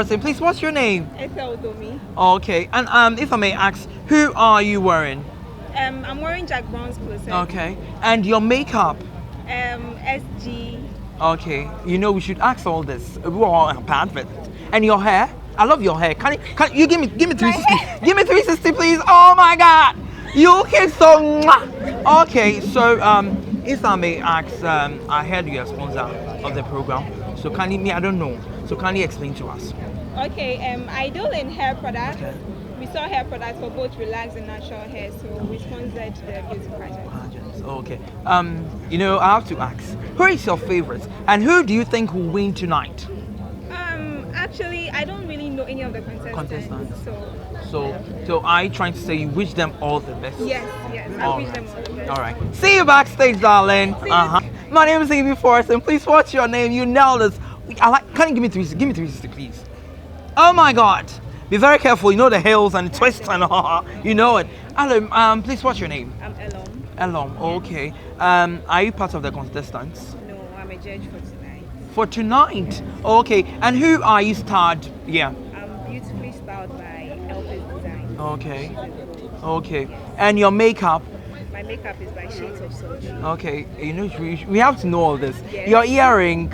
Forson. Please, what's your name? Domi. Okay, and if I may ask, who are you wearing? I'm wearing Jack Brown's clothes. Okay, and your makeup? SG. Okay, you know we should ask all this. We all have it. And your hair? I love your hair. Can you give me 360? Give me 360, please. Oh my God, you looking so. Mwah. Okay, so if I may ask, I heard you're a sponsor of the program. So can you? I don't know. So can you explain to us? Okay, I deal in hair products. Okay. We saw hair products for both relaxed and natural hair, so we sponsored the beauty pageant. Okay. You know, I have to ask, who is your favorite, and who do you think will win tonight? Actually, I don't really know any of the contestants. So I trying to say you wish them all the best. Yes, I wish them all the best. All right. See you backstage, darling. My name is Evie Forson. Please, what's your name? You nailed this. Can you give me 360? Give me 360, please. Oh my God. Be very careful. You know the hills and the twists and you know it. Hello. Please, what's your name? I'm Elom. Elom. Okay. Are you part of the contestants? No, I'm a judge for tonight. For tonight? Okay. And who are you starred? Yeah. I'm beautifully styled by Elvis Design. Okay. Okay. And your makeup? My makeup is by Shades of Soul. Okay. You know, we have to know all this. Yes. Your earring?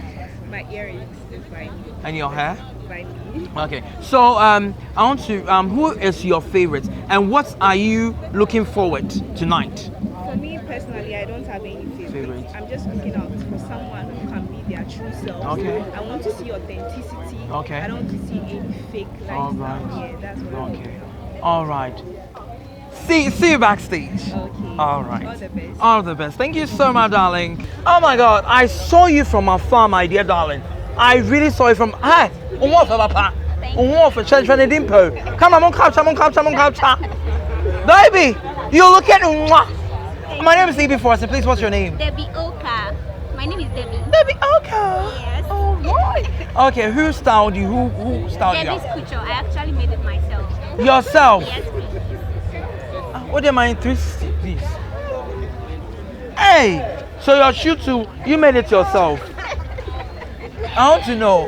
My earrings is by me. And your hair? By me. Okay. So I want to. Who is your favorite? And what are you looking forward tonight? For me personally, I don't have any favorites. I'm just looking out for someone who can be their true self. Okay. I want to see authenticity. Okay. I don't want to see any fake lifestyle. All right. Yeah, that's what Okay. All right. See you backstage. Okay. All right. All the best. All the best. Thank you so much, darling. Oh my God, I saw you from afar, my dear darling. I really saw you from. Hi. Papa. Come on, capture. Baby, you look at. My name is Evie Forson. Please, what's your name? Debbie Oka. My name is Debbie. Debbie Oka. Yes. Oh right. Okay, who styled you? Who styled you? Debbie's Kucho. I actually made it myself. Yourself? Yes, please. What am I in 360, please? Hey, so your shoe too, you made it yourself. I want to know.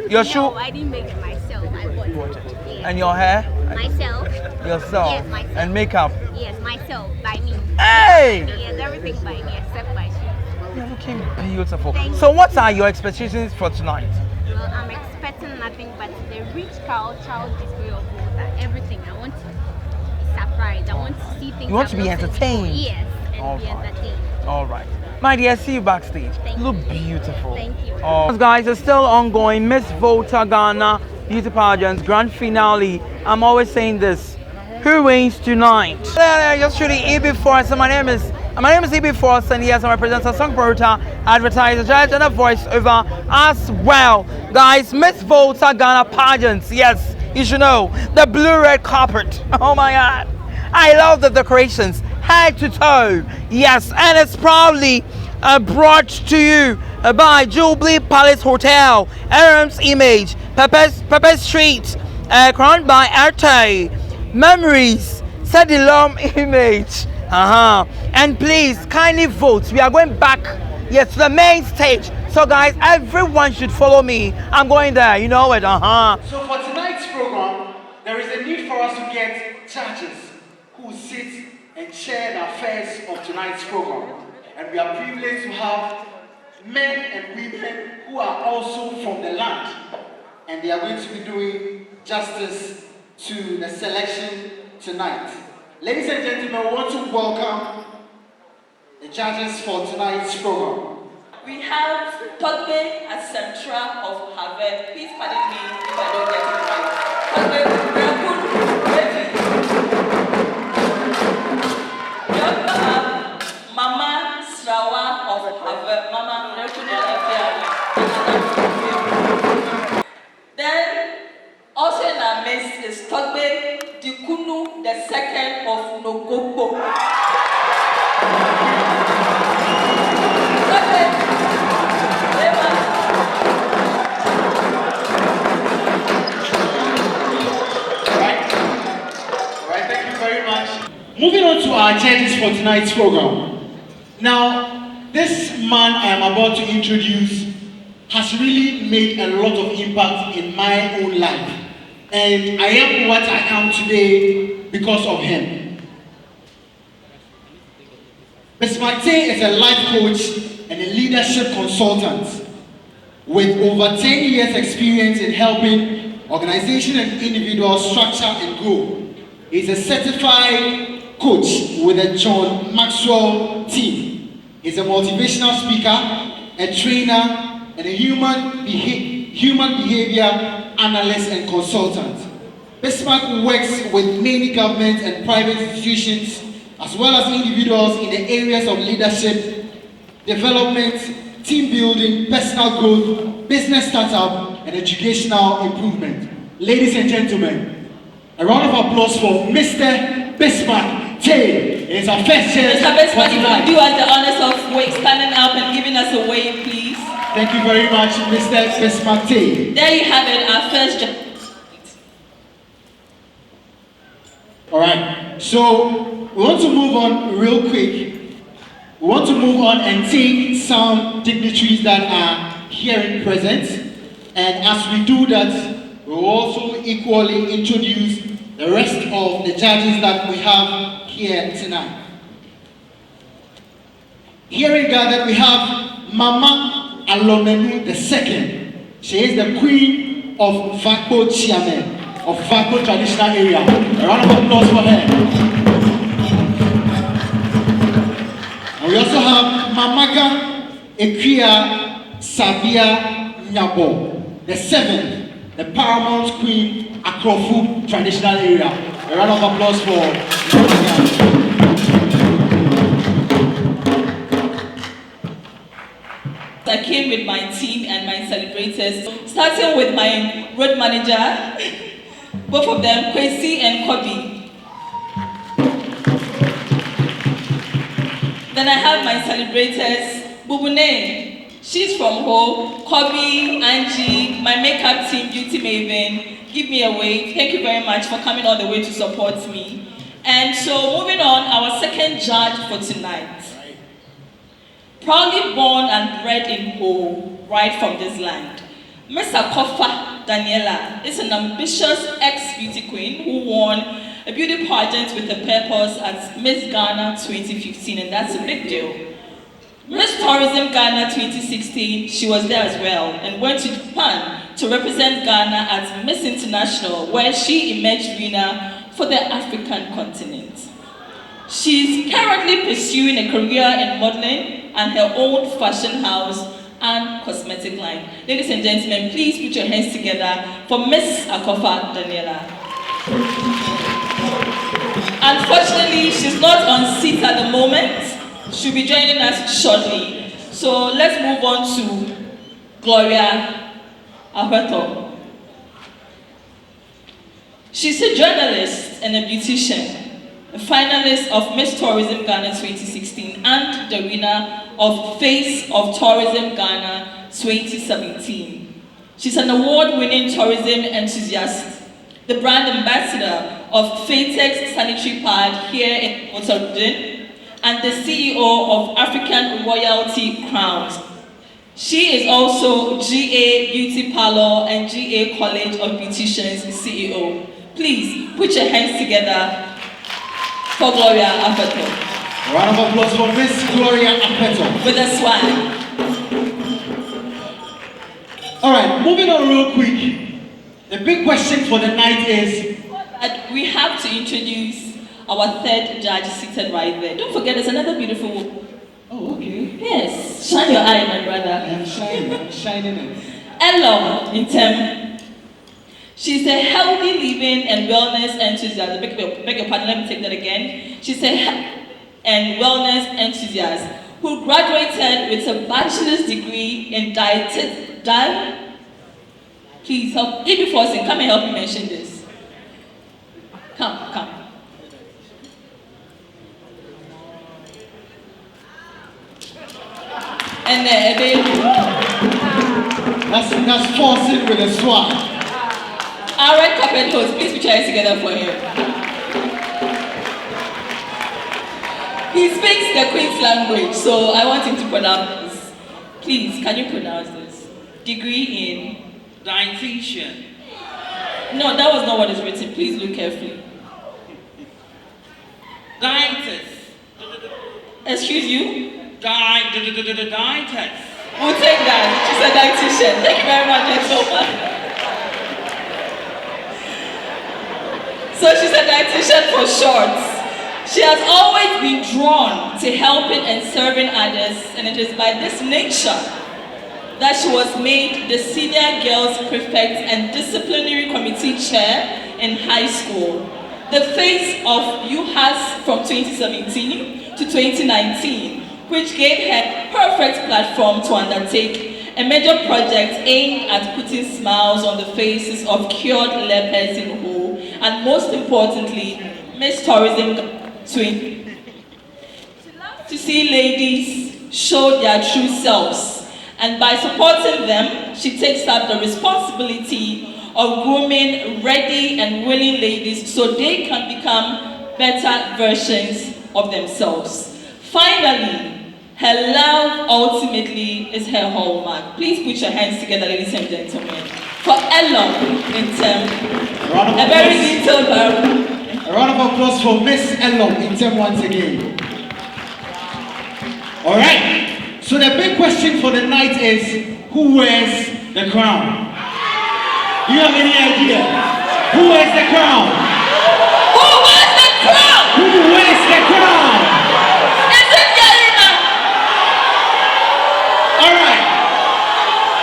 Your shoe? No, I didn't make it myself. I bought it. Yes. And your hair? Myself. Yourself? Yes, myself. And makeup? Yes, myself. By me. Hey! Yes, everything by me except my shoes. You're looking beautiful. Thank So you. what are your expectations for tonight? Well, I'm expecting nothing but the rich cultural display of water. Everything. I want to be surprised. I want to see things. You want to I've be not seen entertained? before. Yes, and All be right. entertained. All right. My dear, see you backstage. Thank you look you. beautiful. Thank you. Oh, guys, it's still ongoing. Miss Volta Ghana Beauty Pageant Grand Finale. I'm always saying this. Who wins tonight? Just shooting Evie Forson. My name is Evie Forson. Yes, I'm a presenter, song promoter, advertiser, judge, and a voiceover as well. Guys, Miss Volta Ghana Pageants. Yes, you should know the blue-red carpet. Oh my God, I love the decorations, head to toe. Yes, and it's proudly brought to you by Jubilee Palace Hotel, Aram's Image, Pepper Street, crowned by Arte. Memories, set the long image. And please kindly vote. We are going back, yes, to the main stage. So guys, everyone should follow me. I'm going there, you know it. So for tonight's program, there is a need for us to get judges who sit and chair the affairs of tonight's program. And we are privileged to have men and women who are also from the land. And they are going to be doing justice to the selection tonight. Ladies and gentlemen, we want to welcome the judges for tonight's program. We have Togbe at Central of Harvard. Please pardon me if I don't get it right. Togbe, Rakun, Reggie. We also have Mama Srawa of Harvard. Mama, then, also in our midst is Togbe Dikunu II of Nogogbo. Alright, thank you very much. Moving on to our judges for tonight's program. Now, this man I am about to introduce has really made a lot of impact in my own life. And I am what I am today because of him. Miss Mate is a life coach and a leadership consultant with over 10 years experience in helping organizations and individuals structure and grow. He's a certified coach with a John Maxwell team. He's a motivational speaker, a trainer, and a human behavior analyst and consultant. Bismarck works with many government and private institutions as well as individuals in the areas of leadership, development, team building, personal growth, business startup, and educational improvement. Ladies and gentlemen, a round of applause for Mr. Bismarck Tay. It's our first chance. Mr. Bismarck, if you do us the honors of standing up and giving us a wave, please. Thank you very much, Mr. Bismarck Tay. There you have it, our first. All right, so we want to move on real quick. We want to move on and take some dignitaries that are here in presence. And as we do that, we'll also equally introduce the rest of the judges that we have here tonight. Here in Ghana, we have Mama Alomenu II. She is the queen of Vakpo Chiame, of Vakpo traditional area. A round of applause for her. And we also have Mamaga Ekia Sabia Nyabo, the 7th, the paramount queen Akrofu traditional area. A round of applause for Mamaga. I came with my team and my celebrators, starting with my road manager, both of them, Kwesi and Kobe. Then I have my celebrators, Bubune, she's from Ho, Kobe, Angie, my makeup team, Beauty Maven, give me a wave. Thank you very much for coming all the way to support me. And so moving on, our second judge for tonight. Proudly born and bred in Ho, right from this land, Miss Akofa Daniela is an ambitious ex-beauty queen who won a beauty pageant with a purpose at Miss Ghana 2015, and that's a big deal. Miss Tourism Ghana 2016, she was there as well, and went to Japan to represent Ghana at Miss International, where she emerged winner for the African continent. She's currently pursuing a career in modeling and her own fashion house and cosmetic line. Ladies and gentlemen, please put your hands together for Miss Akofa Daniela. Unfortunately, she's not on seat at the moment. She'll be joining us shortly. So let's move on to Gloria Alberto. She's a journalist and a beautician, a finalist of Miss Tourism Ghana 2016 and the winner of Face of Tourism Ghana 2017. She's an award-winning tourism enthusiast, the brand ambassador of Fatex Sanitary Pad here in Autorudin, and the CEO of African Royalty Crowns. She is also GA Beauty Parlor and GA College of Beauticians CEO. Please put your hands together for Gloria Apeto. A round of applause for Miss Gloria Apeto. With a swag. All right, moving on real quick. The big question for the night is, we have to introduce our third judge seated right there. Don't forget, there's another beautiful woman. oh, okay. Yes, shine your eye, my brother. I'm shining it. Ella Intem. She's a healthy living and wellness enthusiast. Beg your pardon, let me take that again. She's a health and wellness enthusiast who graduated with a bachelor's degree in Please help. If Forson, come and help me mention this. Come. And that's Forson with a swag. Our red carpet host, please put your hands together for him. He speaks the Queen's language, so I want him to pronounce this. Please, can you pronounce this? degree in... Dietitian. No, that was not what is written. Please look carefully. Dietist. Excuse you? Dietist. We'll take that. She's a dietitian. Thank you very much, gentlemen. So she's a dietitian for short. She has always been drawn to helping and serving others, and it is by this nature that she was made the Senior Girls Prefect and Disciplinary Committee Chair in high school. The face of UHAS from 2017 to 2019, which gave her perfect platform to undertake a major project aimed at putting smiles on the faces of cured lepers in Ho, and most importantly, Miss Tourism 20. She loves to see ladies show their true selves, and by supporting them, she takes up the responsibility of grooming ready and willing ladies so they can become better versions of themselves. Finally, her love ultimately is her hallmark. Please put your hands together, ladies and gentlemen, for Ella Intem. A very detailed bio. A round of applause for Miss Ella Intem once again. All right. So the big question for the night is, who wears the crown? Do you have any idea? Who wears the crown? Who wears the crown? Who wears the crown? Is it Yarina? All right.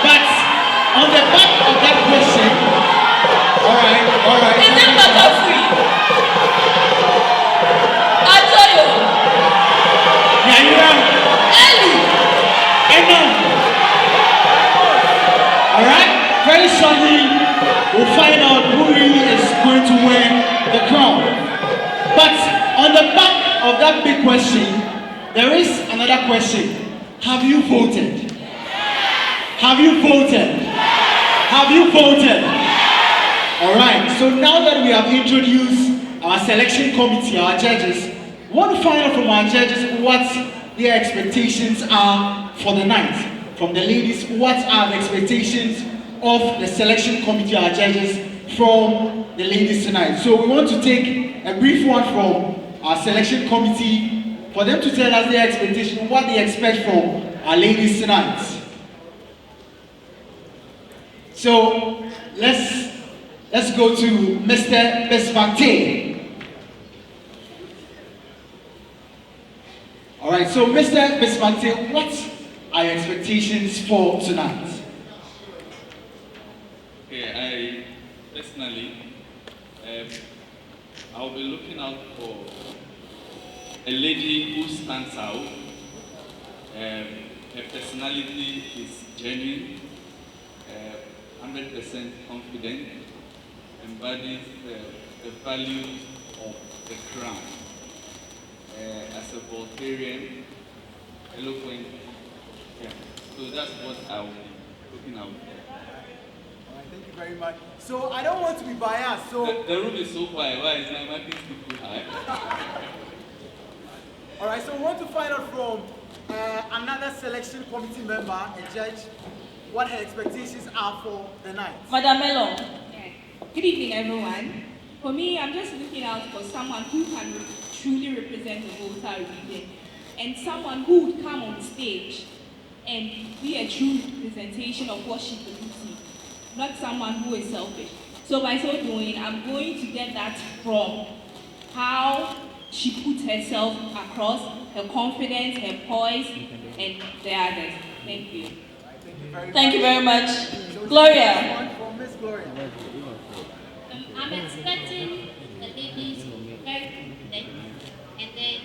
But on the back of that question, all right. Is it Bakafui? I tell you. Yeah, you are. Ellie. All right. Very shortly, we'll find out who really is going to wear the crown. But on the back of that big question, there is another question. Have you voted? Have you voted? Have you voted? All right. So now that we have introduced our selection committee, our judges, we want to find out from our judges what their expectations are for the night. From the ladies, what are the expectations of the selection committee, our judges, from the ladies tonight. So we want to take a brief one from our selection committee for them to tell us their expectation, what they expect from our ladies tonight. So let's go to Mr. Besvante. All right, so Mr. Besvante, what are your expectations for tonight? Okay, I personally, I'll be looking out for a lady who stands out. Her personality is genuine, 100% confident, embodies the values of the crown. As a Voltarian, eloquent, yeah. So that's what I'll be looking out for. Thank you very much. So I don't want to be biased. So the room is so quiet. Why is my mic too high? all right. So we want to find out from another selection committee member, a judge, what her expectations are for the night. Madam Melon. Good evening, everyone. For me, I'm just looking out for someone who can truly represent the Volta region, and someone who would come on stage and be a true representation of what she believes in, not someone who is selfish. So by so doing, I'm going to get that from how she puts herself across, her confidence, her poise, and the others. Thank you. Thank you very much. Gloria. I'm expecting the ladies to be very confident, and then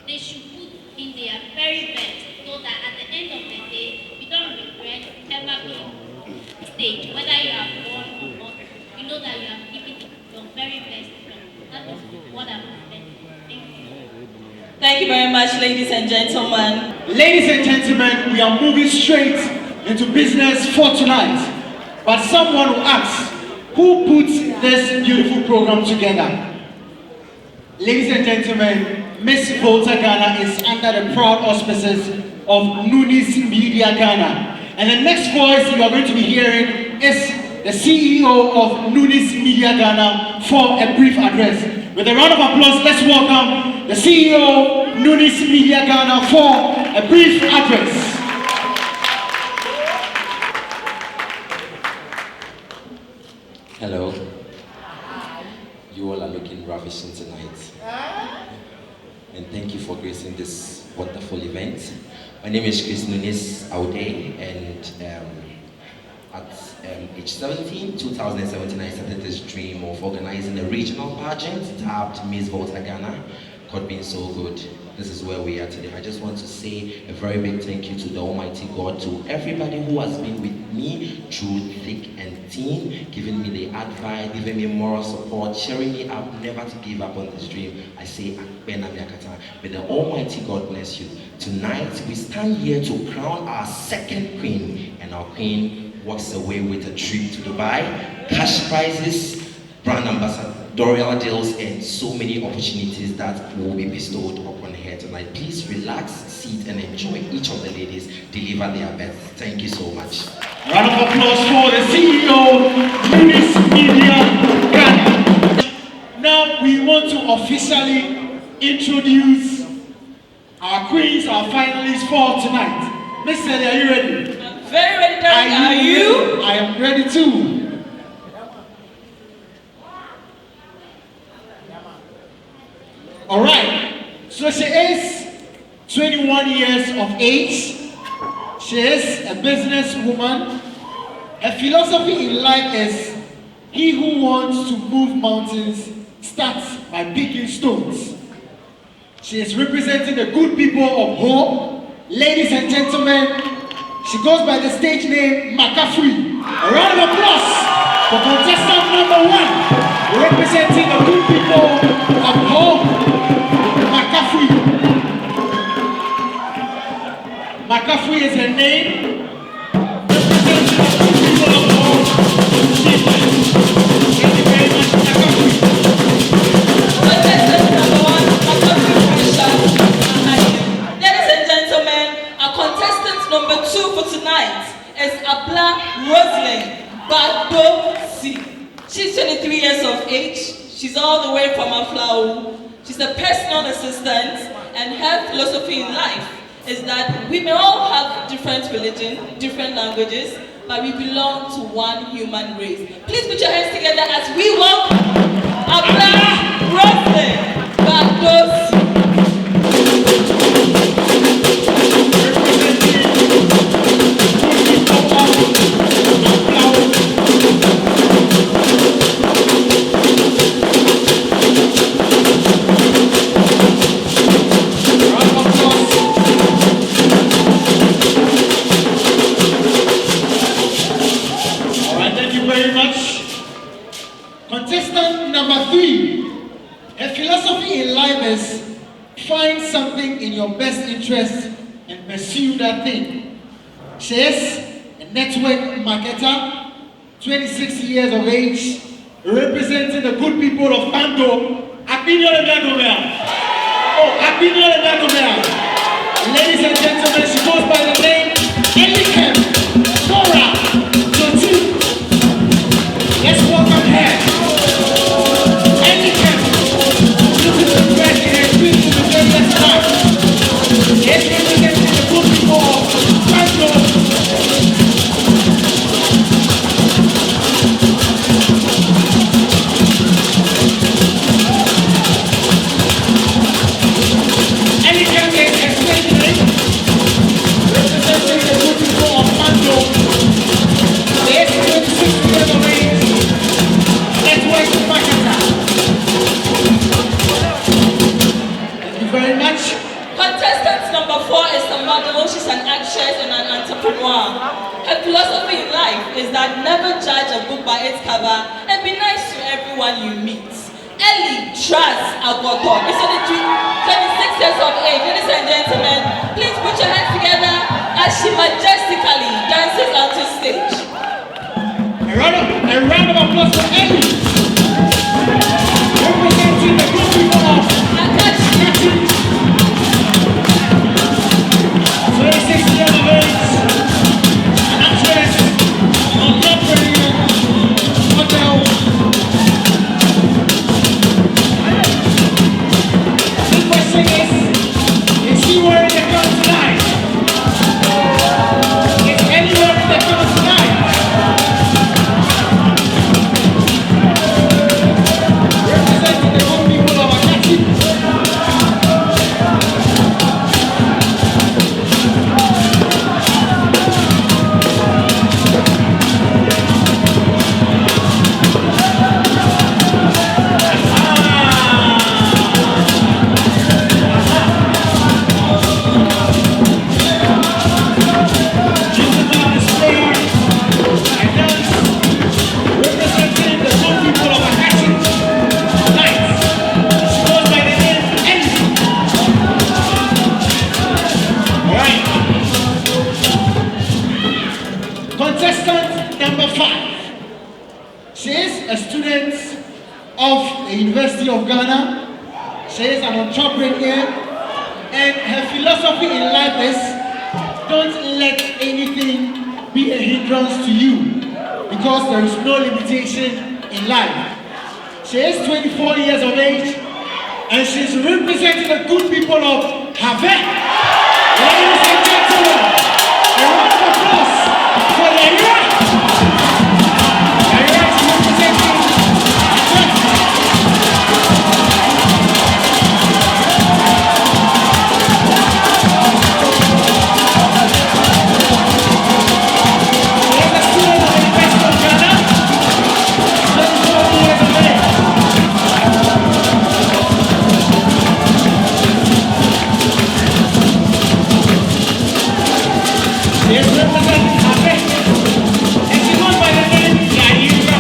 they should put in their very best so that at the end of the day, you don't regret ever being on stage, whether you have won or not. You know that you have given your very best. That is what I'm expecting. Thank you. Thank you very much, ladies and gentlemen. Ladies and gentlemen, we are moving straight into business for tonight. But someone will ask, who put this beautiful program together? Ladies and gentlemen, Miss Volta Ghana is under the proud auspices of Nunies Media Ghana. And the next voice you are going to be hearing is the CEO of Nunies Media Ghana for a brief address. With a round of applause, let's welcome the CEO of Nunies Media Ghana for a brief address. Hello. You all are looking ravishing tonight. And thank you for gracing this wonderful event. My name is Nunies Aude, and at age 17, 2017, I started this dream of organizing a regional pageant tabbed Miss Volta Ghana. God being so good, this is where we are today. I just want to say a very big thank you to the Almighty God, to everybody who has been with me through thick and thin, giving me the advice, giving me moral support, cheering me up, never to give up on this dream. I say, may the Almighty God bless you. Tonight, we stand here to crown our second queen, and our queen walks away with a trip to Dubai, cash prizes, brand ambassadorial deals, and so many opportunities that will be bestowed upon her tonight. Please relax, sit, and enjoy. Each of the ladies deliver their best. Thank you so much. Round of applause for the CEO, Nunies Media Ghana. Now we want to officially introduce our queens, our finalists for tonight. Miss Sally, are you ready? I'm very ready, Derek. Are you? I am ready too. All right. So she is 21 years of age. She is a businesswoman. Her philosophy in life is, he who wants to move mountains starts by picking stones. She is representing the good people of Ho. Ladies and gentlemen, she goes by the stage name McCaffrey. A round of applause for contestant number 1, representing the good people of Ho, McCaffrey. McCaffrey is her name. Representing the good people of Ho. Thank you very much, McCaffrey. Contestant number 1, McCaffrey. Ladies and gentlemen, our contestant number 2 for tonight is Abla Roslyn Badosi. She's 23 years of age. She's all the way from Aflau. She's a personal assistant, and her philosophy in life is that we may all have different religion, different languages, but we belong to one human race. Please put your hands together as we welcome Abla Roslyn Badosi. Contestant number 3. Her philosophy in life is, find something in your best interest and pursue that thing. She is a network marketer, 26 years of age, representing the good people of Panto. Ladies and gentlemen, she goes by the name Elikem Dora Toti. Let's welcome her. Elikem. Look at the breath in her feet to the very left side. Yes, representing the good people of Panto. Her philosophy in life is that never judge a book by its cover and be nice to everyone you meet. Ellie Traz Agoto is 26 years of age. Ladies and gentlemen, please put your hands together as she majestically dances onto stage. A round of applause for Ellie. Representing the good people of Akachi. 26 years of age. She is an entrepreneur, and her philosophy in life is don't let anything be a hindrance to you, because there is no limitation in life. She is 24 years of age, and she's representing the good people of Have. Ladies and gentlemen, a round of applause for Yaira. Yaira is representing Have. She is a student of the University of Ghana, 24 years of age. She is representing Have, and she goes by the name Yaira.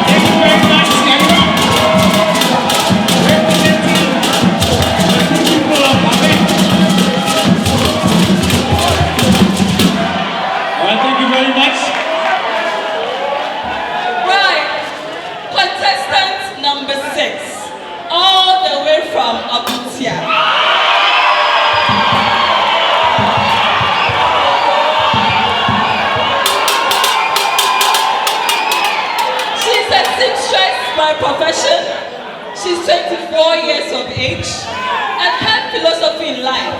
Thank you very much, Yaira. Representing the good people of Have. All right, thank you very much. Right. Contestant number 6, all the way from Abuja. She's a seamstress by profession. She's 24 years of age, and her philosophy in life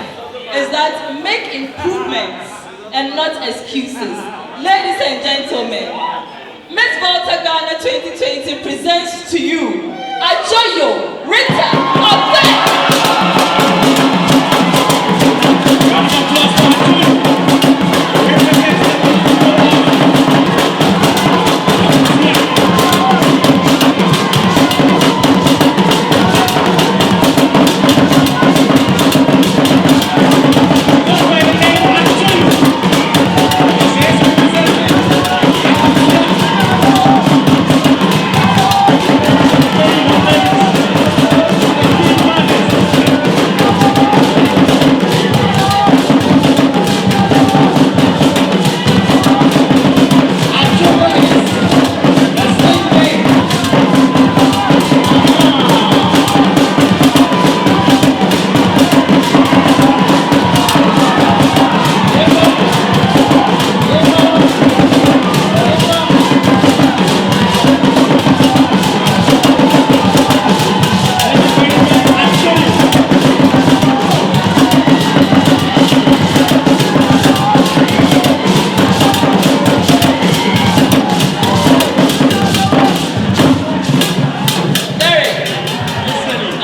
is that make improvements and not excuses. Ladies and gentlemen, Miss Volta Ghana 2020 presents to you Ajoyo Rita Obe. Round of applause for Ajoyo, representing the good people of goes by the name Ajoyo. She is representing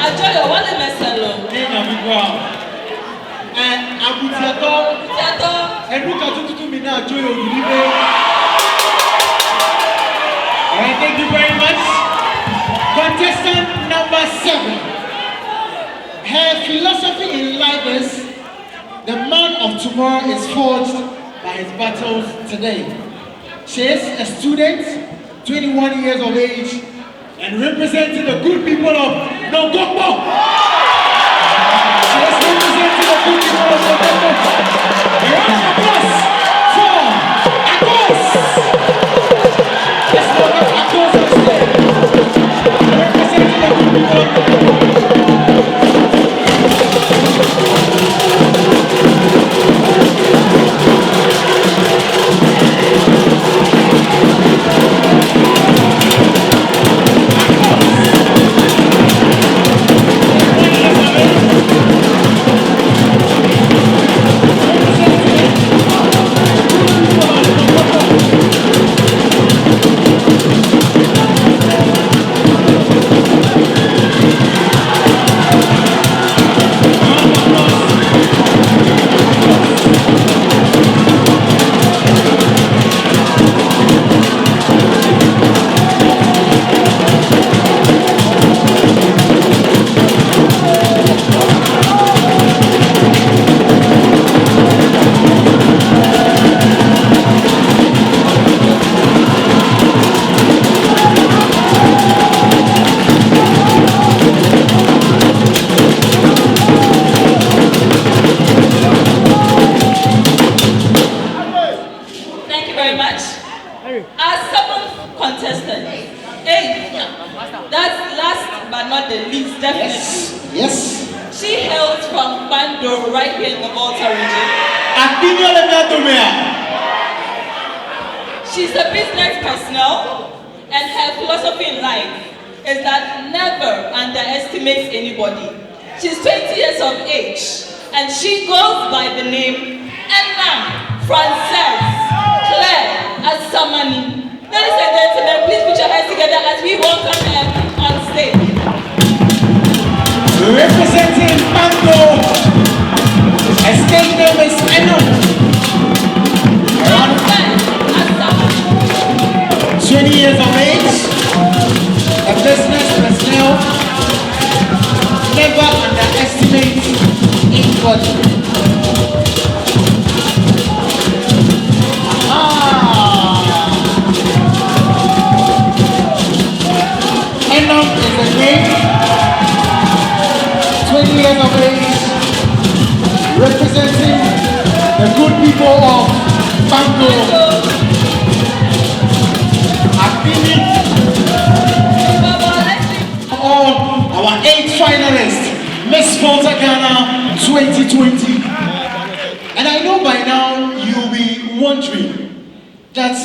Ajoyo, what the message? Alright, thank you very much. Contestant number 7. Her philosophy in life is the man of tomorrow is forged by his battles today. She is a student, 21 years of age, and representing the good people of Nogokbo. She is representing the good people of Nogokbo. A round of applause for Akos. Let's welcome Akos on stage. Representing the good people of Nogokbo. Bando, right here in the Volta region. She's a business personnel, and her philosophy in life is that never underestimate anybody. She's 20 years of age, and she goes by the name Anna Frances Claire Asamani. Ladies and gentlemen, please put your hands together as we welcome her on stage. Representing Mango, her stage name is Anna. 20 years of age, a business personnel, never underestimate anybody. Enoch is a name, 20 years of age, representing the good people of Bango. Our 8 finalists, Miss Volta Ghana 2020. And I know by now you'll be wondering that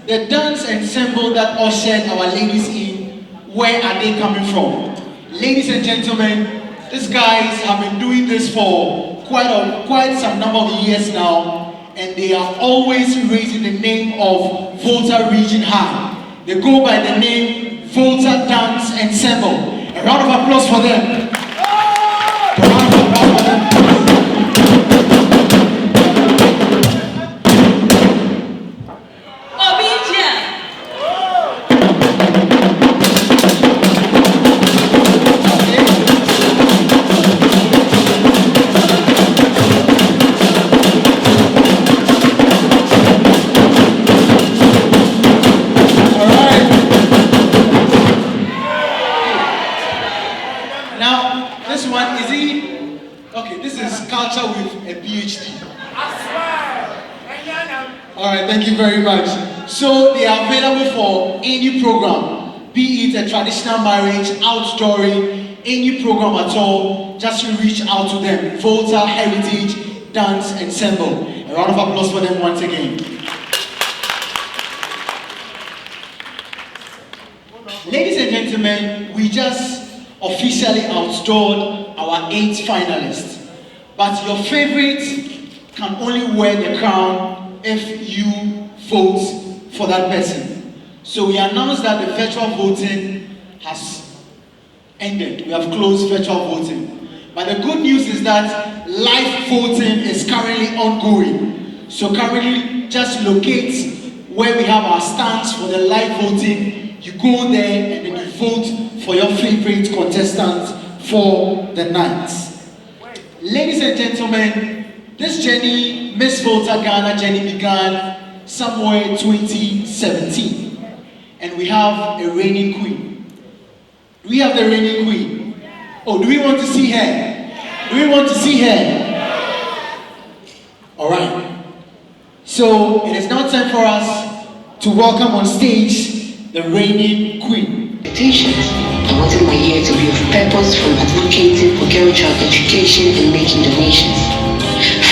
the dance ensemble that ushered our ladies in, where are they coming from? Ladies and gentlemen, these guys have been doing this for quite some number of years now, and they are always raising the name of Volta region high. They go by the name Volta Dance Ensemble. A round of applause for them. A round of applause for them. Thank you very much. So they are available for any program, be it a traditional marriage, outdooring, any program at all. Just reach out to them. Volta Heritage Dance Ensemble. A round of applause for them once again. Ladies and gentlemen, we just officially outdoored our 8 finalists. But your favorite can only wear the crown if you vote for that person. So we announced that the virtual voting has ended. We have closed virtual voting. But the good news is that live voting is currently ongoing. So currently, just locate where we have our stands for the live voting. You go there and then you vote for your favorite contestant for the night. Ladies and gentlemen, this journey, Miss Volta Ghana journey, began somewhere 2017. And we have a reigning queen. Do we have the reigning queen? Oh, do we want to see her? Do we want to see her? All right. So it is now time for us to welcome on stage the reigning queen. I wanted my year to be of purpose, from advocating for girl child education and making donations.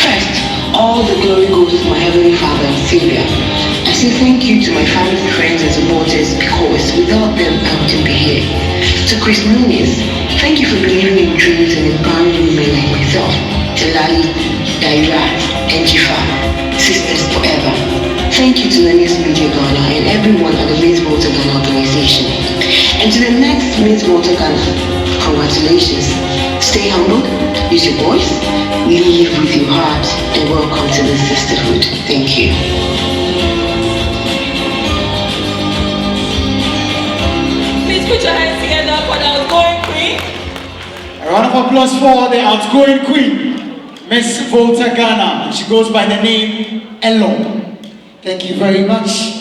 First, all the glory goes to my Heavenly Father and Savior. I say thank you to my family, friends and supporters, because without them I wouldn't be here. To Chris Nunies, thank you for believing in dreams and empowering women like myself. To Lali, Daira and Jifa, sisters forever. Thank you to Nunies Media Ghana and everyone at the Miss Volta Ghana organization. And to the next Miss Volta Ghana, congratulations. Stay humble, use your voice, leave with your heart, and welcome to the sisterhood. Thank you. Please put your hands together for the outgoing queen. A round of applause for the outgoing queen, Miss Volta Ghana. She goes by the name Elo. Thank you very much.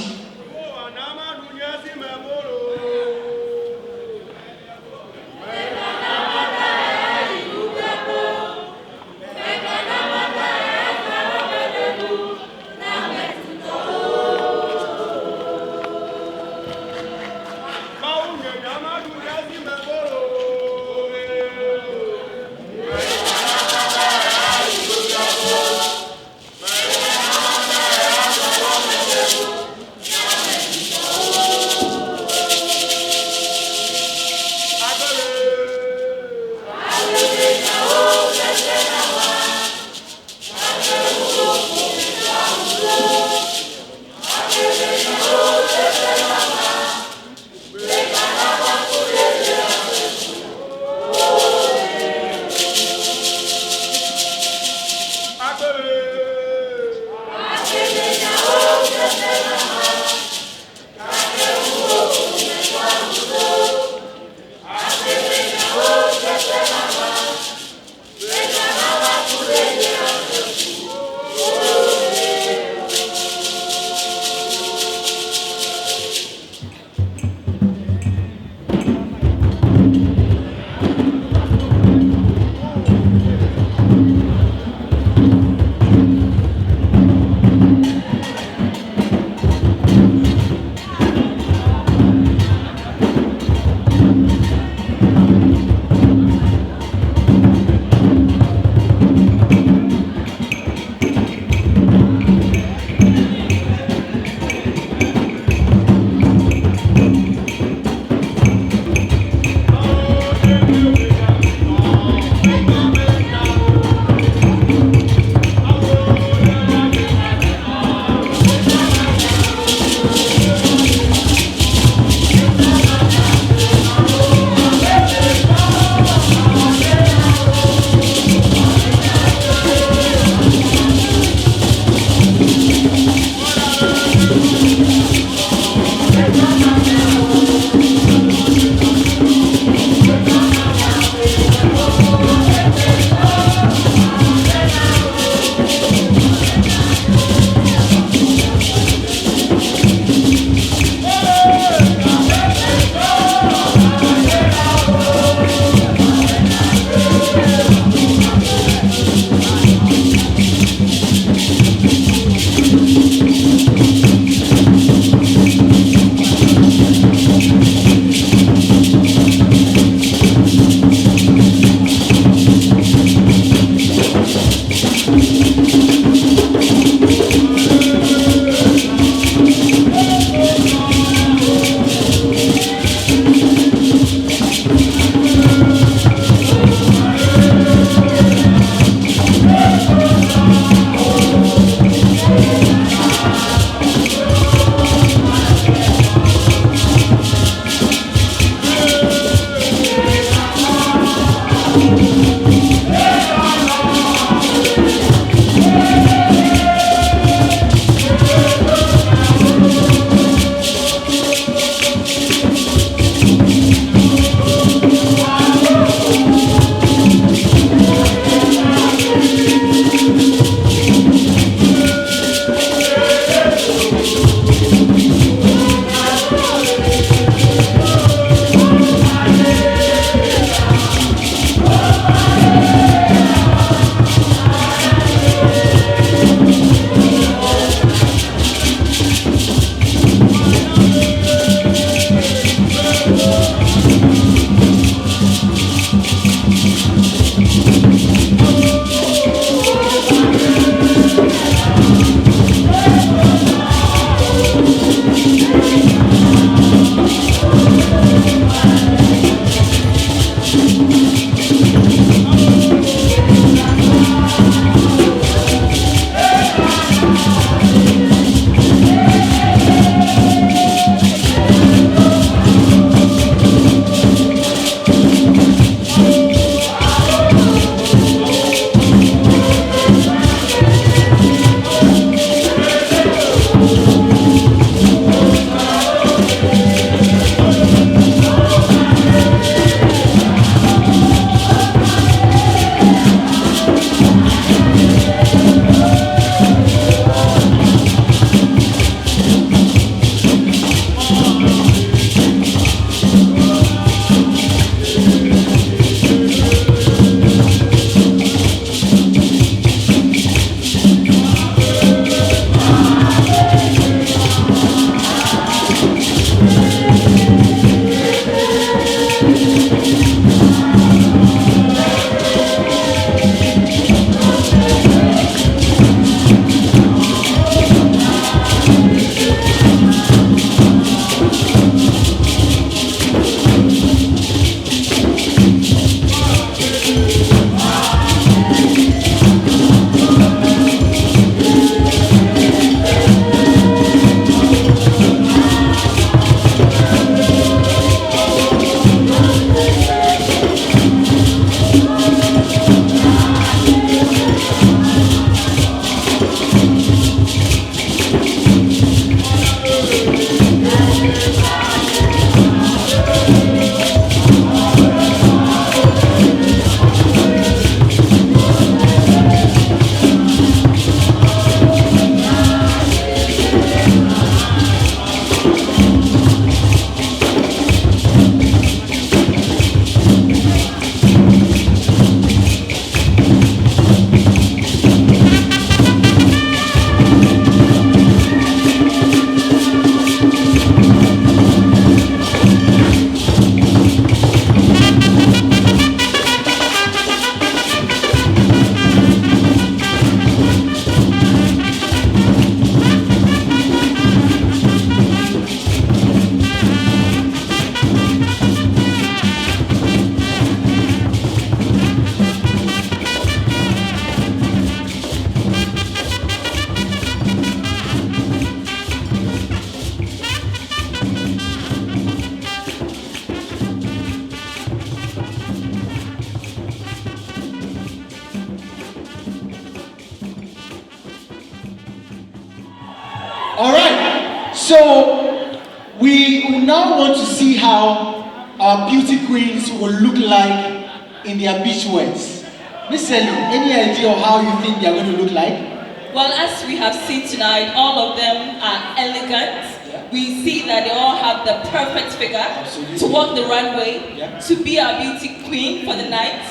All right. So we now want to see how our beauty queens will look like in their beachwears. Miss Ellie, any idea of how you think they are going to look like? Well, as we have seen tonight, all of them are elegant. Yeah. We see that they all have the perfect figure Absolutely. to walk the runway, Yeah. to be our beauty queen for the night.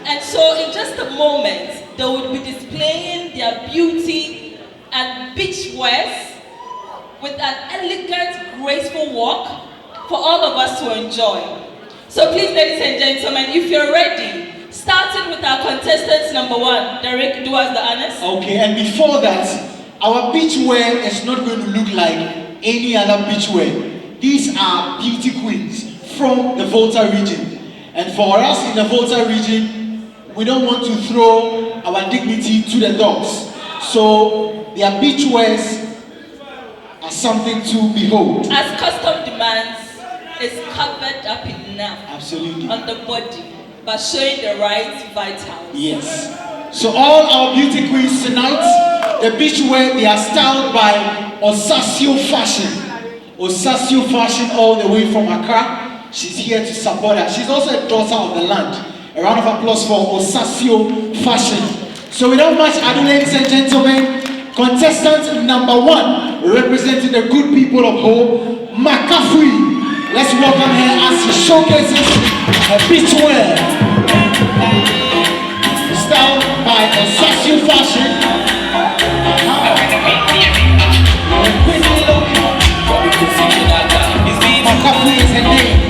And so in just a moment, they will be displaying their beauty and beachwears with an elegant, graceful walk for all of us to enjoy. So please, ladies and gentlemen, if you're ready, starting with our contestants number 1, Derek, do us the honors. Okay, and before that, our beachwear is not going to look like any other beachwear. These are beauty queens from the Volta region. And for us in the Volta region, we don't want to throw our dignity to the dogs. So their beachwears are something to behold. As custom demands, it's covered up enough Absolutely. on the body, but showing the right vitals. Yes. So all our beauty queens tonight, the beachwear, they are styled by Osasio Fashion. Osasio Fashion all the way from Accra. She's here to support us. She's also a daughter of the land. A round of applause for Osasio Fashion. So without much ado, ladies and gentlemen, contestant number 1, representing the good people of Ho, McCaffrey. Let's welcome her as she showcases her beachwear. Styled by Osasio Fashion. McCaffrey is her name.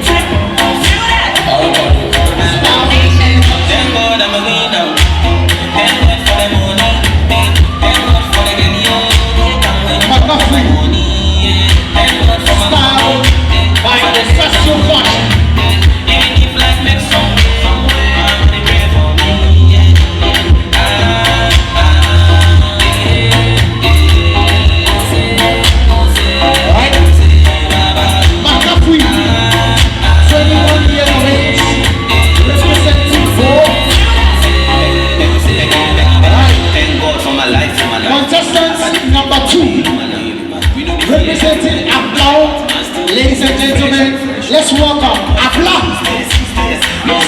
Representing Applaud, ladies and gentlemen, let's welcome Applaud,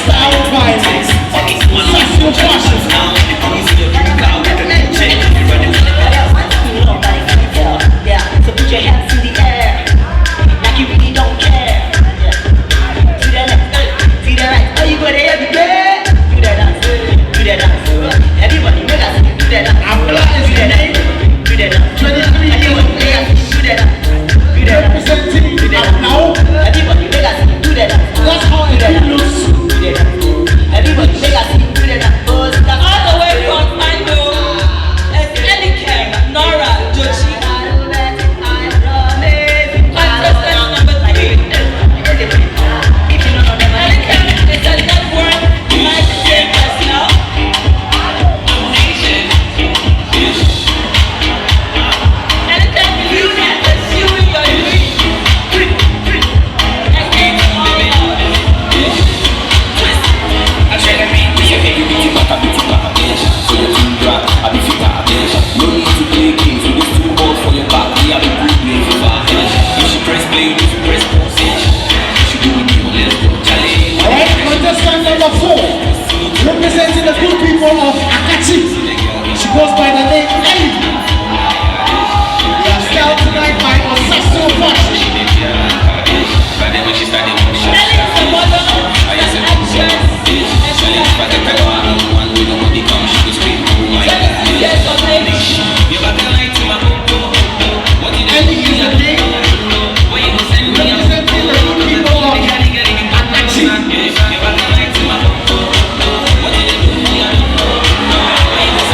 styled by Osasio Fashion. So put your hands in the air, like you really don't care. To the left, to the right, oh you go there every day. Do the dance, do the dance. Everybody make us do the dance. Applaud is the name. Do the dance. 23 years of age. Representing Applaud. Everybody make us do the dance. That's how it looks. Everybody make us do the dance. All the way from Mando, it's Elikem, Nora, Jochi. Contestant number 3. Elikem is a network marketing personnel. Elikem believes in pursuing your dreams against all Alright, contestant number 4, representing the good people of Akachi. She goes by the name Ellie. We are styled tonight by Osasio Fashion. Nelly is a model, an actress, and she has 70 years of age. Ellie is the name, representing the good people of Akachi.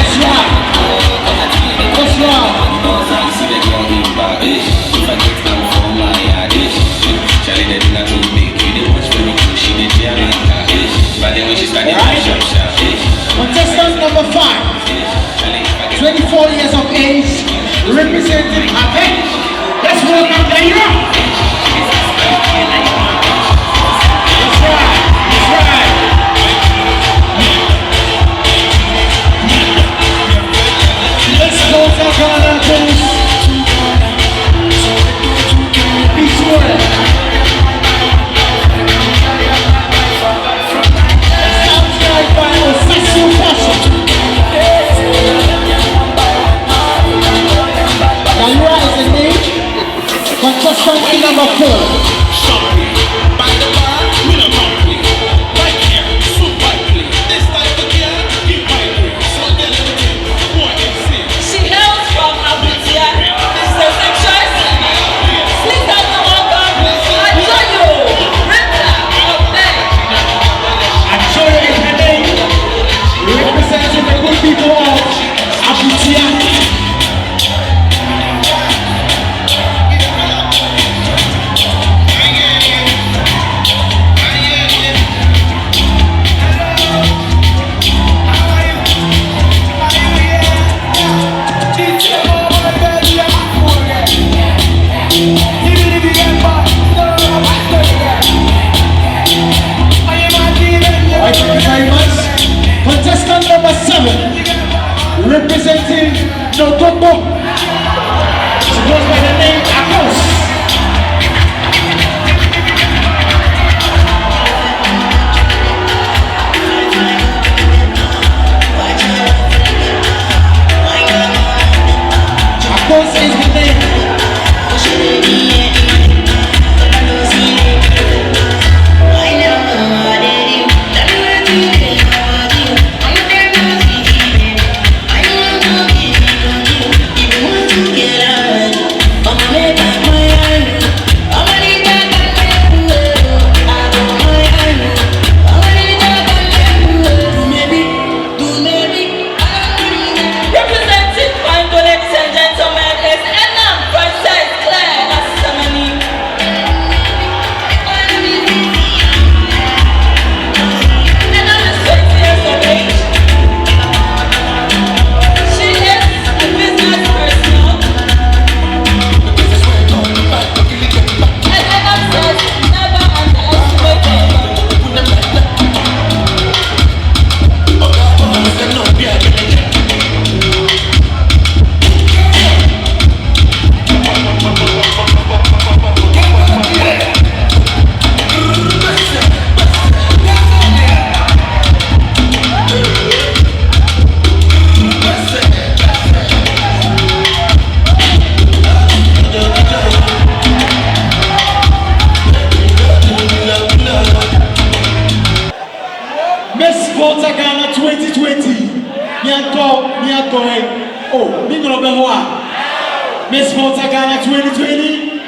That's right. That's right. Contestant number 5, 24 years of age, representing Avec. Let's welcome Daira. That's right. That's right. Let's go to Ghana, please. representing Notopo. She goes by the name Akos. Akos is the name. Miss Volta Ghana 2020. Oh, Miss Volta Ghana 2020.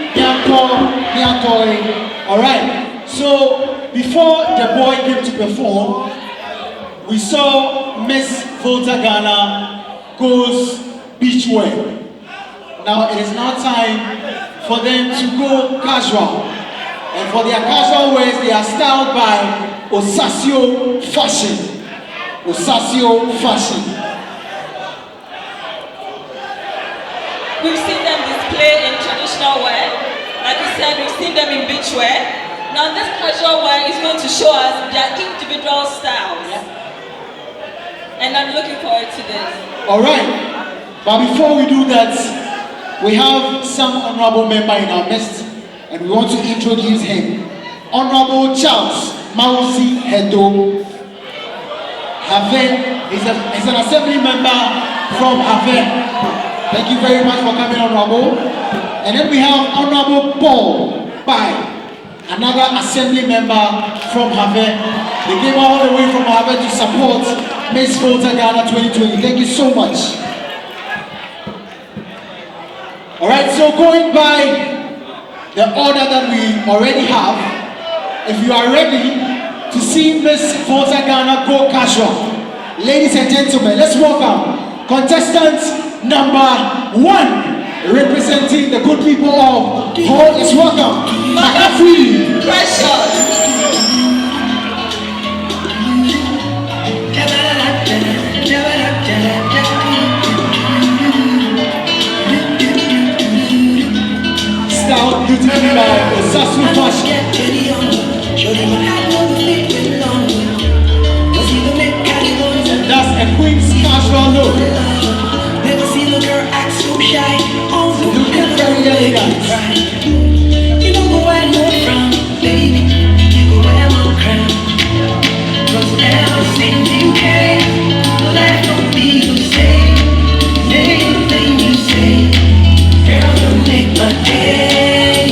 Alright, so before the boy came to perform, we saw Miss Volta Ghana goes Beachwear. Now it is now time for them to go casual. And for their casual wears, they are styled by Osasio Fashion. Osasio Fashion. We've seen them display in traditional wear. Like we said, we've seen them in beachwear. Now this casual wear is going to show us their individual styles. And I'm looking forward to this. Alright, but before we do that, we have some honorable member in our midst, and we want to introduce him. Honorable Charles Mausi Hedo. Have is an assembly member from Have. Thank you very much for coming, Honorable. And then we have Honorable Paul Bai, another assembly member from Have. They came all the way from Have to support Miss Volta Ghana 2020. Thank you so much. Alright, so going by the order that we already have, if you are ready to see Miss Volta Ghana go casual, ladies and gentlemen, let's welcome contestant number 1, representing the good people of Ho is welcome, Makafui. Precious. Style beautifully by Osasu Fashion. And that's a queen's casual look. Looking very elegant. You know where I know from, baby. You go where I'm crown. 'Cause ever since you came, life don't be the same. Anything you say, girl, you make my day.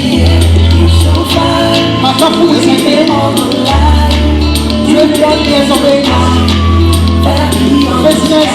You're so fine. Makafu is her name. All the life. 21 years of age. Business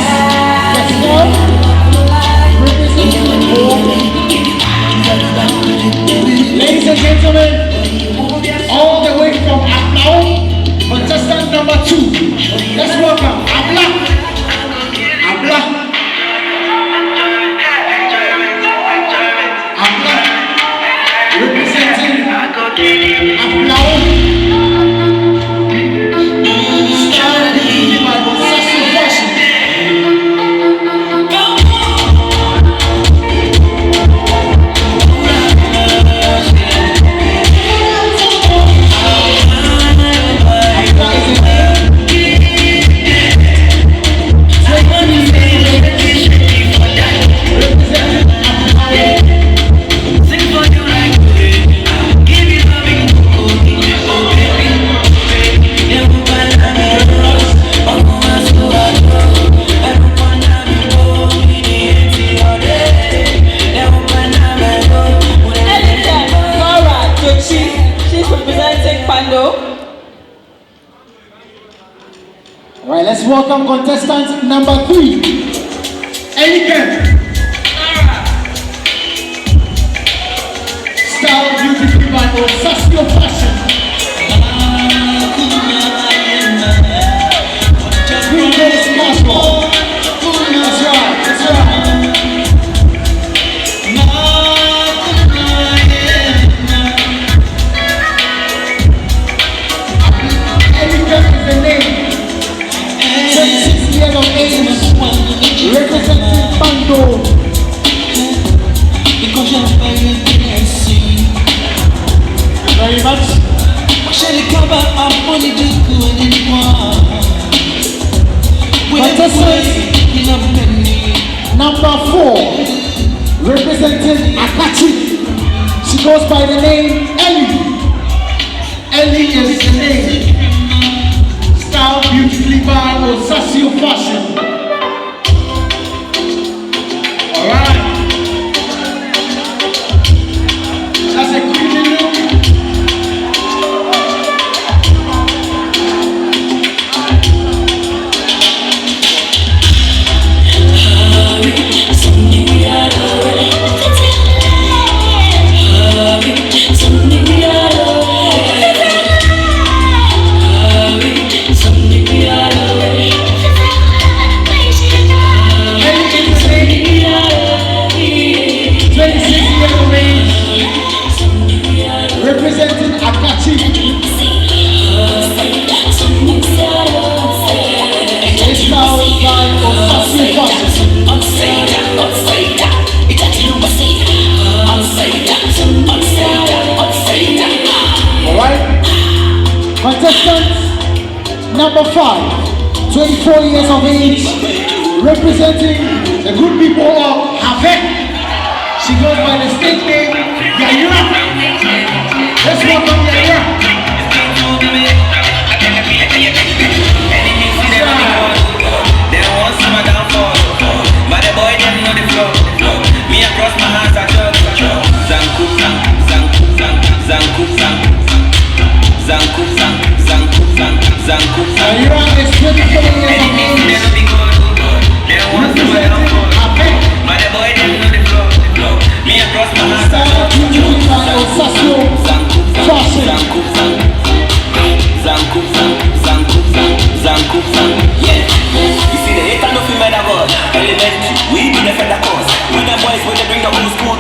welcome contestant number 3. Elimination. Style beautifully by Osasio Fashion. Green Coast Casual. That's right, that's right. Elimination is the name. 26 years of age, representing Bando. Very much. Contestant number 4, representing Akachi. She goes by the name Ellie. Ellie is the name. Style beautifully by Osasio Fashion. Alright. That's a creepy look. Representing Akachi. It's now time for Sassy Fashion. Alright. Contestant number 5, 24 years of age, representing the good people of Havek. She goes by the stage name Yayura. Let's welcome Yayura. Yayura is 24 years of age, representing Havek.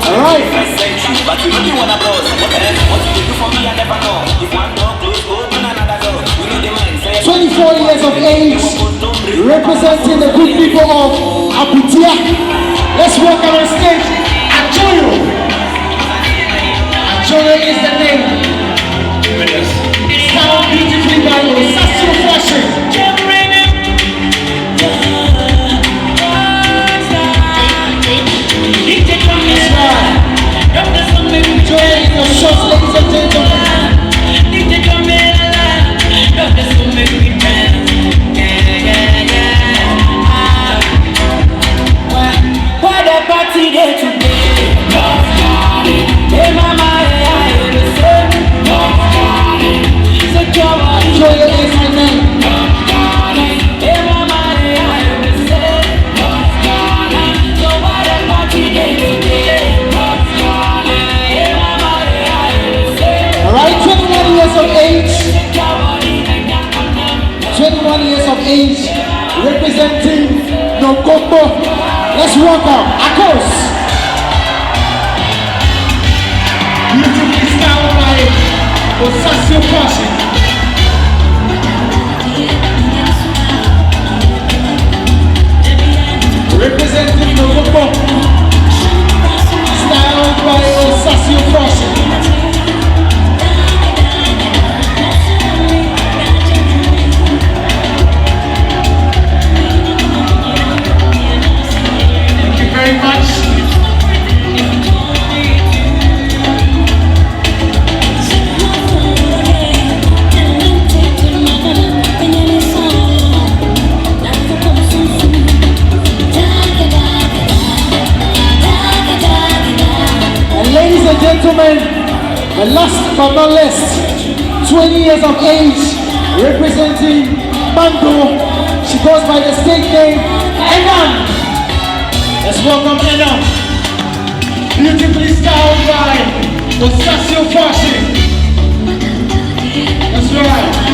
Alright. But you really wanna blow. What you do for me, I never know. If one door close, open another door. We know the man. 24 years of age, representing the good people of Abutia. Let's welcome on stage Achoyo. Achoyo is the name. Style beautifully by Osasio Fashion. Enjoy your shots, ladies and gentlemen. What a party day today. Hey mama, Enjoy your listening. hey mama, so what a party day today. Alright, 21 years of age. 21 years of age, representing Nogopo. Let's welcome Akos. Beautifully styled by Osasio Fashion. Representing Nogopo. Styled by Osasio Fashion. Very much. And ladies and gentlemen, the last but not least, 20 years of age, representing Bando. She She goes by the stage name Enam. Let's welcome Enam. Beautifully styled by Osasio Fashion. That's right.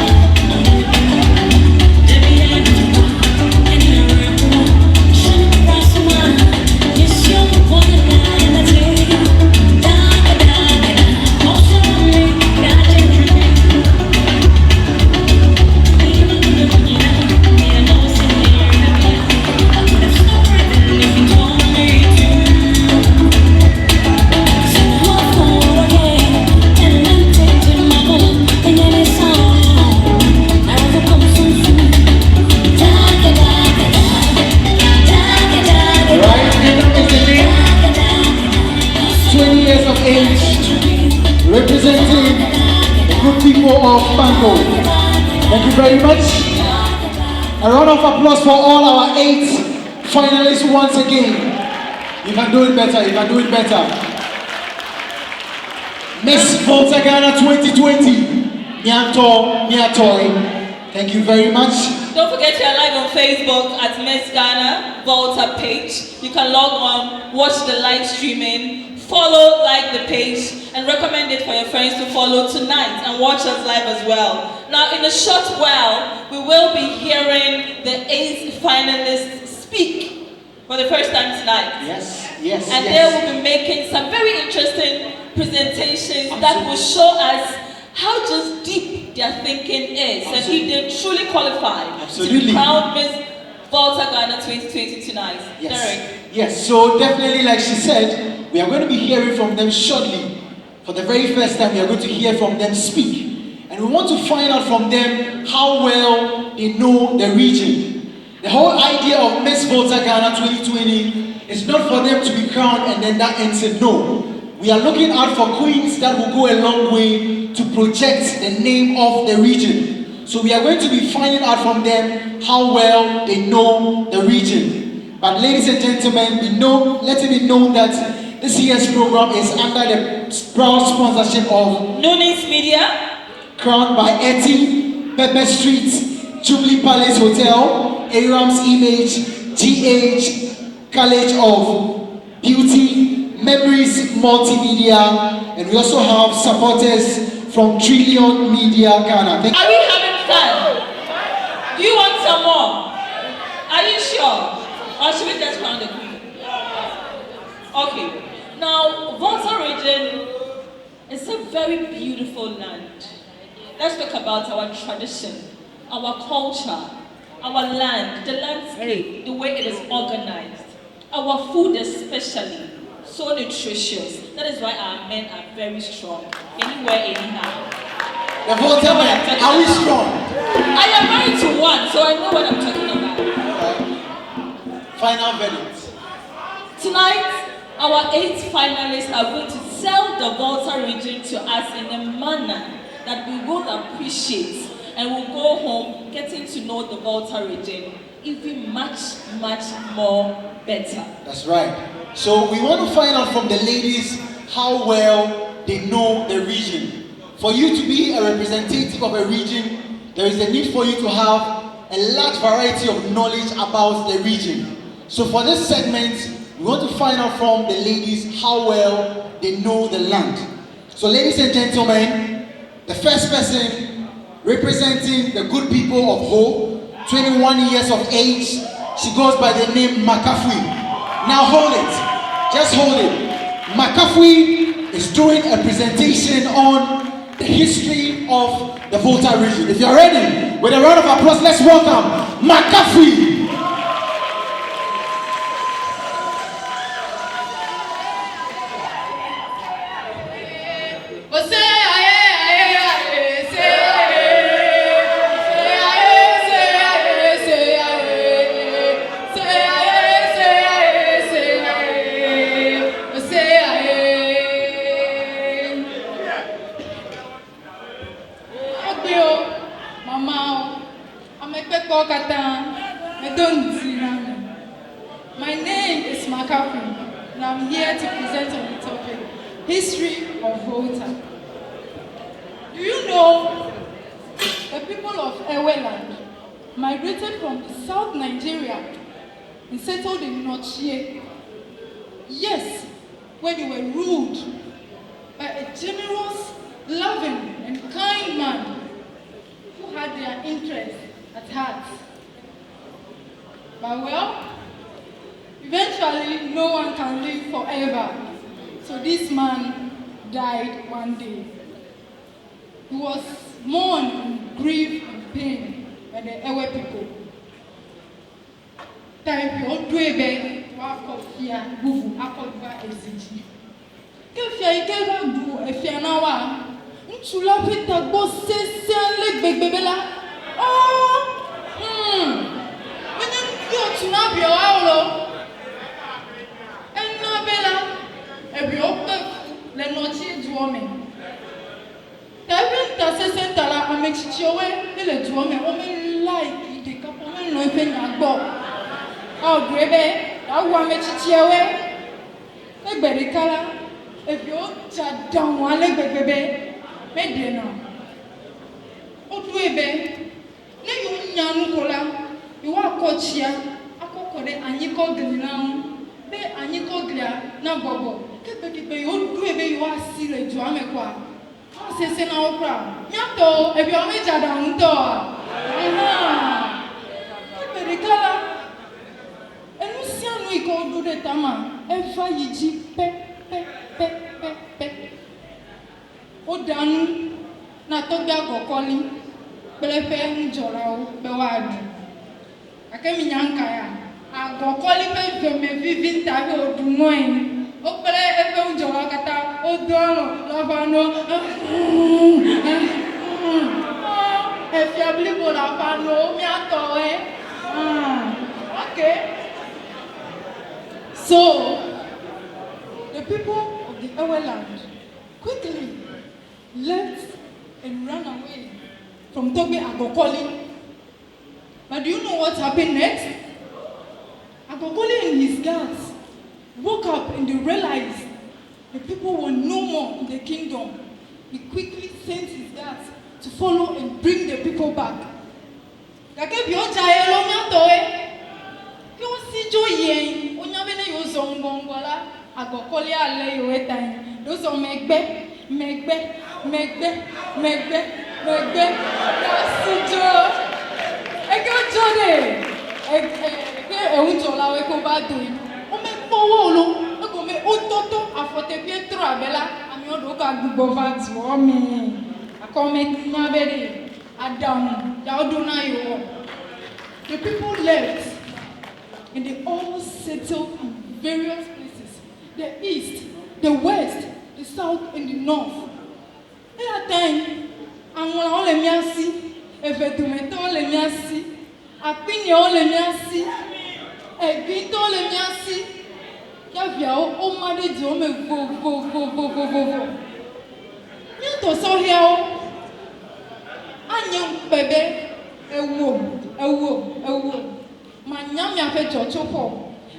Representing the good people of Banco. Thank you very much. A round of applause for all our 8 finalists once again. You can do it better, you can do it better. Miss Volta Ghana 2020. Nyanto, Nyatoi. Thank you very much. Don't forget you're live on Facebook at Miss Ghana Volta page. You can log on, watch the live streaming, follow, like the page, and recommend it for your friends to follow tonight and watch us live as well. Now, in a short while, we will be hearing the 8 finalists speak for the first time tonight. Yes, yes, and yes. they will be making some very interesting presentations that will show us how just deep their thinking is and if they truly qualify to crown Miss Volta Ghana 2020 tonight. Yes. Derek. Yes, so definitely, like she said, we are going to be hearing from them shortly. For the very first time, we are going to hear from them speak. And we want to find out from them how well they know the region. The whole idea of Miss Volta Ghana 2020 is not for them to be crowned and then that ends it. No. We are looking out for queens that will go a long way to project the name of the region. So we are going to be finding out from them how well they know the region. But ladies and gentlemen, let it be known that this year's program is under the proud sponsorship of Nunies Media, crowned by Etty, Pepper Street, Jubilee Palace Hotel, Aram's Image, GH, College of Beauty, Memories Multimedia, and we also have supporters from Trillion Media Ghana. Are we having fun? Do you want some more? Are you sure? Or should we just crown the queen? Okay. Now, Volta region is a very beautiful land. Let's talk about our tradition, our culture, our land, the landscape, the way it is organized, our food especially, so nutritious. That is why our men are very strong, anywhere, anyhow. The Volta men, are we strong? I am married to one, so I know what I'm talking about. Final verdict. Tonight, our 8 finalists are going to sell the Volta region to us in a manner that we will appreciate and we'll go home getting to know the Volta region even much, much more better. That's right. So we want to find out from the ladies how well they know the region. For you to be a representative of a region, there is a need for you to have a large variety of knowledge about the region. So for this segment, we want to find out from the ladies how well they know the land. So ladies and gentlemen, the first person representing the good people of Ho, 21 years of age, she goes by the name McAfee. Now hold it, just hold it. McAfee is doing a presentation on the history of the Volta region. If you're ready, with a round of applause, let's welcome McAfee. My name is McAfee, and I'm here to present on the topic, History of Volta. Do you know the people of Eweland migrated from the South Nigeria and settled in Nochie. Yes, where they were ruled by a generous, loving, and kind man who had their interests at heart. But well, eventually no one can live forever. So this man died one day. He was mourned in grief and pain by the Ewe people. Time you do a bed, walk of fear, bubu, akodba, exiji. Kefia ikeba du, efia nawa. Nchula pita bo se leg bebela. Oh, When you tuna be awlo. Enna bela, ebi ope le nochi duome. Tabi ta se sentala amechichiwe, ele duome, ome like ide kapo, ome no ife nyagbo. Oh, grebe, I want me to cheer away. Like Betty Color, if you don't want like baby, make dinner. Oh, do a baby. Let you young cola. You are coach here. I call it and you call Glenam. Be and you call Glia, no bobo. Keep it, you do a baby, you are silly to Amequa. I say, no crowd. Yato, if you are major down door. Betty Color. Et nous si on nous écoute de tama, elle va y dire pe. O danu na toga kokoli, belefe njorao bewadu. Akemi nyanka ya, a kokoli pe veme vivi tabi o dumoin. O pele efe njorao kata o dono lavano. Efi ablibo lavano mi atoe. Okay. So, the people of the Ewe land quickly left and ran away from Toge Agokoli. But do you know what happened next? Agokoli and his guards woke up and they realized the people were no more in the kingdom. He quickly sent his guards to follow and bring the people back. Agokoli ale yo etan. Those are megbe. Nasijo. Ego jode. Unjola we ko ba do. O me powo lo. Ego me ototo afote Pietro abela. Ami odo ka gbugbo vat o mi. Akome nyabere. Adam. Ya odo na yo. The people left and they all settled in various places. The east, the west, the south, and the north. At that time, I'm all let me see. If I do it, all let me see. I think all let me see. I think all let me see. Yavia, oh, my dear, you me go. You to so here. Anyam baby, a wo. My nyam ya fe chochopo.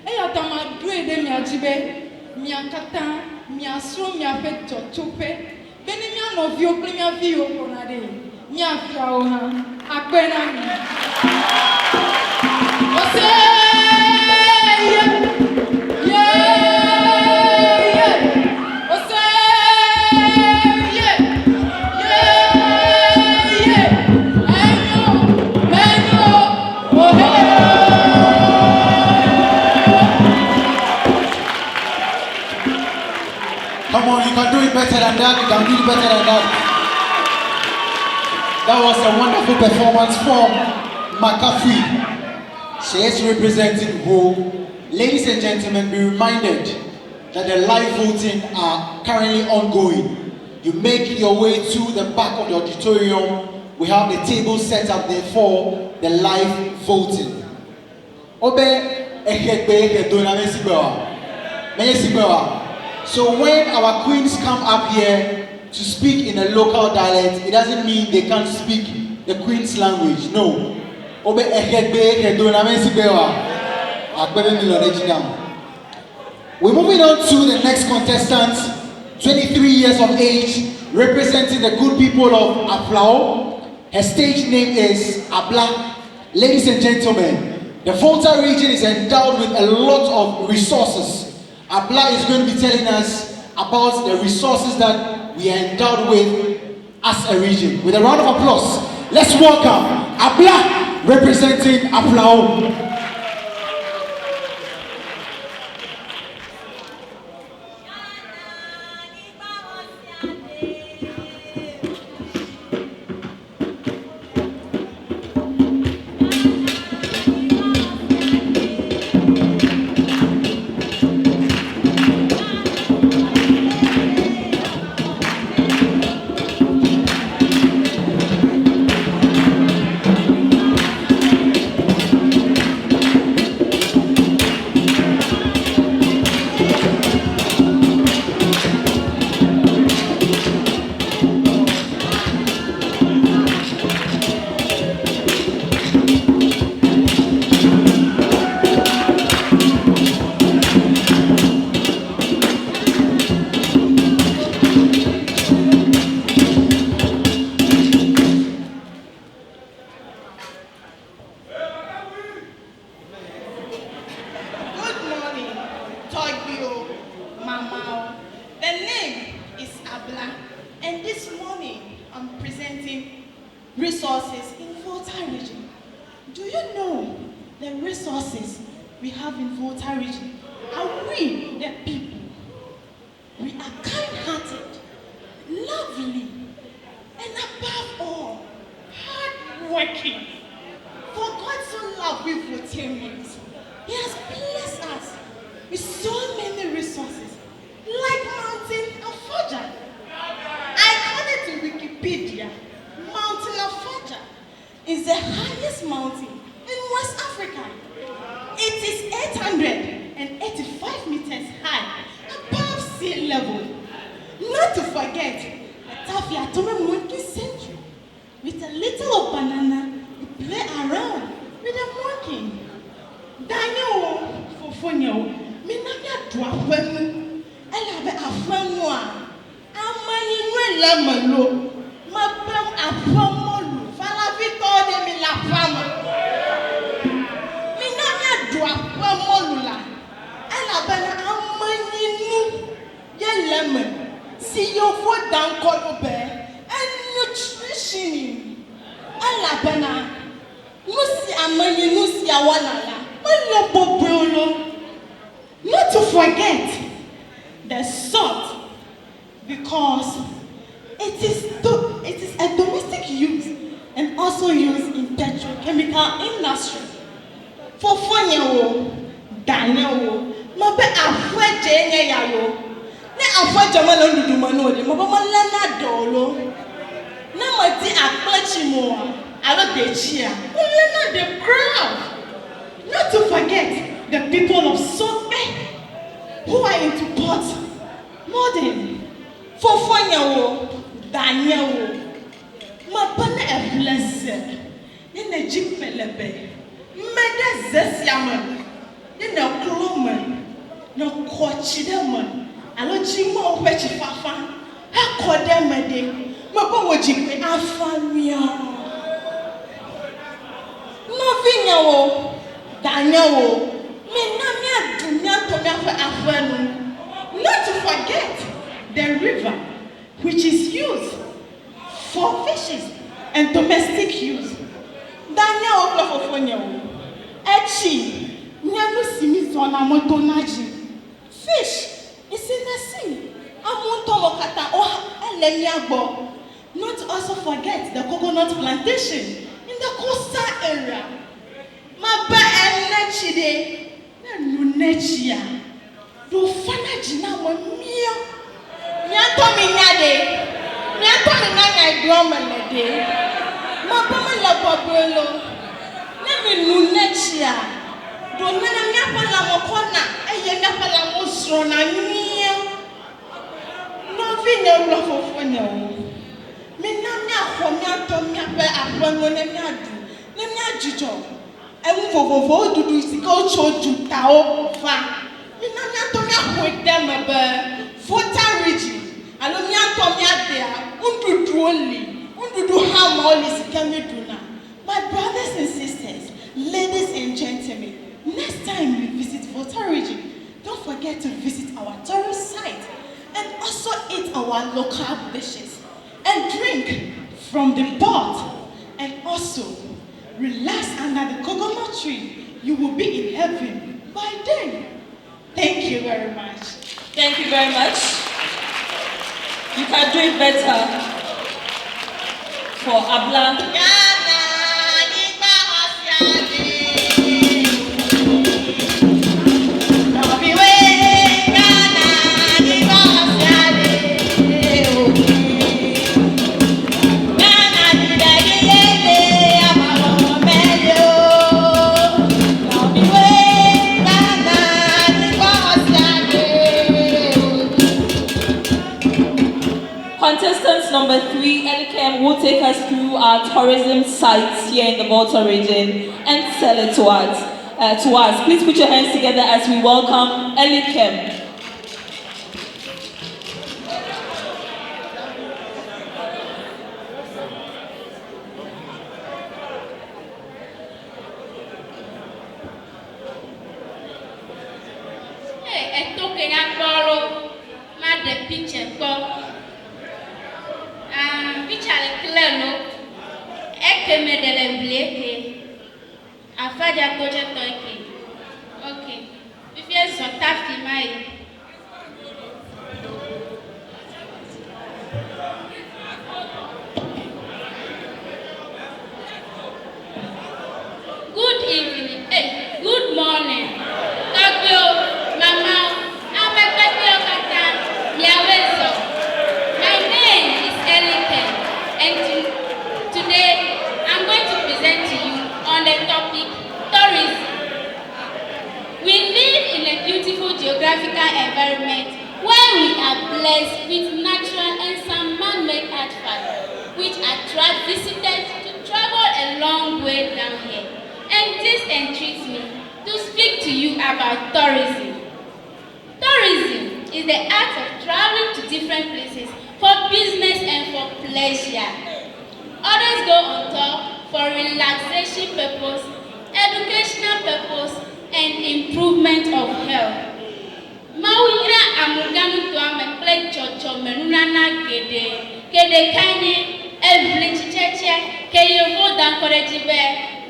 Eya tama due de mi ajibe. Mi akata, mi asro, mi afet chochope. Beni mi anovio, mi afio konade. Mi afia oha, akbena mi. Ose, yeah. Ose, yeah. Menyo, oh hey. Come on, you can do it better than that. You can do it better than that. That was a wonderful performance from McAfee. She is representing Ho. Ladies and gentlemen, be reminded that the live voting are currently ongoing. You make your way to the back of the auditorium. We have the table set up there for the live voting. So when our queens come up here to speak in a local dialect, it doesn't mean they can't speak the queen's language. No. We're moving on to the next contestant, 23 years of age, representing the good people of Aflao. Her stage name is Abla. Ladies and gentlemen, the Volta region is endowed with a lot of resources. Abla is going to be telling us about the resources that we are endowed with as a region. With a round of applause, let's welcome Abla representing Aplao. Resources in Volta region. Do you know the resources we have in Volta region? Are we the people? We are kind-hearted, lovely, and above all, hard-working. For God so loved we Voltarians, He has blessed us with so many resources, like Mountain Afoja. According to Wikipedia, Mountain Afoja is the highest mountain in West Africa. It is 885 meters high above sea level. Not to forget, the Tafiatome Monkey Century. With a little of banana, you play around with a monkey. Daniel Fofonio, Minamia Dwafemu, Elabe Afamwa, Amayinwe Lamalo. Mabam afamolu, fala vito de mi la fama. Minamia do afamolu la. Ela bana amanyinu ye lemon. Si yo vo dan kolobe, and nutrition. Ela bana nusi amanyinu si awana la. Malobo brolo. Not to forget the salt, because it is a domestic use and also used in petrochemical industry. For fonyo, danyo, mabe afwe jenye yayo. Ne afwe jamalo ndudumano de, mabama lana dolo. Na mati akpachi mo, alo dechia. Lana the crowd. Not to forget the people of Sope who are into pot modern. For fonyo, Daniel, my partner a blessed in the jeep pelebe. Meda zesiaman, in the cloman, no cochidaman, a lodgimo wetchy fafa. I call them a day, my boy jeep, I found me. Nothing, yo, Daniel, me namia do not come out for afternoon. Not to forget the river, which is used for fishes and domestic use. Daniel Oklafofonyo, Echi, Nyanu Simizona Motonaji. Fish is in the sea. Amontomokata or Elemiabo. Not to also forget the coconut plantation in the coastal area. Maba Elechide, Nunechia, do Fanajina Mia. Nyanto minyade, nyanto minyanya idioma lede. Mabama la babelo, nemi nunechia. Do nana nyapa la mokona, eye nyapa la mosro na niya. No vinyo lofofonyo. Minamya khomyanto myape afwango nemyadu, nemyajijo. Ewu vovovo dudu isika ochoju tao fa. Minamya to myakwete mebe. Volta region, and we are coming there. Undu duoli, undu du how all is coming to now. My brothers and sisters, and gentlemen, next time you visit Volta region, don't forget to visit our tourist site and also eat our local dishes and drink from the pot and also relax under the coconut tree. You will be in heaven by then. Thank you very much. Thank you very much. You can do it better for Abla. Contestant number 3, Elikem, will take us through our tourism sites here in the Volta region and sell it to us. Please put your hands together as we welcome Elikem.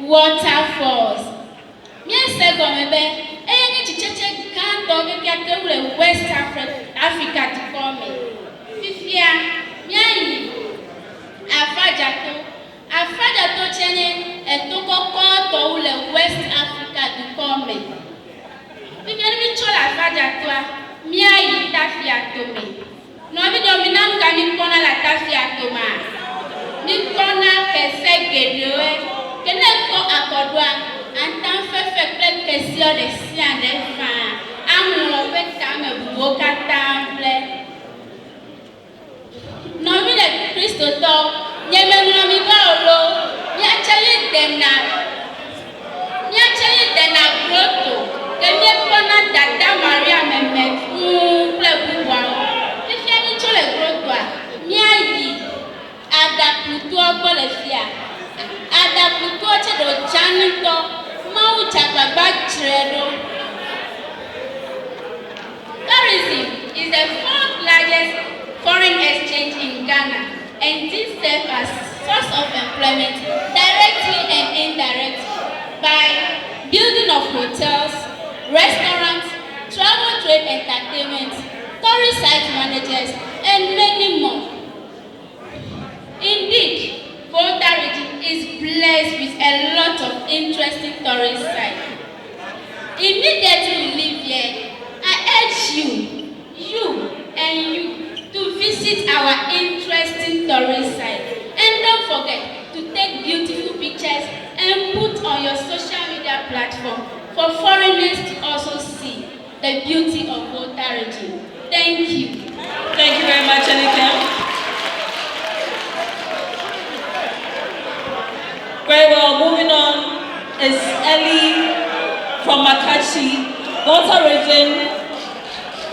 Waterfalls. West Africa to come. Fifia, Miami, Afajato Chene, and Toko to West Africa to come. Fifia, we told Afajato, Miami, Tafia to me. No, we don't mean I'm coming corner like Tafia to me. Nikona Kesegedue, Keneko Akodwa, and Tanfe Kesio de Sian de Fan. I'm going to walk at temple. No, we let Christo talk. Yemenomi Galo, Yachali Dena Grotto, the Nepona Dada Maria Memet, Plebuwa. If you have a grotto, Miai, Ada Pluto Bolefia, Ada Pluto Chedo Janito, Mauta Babak. Tourism is the fourth largest foreign exchange in Ghana, and this serves as source of employment directly and indirectly by building of hotels, restaurants, travel trade entertainment, tourist site managers, and many more. Indeed, Volta region is blessed with a lot of interesting tourist sites. Immediately we leave here, I urge you to visit our interesting tourist site. And don't forget to take beautiful pictures and put on your social media platform for foreigners to also see the beauty of Volta region. Thank you. Thank you very much, Elikem. Very well, moving on is Ellie from Makachi. Volta region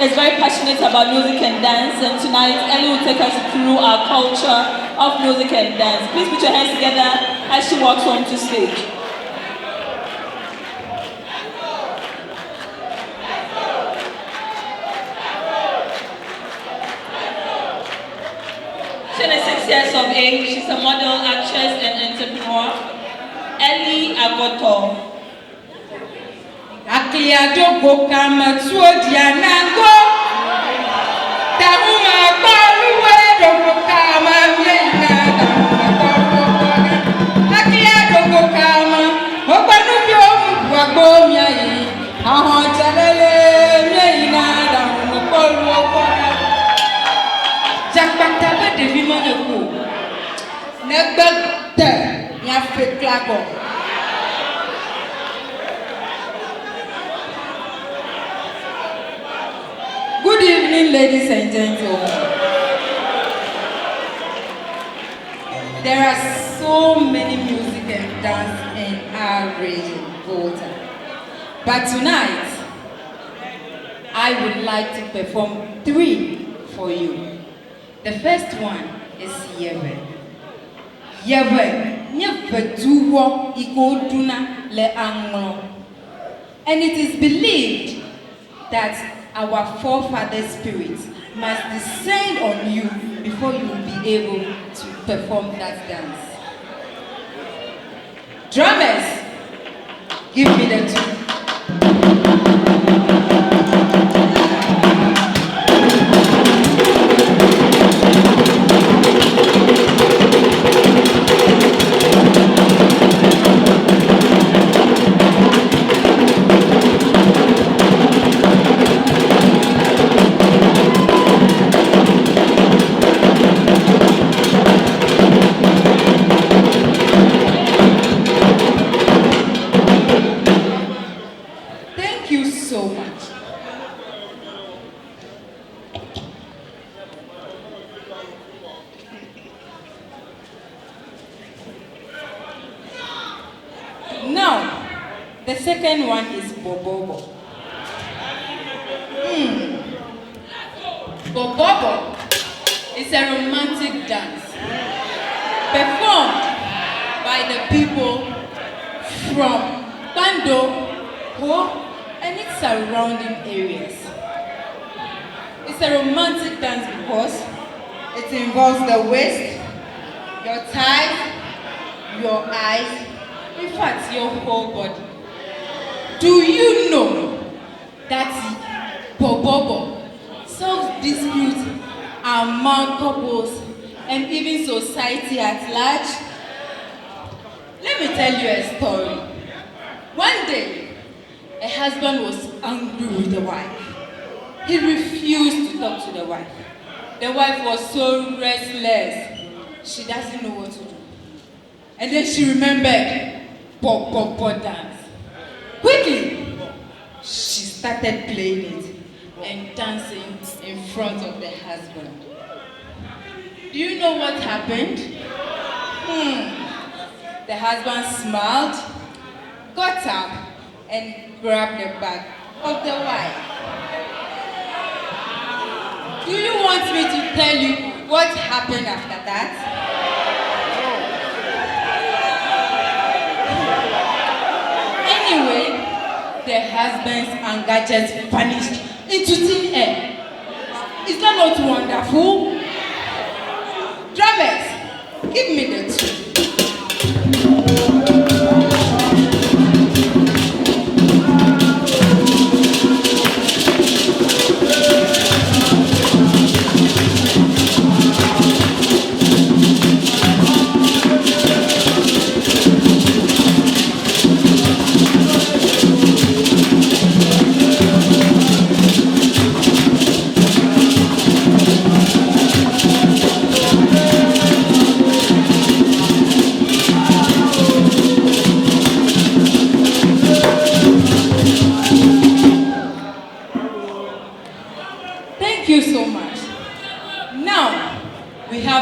is very passionate about music and dance, and tonight Ellie will take us through our culture of music and dance. Please put your hands together as she walks onto stage. years of age. She's a model, actress, and entrepreneur. Ellie Agoto. Akliado Gokama Tuodianango. Tahuma Baluwe Gokama Yena. Akliado Gokama. Obanubio Wagomia. Ahon Jalele Yena. Jakpata de Vimoneko. Never there. Yafe Klago. Good evening, ladies and gentlemen. There are so many music and dance in our region, Volta. But tonight, I would like to perform 3 for you. The first one is Yewe. Yewe, Nyebetuwo Ikoduna Le Anglo. And it is believed that our forefathers' spirits must descend on you before you will be able to perform that dance. Drummers, give me the tune. The second one is Bobobo. Bobobo is a romantic dance performed by the people from Bando, Ho, and its surrounding areas. It's a romantic dance because it involves the waist, your thighs, your eyes, in fact, your whole body. Do you know that Bobobo solves disputes among couples and even society at large? Let me tell you a story. One day, a husband was angry with the wife. He refused to talk to the wife. The wife was so restless. She doesn't know what to do. And then she remembered Bobobo dance. Quickly, she started playing it and dancing in front of the husband. Do you know what happened? The husband smiled, got up, and grabbed the bag of the wife. Do you want me to tell you what happened after that? Anyway, the husband's anger just vanished into thin air. Is that not wonderful? Drummers, give me the tune.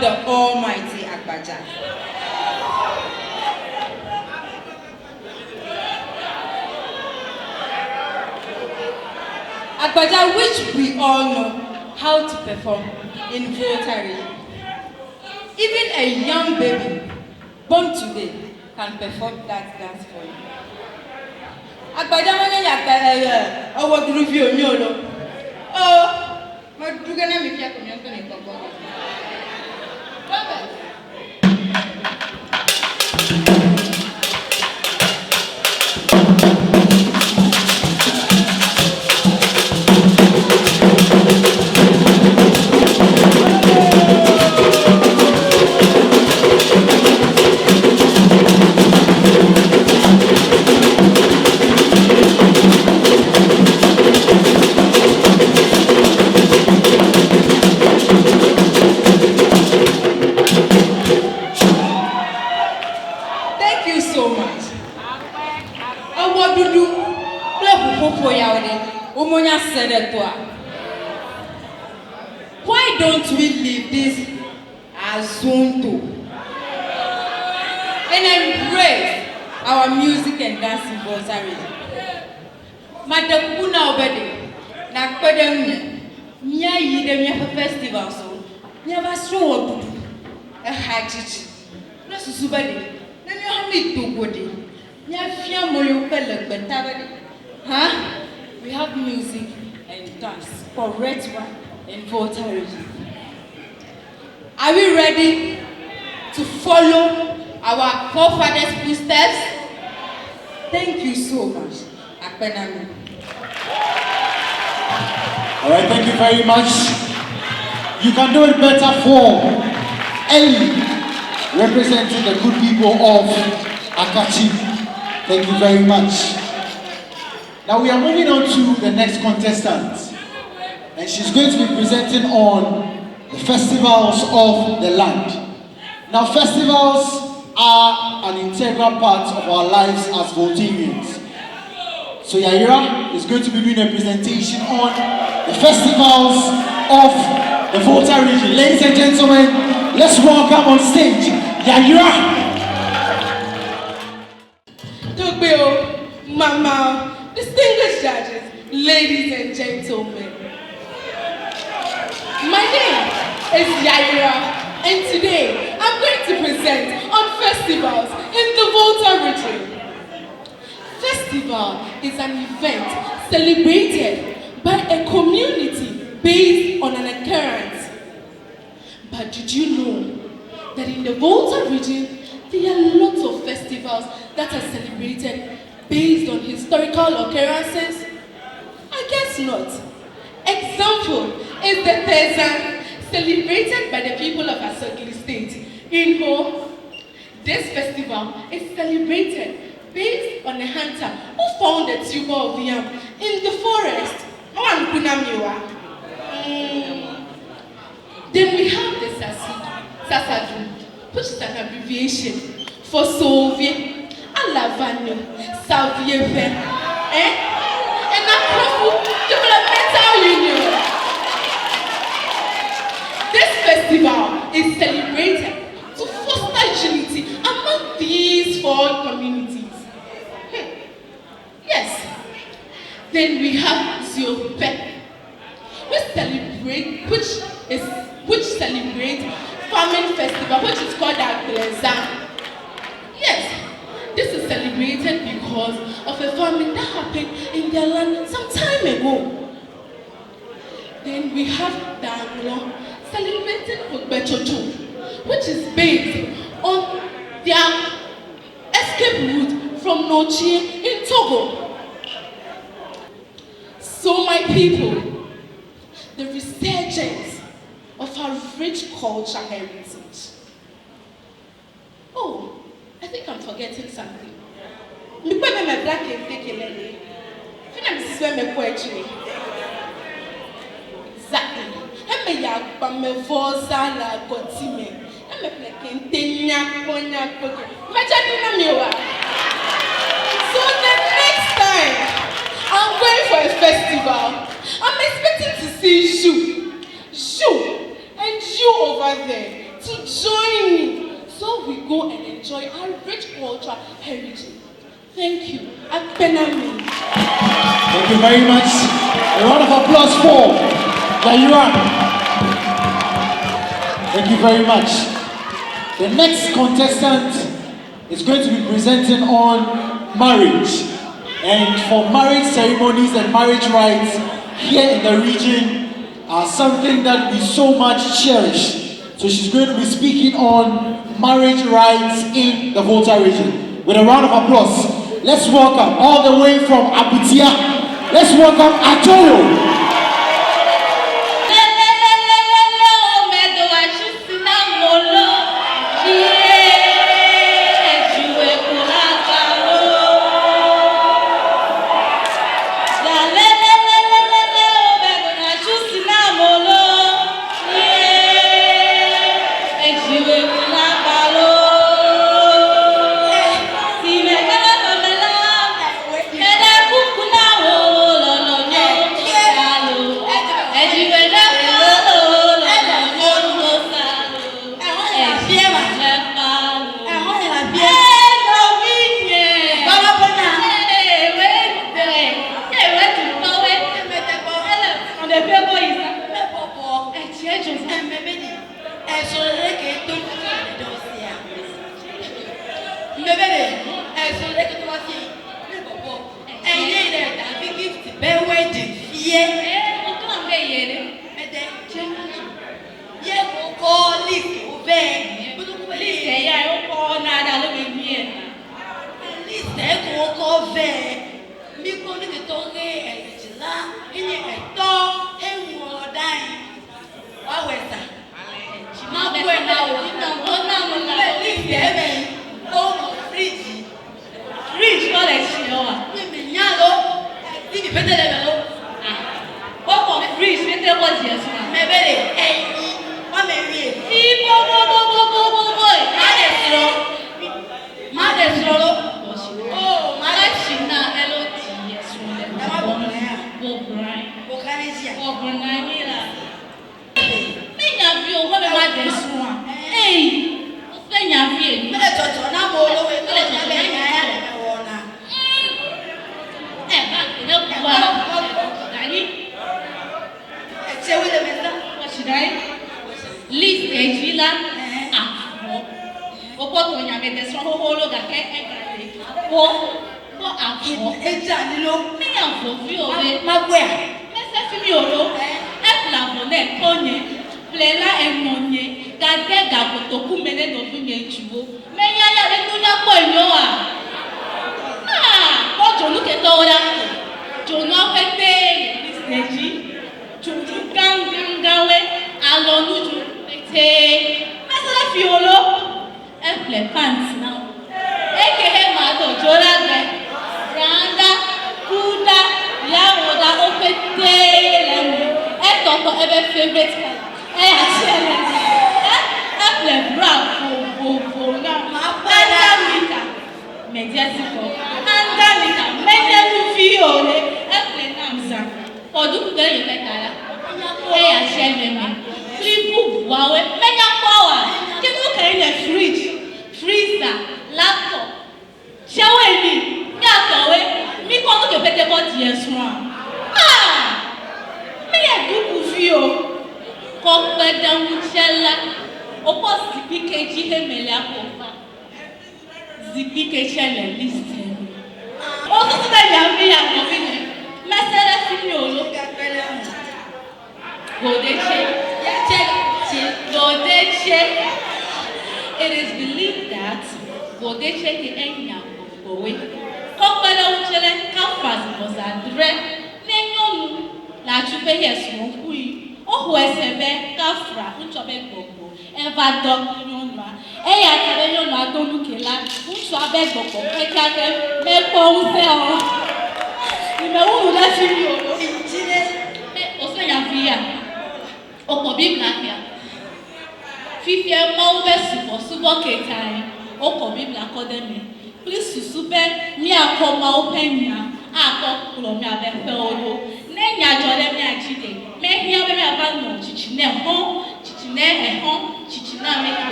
The Almighty Agbaja. Agbaja, which we all know how to perform in Volta region. Even a young baby born today can perform that dance for you. Agbaja manya yakala owo review nyolo. Oh, madugana mifia komyanto ni tobo. Bye. why don't we leave this Azunto and embrace our music and dancing Volta region? Madam Kuna Obede, na Kodem, Nia Yidemia festival so, never show up a hajit. No Subadi, then you have me to Godi. Nia Fia Moyo Pellet, but Tabadi. Huh? We have music and dance for Red One and Volta region. Are we ready to follow our forefathers' footsteps? Thank you so much, Akpenami. All right, thank you very much. You can do it better for Ellie, representing the good people of Akachi. Thank you very much. Now we are moving on to the next contestant, and she's going to be presenting on the festivals of the land. Now, festivals are an integral part of our lives as Voltarians. So Yaira is going to be doing a presentation on the festivals of the Volta region. Ladies and gentlemen, let's welcome on stage Yaira. Tokyo, Mama, distinguished judges, ladies and gentlemen. My name is Yaira, and today I'm going to present on festivals in the Volta region. Festival is an event celebrated by a community based on an occurrence. But did you know that in the Volta region, there are lots of festivals that are celebrated based on historical occurrences? I guess not. Example is the Tezan, celebrated by the people of Asogli State. In Ho, this festival is celebrated based on a hunter who found a tuber of yam in the forest. Then we have the Sasadu, which is an abbreviation for Soviet, Alavano, Saviefe, and Afro Developmental Union. This festival is celebrated to foster unity among these four communities. Yes. Then we have Ziope, which celebrates farming festival, which is called Aglezan. Yes, this is celebrated because of a farming that happened in their land some time ago. Then we have Danglo, celebrating Ogbechocho, which is based on their escape route from Nochie in Togo. So my people, the resurgence of our rich culture heritage. Oh, I think I'm forgetting something. Exactly. So the next time I'm going for a festival, I'm expecting to see you, and you over there to join me, so we go and enjoy our rich cultural heritage. Thank you. Akpenami. Thank you very much. A round of applause for Yaira. Thank you very much. The next contestant is going to be presenting on marriage. And for marriage ceremonies and marriage rites here in the region are something that we so much cherish. So she's going to be speaking on marriage rites in the Volta region. With a round of applause, let's welcome all the way from Abutia. Let's welcome Atoyo.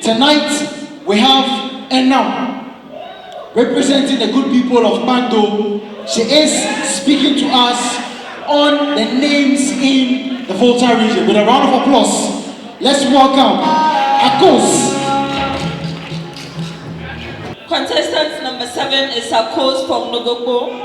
Tonight, we have Enam, representing the good people of Bando. She is speaking to us on the names in the Volta region. With a round of applause, let's welcome Akos. Contestant number 7 is Akos from Nogoko.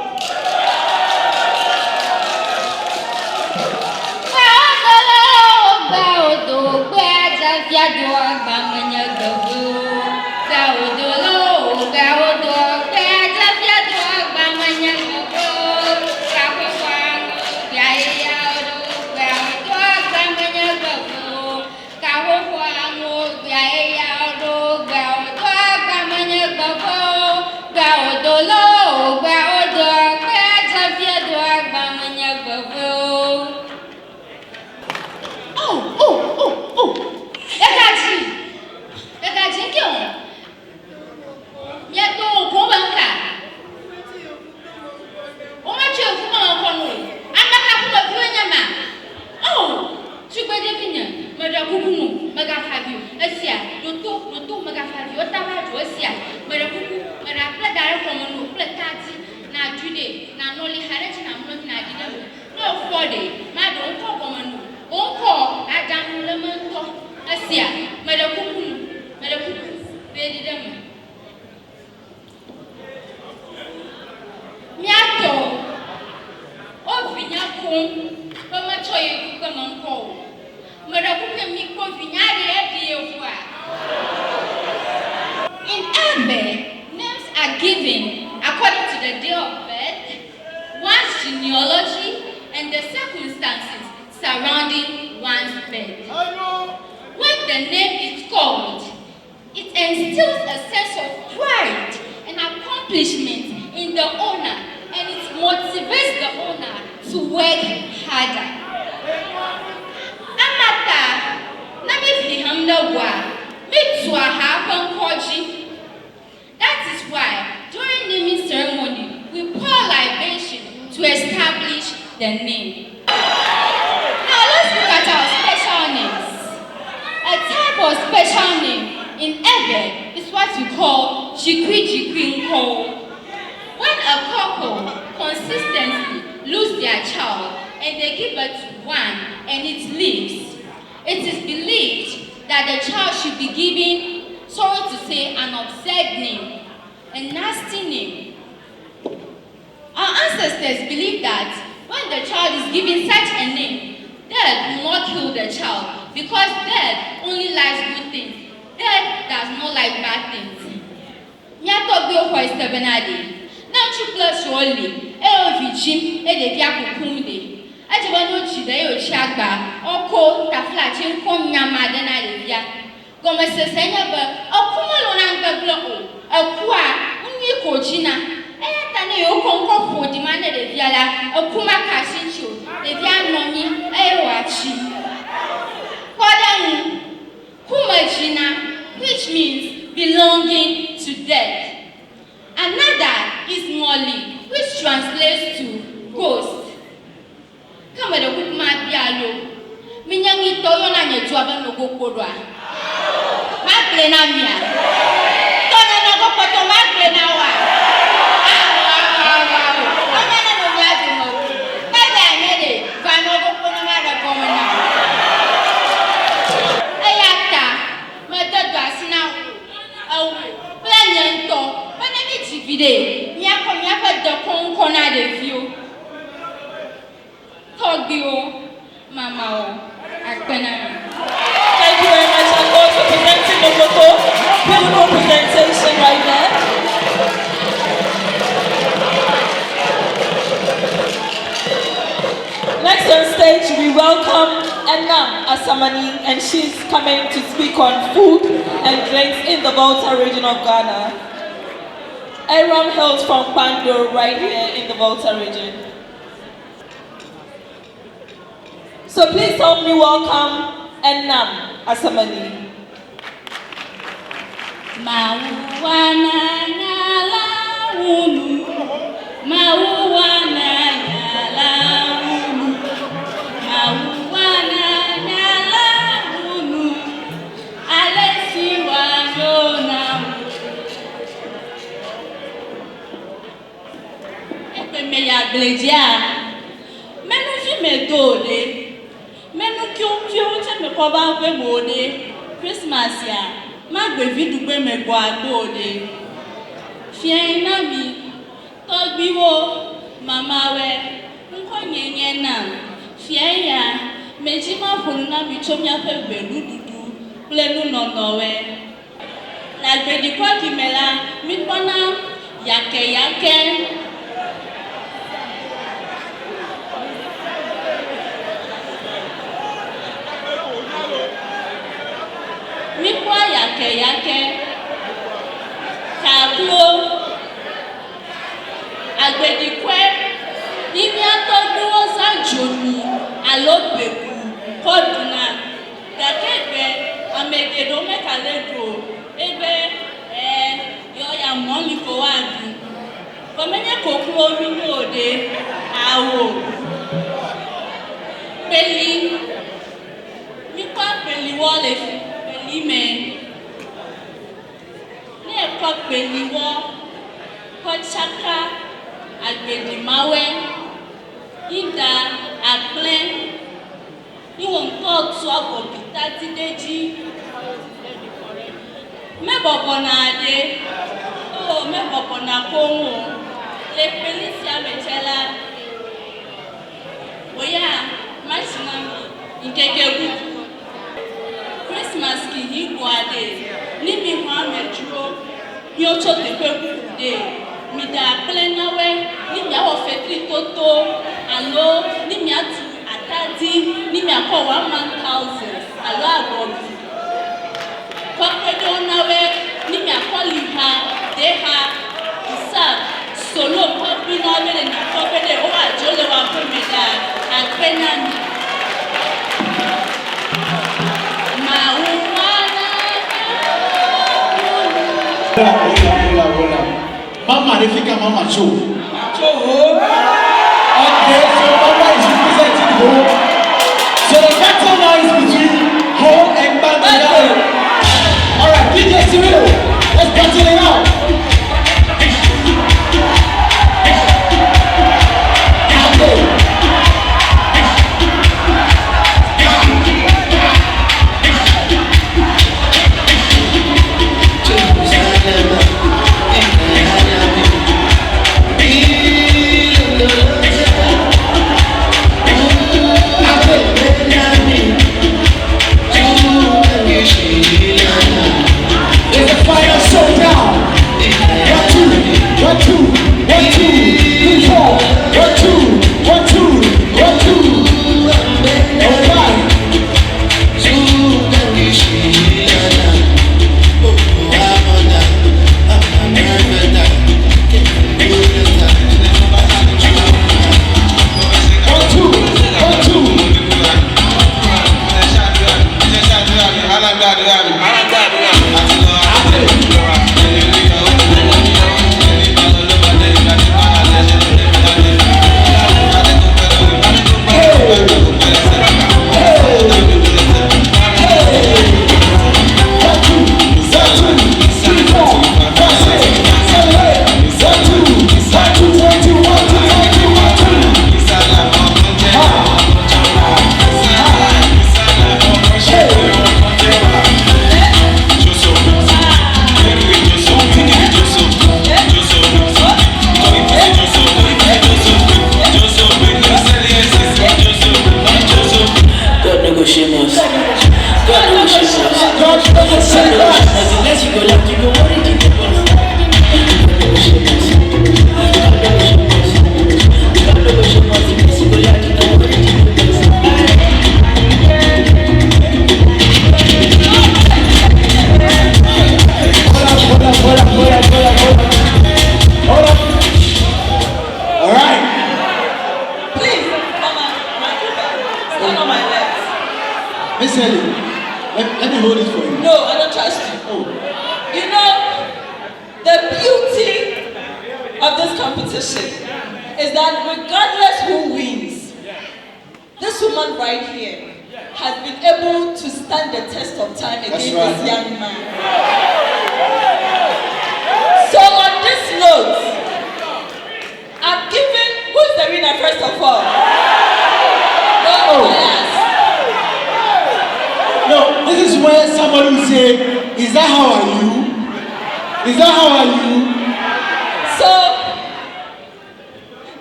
In Ambe, names are given according to the day of birth, one's genealogy, and the circumstances surrounding one's birth. When the name is called, it instills a sense of pride and accomplishment in the owner, and it motivates the owner to work harder. Amata, Nami Hamna Wa, Mitsua Hapan Koji. That is why, during naming ceremony, we pour libation to establish the name. Now let's look at our special names. A type of special name in Ebe is what we call Jikwi Jikwi Nko. When a couple consistently lose their child and they give birth to one and it lives, it is believed that the child should be given, sorry to say, an absurd name, a nasty name. Our ancestors believed that when the child is given such a name, death will not kill the child because death only likes good things. Death does not like bad things. Nyato bio for Estebenade. Now you plus only. Vichim, de Diakukunde. Ajabano Chide, Chagba, Oko, Taflachin, Konyama, then I live ya. Gomez Senaba, Okumalonanga Glow, a qua, Unikochina. Ayatane Okonko for demanded a Viala, a Kuma Cassincho, the Vianoni, Ayawachi. Kodang Kumachina, which means belonging to death. Another is Molly, which translates to ghost. Come with a good man, Diallo. Minyangi Toyona Netuaban no go Kodwa. Maglenamia. Tona no go Poto Maglenawa. Amana no Yazimo. Maybe I made it. Vanogo Ponamada Gomana. Ayata. Mother Sina. Oh, Planyanto. Vide, Miaka the Concona de View. Togio, Mama, Akpena. Thank you very much, Akos, for presenting the photo. Beautiful presentation right there. Next on stage, we welcome Enam Asamani, and she's coming to speak on food and drinks in the Volta region of Ghana. Aram hails from Pando, right here in the Volta region. So please help me welcome Enam Asamani. Mauwana nyala unu, mauwana nyala unu, mauwana nyala unu, alesiwa. me do de. Menu kyo che me ko ba gbe mo de. Christmas ya. Ma gbe vidu gbe me go agbo de. Fien na mi. To biwo mama we. Nko nyenye na. Fien ya. Mejima funu na bi chomya fe belu dudu. Plenu no we. La gbe di kwa kimela mi pona yake. Mikwa yake kaklo agbedikwe nimi atogbo sajoni alobeku koduna gakegbe amegedo mekaledo ebe yo ya money ko wadu komenye koklo mi ode awo peli mikwa peli wole ime ní ẹ̀kọ́ pèlíwọ́ kọ́chaka àgbèdìmáwẹ́ ìdá àpẹ́ níwọ̀n nǹkan ọ̀tún ọ̀gbọ̀bìtá ti déjì mẹ́bọ̀bọ̀ náà dé mẹ́bọ̀bọ̀ náà kóhùn lè pèlí sí àmẹ́tẹ́lá bóyá máṣínà ìkẹ́kẹ́ gùn. Christmas ki higbo ade ni mi hwa metro ni o cho te pe de mi da plenawe ni mi awo fetri toto alo ni mi atu atadi ni mi akọ 1,000 alo abobi kwa pedo nawe ni mi akọ liha de ha isa solo popi na le na ko pede o ajole wa pe me da apenani Hola. Mama, Refika, Mama, Cho. Okay, so Mama is representing Ho. So the battle now is between Ho and Bangladesh. Alright, DJ Cyril, let's battle it out. Let me hold it for you. No, I don't trust you. Oh. You know, the beauty of this competition is that regardless who wins, this woman right here has been able to stand the test of time against this young man. So on this note, I'm giving, who's the winner first of all? this is where somebody will say, is that how are you? Is that how are you? So,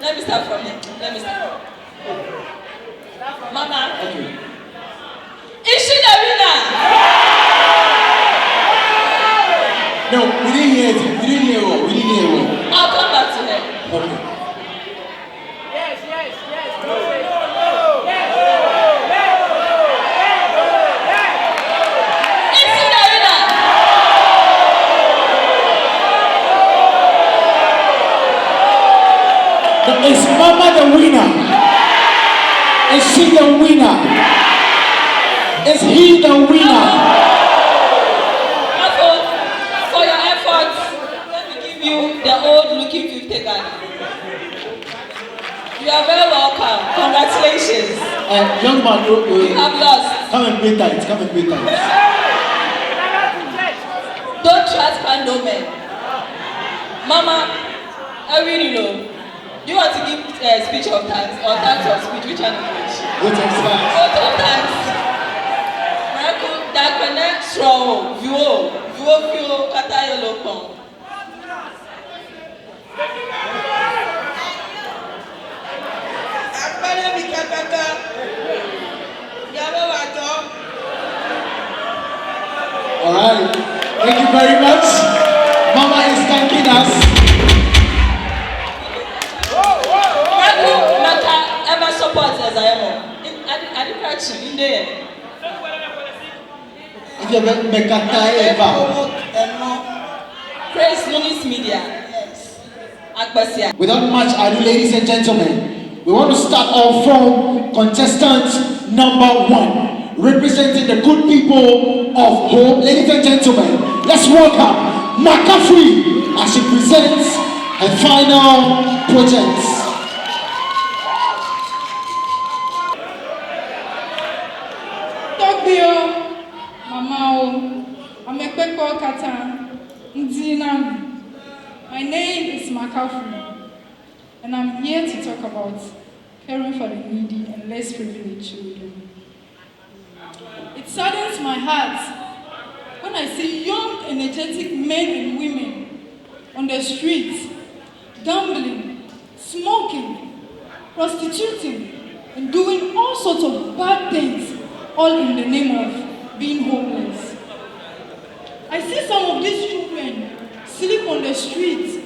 let me start from here. Let me start. Mama, Okay. is she the winner? No, we didn't hear it. We didn't hear what. We didn't hear what. I'll come back to her. Okay. Is she the winner? Is Mama the winner? Is she the winner? Is he the winner? Uncle, for your efforts, let me give you the old looking 50 Ghana. You are very welcome. Congratulations. Young man, You have lost. come and pay tithes. Come and pay tithes. Don't trust Pando men. Mama, I really know. Do you want to give a speech of thanks or thanks of speech? Which one is which? Vote of thanks. Vote of thanks. Miracle, that connect strong. View, kata yellow pong. All right. Thank you very much. Mama is thanking us. Miracle, Maka, ever support as I am. I didn't catch you in there. If you have make a tie, Praise Nunies Media. Yes. Akbasia. without much ado, ladies and gentlemen, we want to start off from contestant number 1, representing the good people of Ho. Ladies and gentlemen, let's welcome McCaffrey as she presents her final projects. Tokyo, Mama, I'm a Peko Kata, Ndina. My name is Makafri, and I'm here to talk about caring for the needy and less privileged children. It saddens my heart when I see young, energetic men and women on the streets, gambling, smoking, prostituting, and doing all sorts of bad things, all in the name of being homeless. I see some of these children sleep on the streets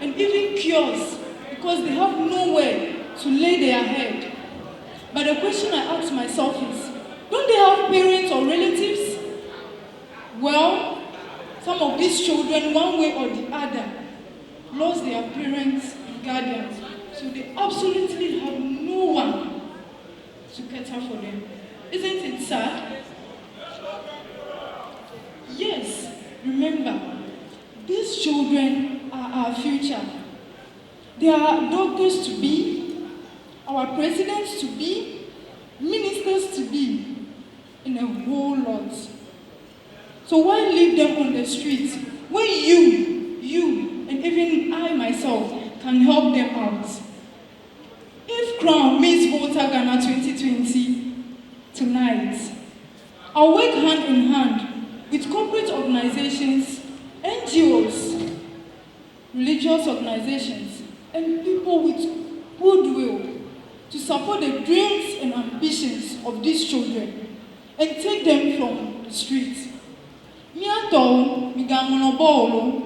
and even kiosks because they have nowhere to lay their head. But the question I ask myself is, don't they have parents or relatives? Well, some of these children, one way or the other, lost their parents and guardians, so they absolutely have no one to cater for them. Isn't it sad? Yes, remember, these children are our future. They are doctors to be, our presidents to be, ministers to be, and a whole lot. So why leave them on the streets when you, and even I myself can help them out? If crowned Miss Volta Ghana 2020 tonight, I'll work hand in hand with corporate organizations, NGOs, religious organizations, and people with goodwill to support the dreams and ambitions of these children and take them from the streets. Mi ato mi gamono bolo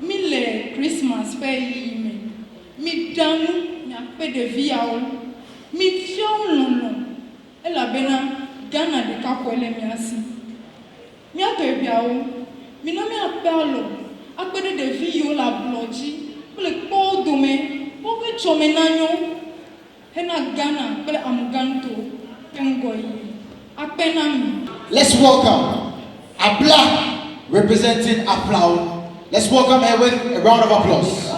mi le Christmas pay mi danu mi ape de viao mi fion lono ela bena Ghana de kakwele mi asi mi ato ebiao mi no mi apelo akpede de vi la bloji le po dome po we chome nanyo hena Ghana pele amuganto pengoyi apena mi. Let's welcome Abla, representing Applaud. Let's welcome her with a round of applause.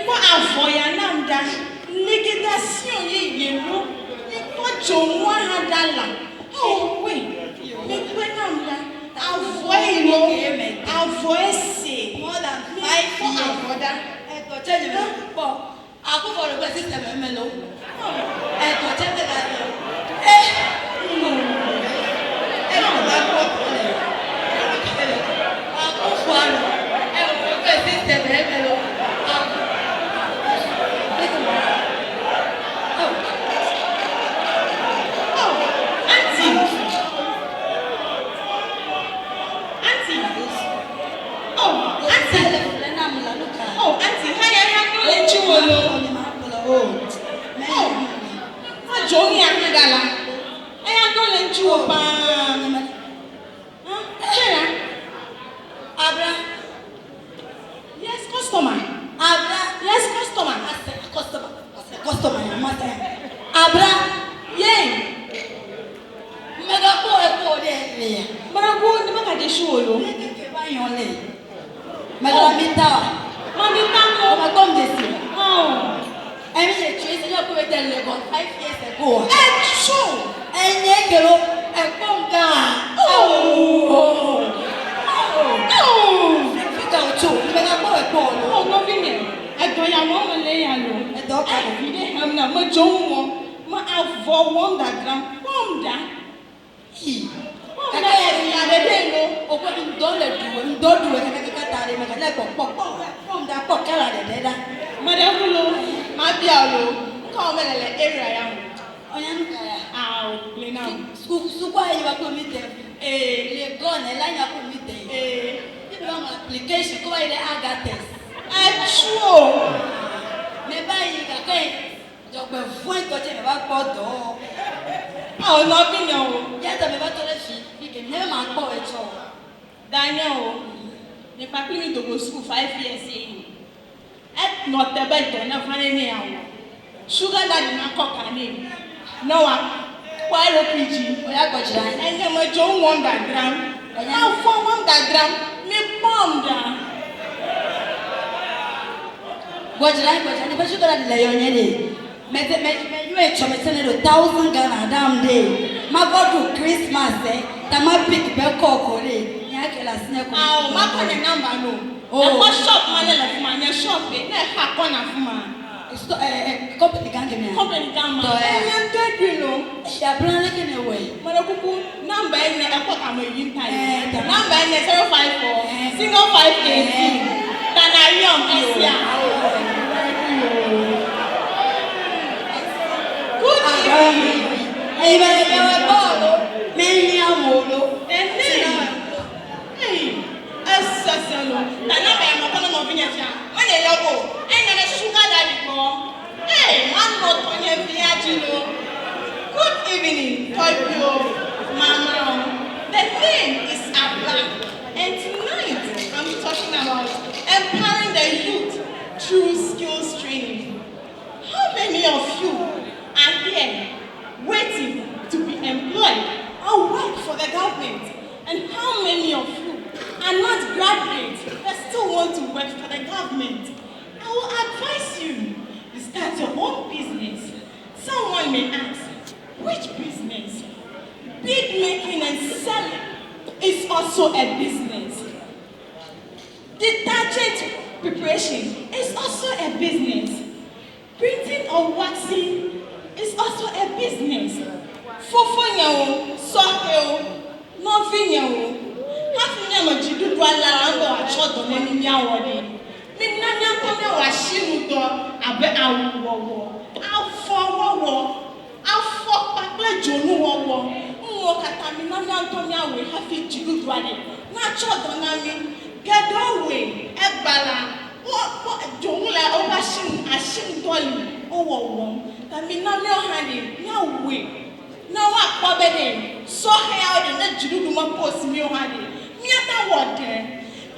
quoi avoya namda, liquidation yélo, mais quoi jomoa hadala. Oh oui, mais quoi namda, avoylo, avoyé, more than 5 years. Avoda, Bon, à quoi pour le passer c'est même là.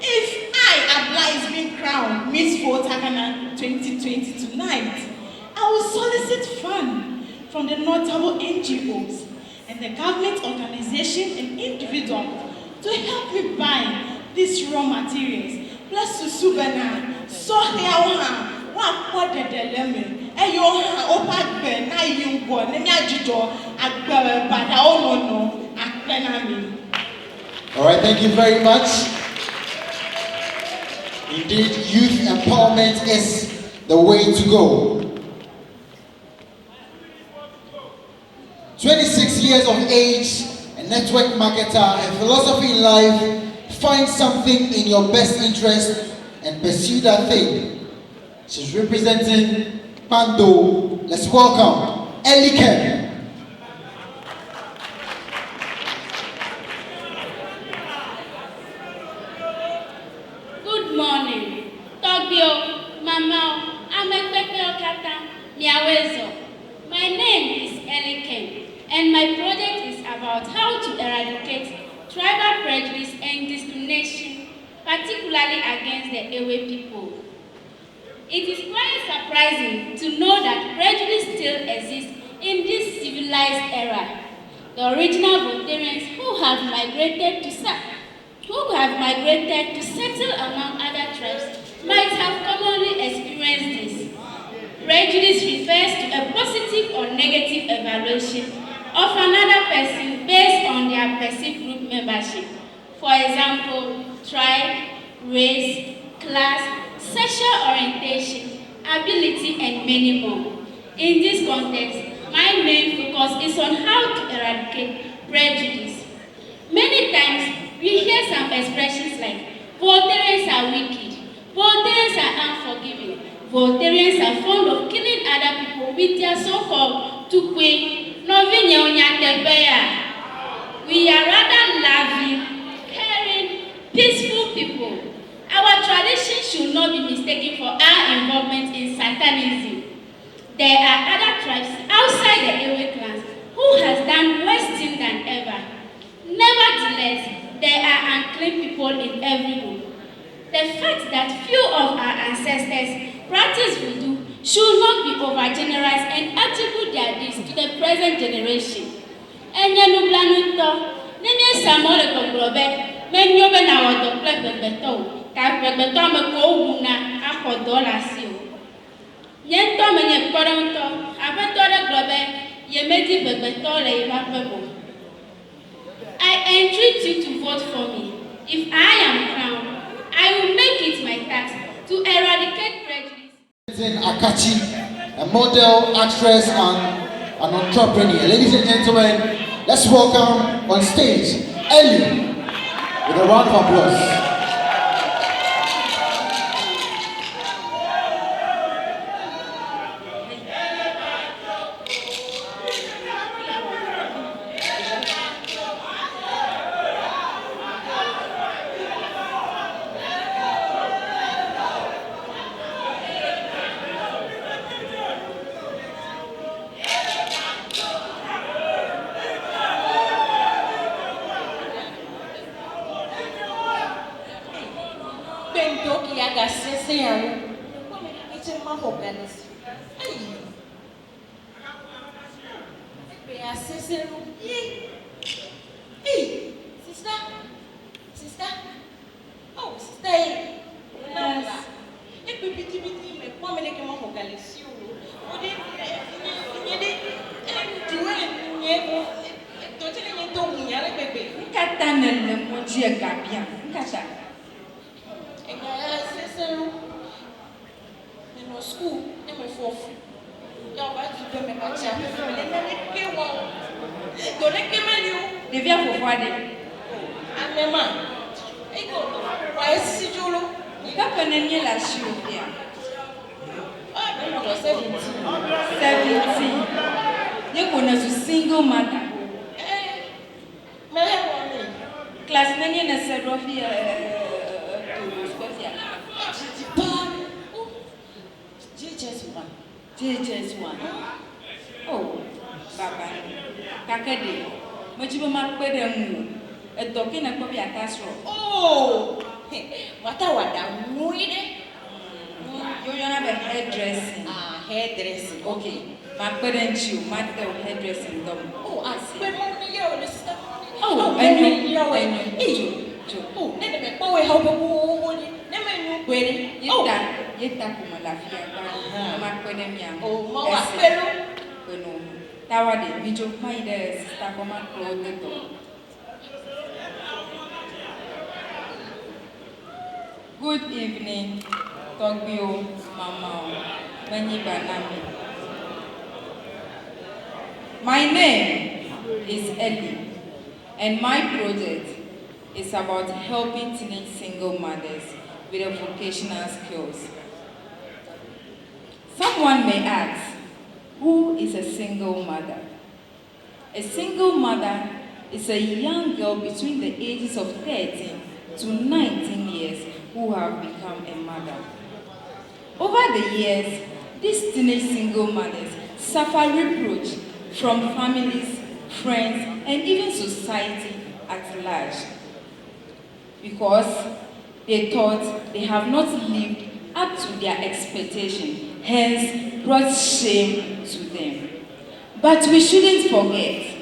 If I, Abla, is being crowned Miss Volta Ghana 2020 tonight, I will solicit funds from the notable NGOs and the government organizations and individuals to help me buy these raw materials. Plus, Susubana, Soheawa, what did the lemon? And you open pen, I you go, and I do but I don't know. All right, thank you very much. Indeed, youth empowerment is the way to go. 26 years of age, a network marketer, and philosophy in life, find something in your best interest and pursue that thing. She's representing Pando. Let's welcome Eliken. Good morning. Togyo, Mama, Amekpekpe Okata, Miawezo. My name is Eliken, and my project is about how to eradicate tribal prejudice and discrimination, particularly against the Ewe people. It is quite surprising to know that prejudice still exists in this civilized era. The original Voltarians who have migrated to settle among other tribes might have commonly experienced this. Prejudice refers to a positive or negative evaluation of another person based on their perceived group membership. For example, tribe, race, class, sexual orientation, ability, and many more. In this context, my main focus is on how to eradicate prejudice. Many times, we hear some expressions like, Voltarians are wicked, Voltarians are unforgiving, Voltarians are fond of killing other people with their so-called tukwe, novinya onyatebeya. We are rather loving, caring, peaceful people. Our tradition should not be mistaken for our involvement in Satanism. There are other tribes outside the Ewe clans who has done worse things than ever. Nevertheless, there are unclean people in every group. The fact that few of our ancestors practice voodoo should not be overgeneralized and attribute their deeds to the present generation. I entreat you to vote for me. If I am crowned, I will make it my task to eradicate prejudice. Akachi, a model, actress, and an entrepreneur. Ladies and gentlemen, let's welcome on stage Ellie with a round of applause. yeta kuma lafia ba ma kwene miam. Oh, mama pelo. Bueno, tawade bijo mai de sister koma clothes to. Good evening, Togbio, Mama, Many Banami. My name is Ellie, and my project is about helping teenage single mothers with their vocational skills. Someone may ask, who is a single mother? A single mother is a young girl between the ages of 13 to 19 years who have become a mother. Over the years, these teenage single mothers suffer reproach from families, friends, and even society at large because they thought they have not lived up to their expectation, hence brought shame to them. But we shouldn't forget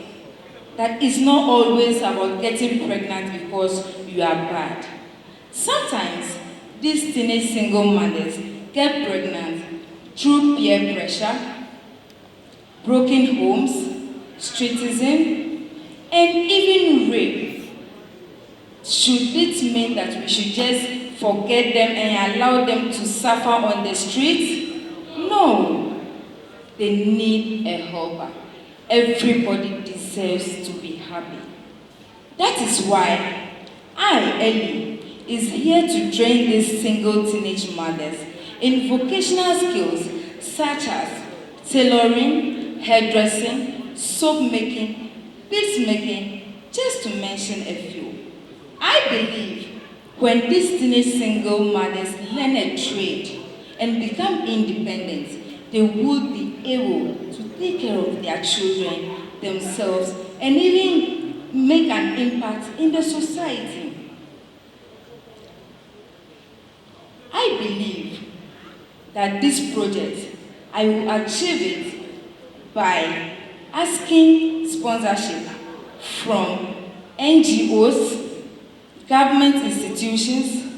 that it's not always about getting pregnant because you are bad. Sometimes these teenage single mothers get pregnant through peer pressure, broken homes, streetism, and even rape. Should it mean that we should just forget them and allow them to suffer on the streets? No. They need a helper. Everybody deserves to be happy. That is why I, Ellie, is here to train these single teenage mothers in vocational skills such as tailoring, hairdressing, soap making, beads making, just to mention a few. I believe when these teenage single mothers learn a trade and become independent, they will be able to take care of their children, themselves, and even make an impact in the society. I believe that this project, I will achieve it by asking sponsorship from NGOs, government institutions,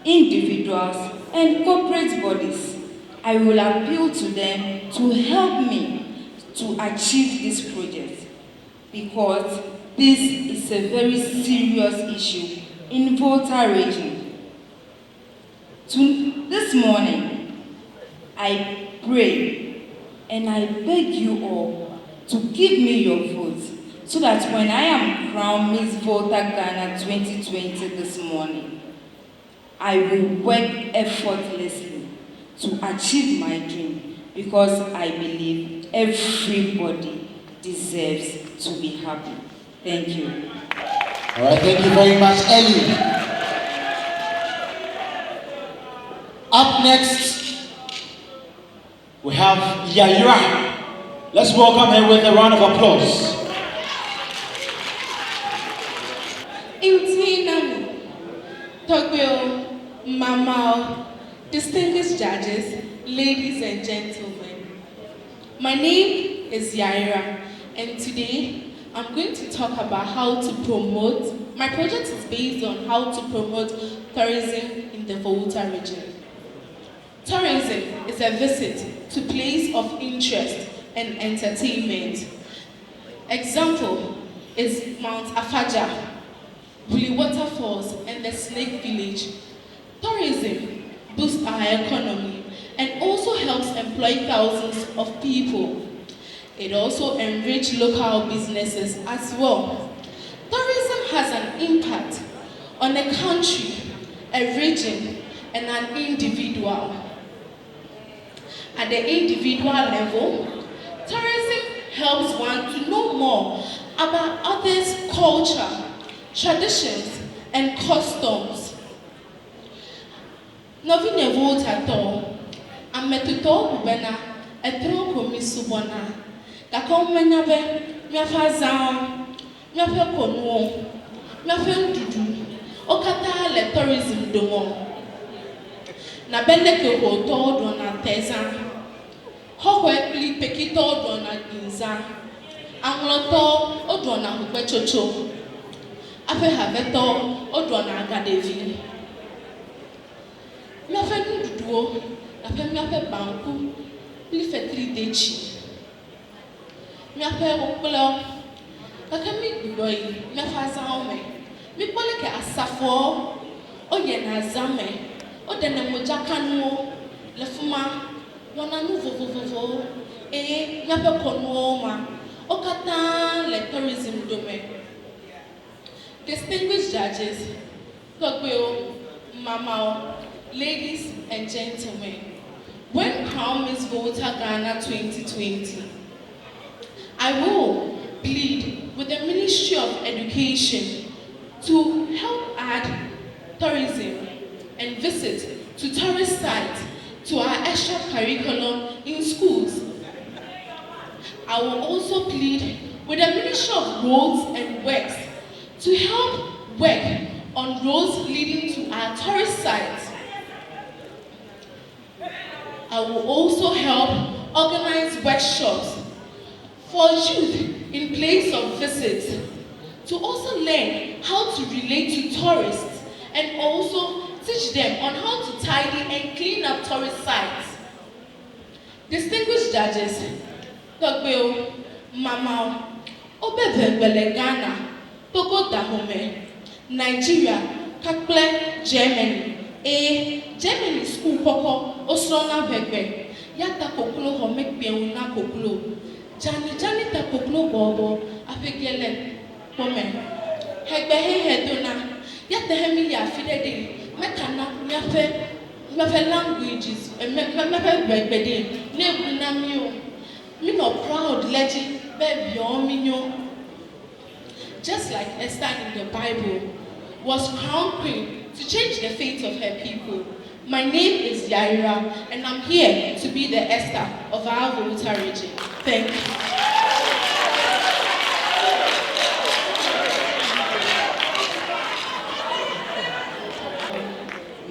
individuals, and corporate bodies. I will appeal to them to help me to achieve this project because this is a very serious issue in Volta region. This morning, I pray and I beg you all to give me your votes so that when I am crowned Miss Volta Ghana 2020 this morning, I will work effortlessly to achieve my dream because I believe everybody deserves to be happy. Thank you. All right, thank you very much, Ellie. Up next, we have Yaira. Let's welcome her with a round of applause. Intinami, Tokyo, Mama, distinguished judges, ladies and gentlemen. My name is Yaira, and today I'm going to talk about how to promote. My project is based on how to promote tourism in the Volta region. Tourism is a visit to place of interest and entertainment. Example is Mount Afaja, Buli Waterfalls, and the Snake Village. Tourism boosts our economy and also helps employ thousands of people. It also enriches local businesses as well. Tourism has an impact on a country, a region, and an individual. At the individual level, tourism helps one to know more about others' culture, traditions, and customs. Novine Volta to, ametuto bubena, etro komisubona, kakon menyabe, miafazan, miafe konuo, miafe ndudu, okata le tourism domo. Na bende ke hoto do na tezan. Hokwe pli pekito do na ginza. Angloto o do na hukwe chocho. Afe haveto o do na agadevi. Miafe ndudu fuo, na pe mi ape banku, li fe 3 dechi. Mi ape okpolo, kaka mi gbidoi, mi afa zame. Mi pole ke asafo, o ye na zame, o dene moja kanu, le fuma, wana nu vovovovo, mi ape kono ma, o kata le tourism dome. Distinguished judges, Gogbeo, Mama, ladies and gentlemen, when crowned Miss Volta Ghana 2020, I will plead with the Ministry of Education to help add tourism and visit to tourist sites to our extra curriculum in schools. I will also plead with the Ministry of Roads and Works to help work on roads leading to our tourist sites. I will also help organize workshops for youth in place of visits to also learn how to relate to tourists and also teach them on how to tidy and clean up tourist sites. Distinguished judges, Gogbeo, Mama, Obebele Ghana, Togo Dahome, Nigeria, Kakple, Germany, Germany school poko, Osrona Begbe, Yata Koklo Homek Biauna Koklo, Jani ta Koklo Bobo, Apegele, Woman, Hegbehe Hedona, Yata Hemilia Fidede, Mekana, Mafe languages, and Mafe Begbe, Nebunamio, me not proud legend, baby, or minyo. Just like Esther in the Bible was crowned queen to change the fate of her people. My name is Yaira, and I'm here to be the Esther of our Volta region. Thank you.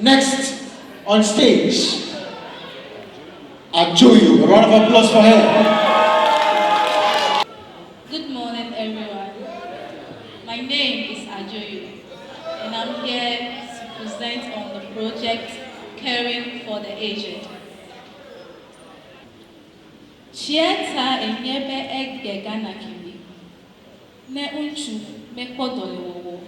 Next on stage, Ajoyu. A round of applause for her. Good morning, everyone. My name is Ajoyu, and I'm here to present on the project Caring for the Aged. Chieta enyebe egge Ghana kiri, ne unchu mekpo dolewowo.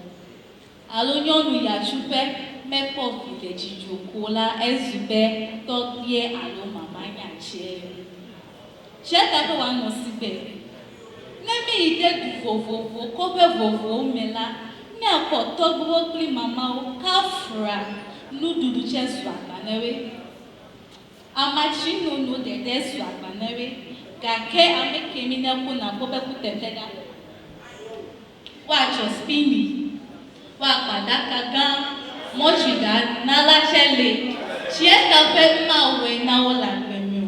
Alonyonu ya chupe mekpo village jokola ezube todye alo mamanya chie. Chieta pe wa no sibe. Nemi ide du vovovo, kobe vovo mela, ne akoto gbogbo kli mama o kafra nududu che su agbanewe. Amachi no dede su agbanewe, gake amekemi neku na kobe kutepeda. Wacho spini, wakpadaka gan, mochiga nala chele, chieta pe ma we na o la gbemio.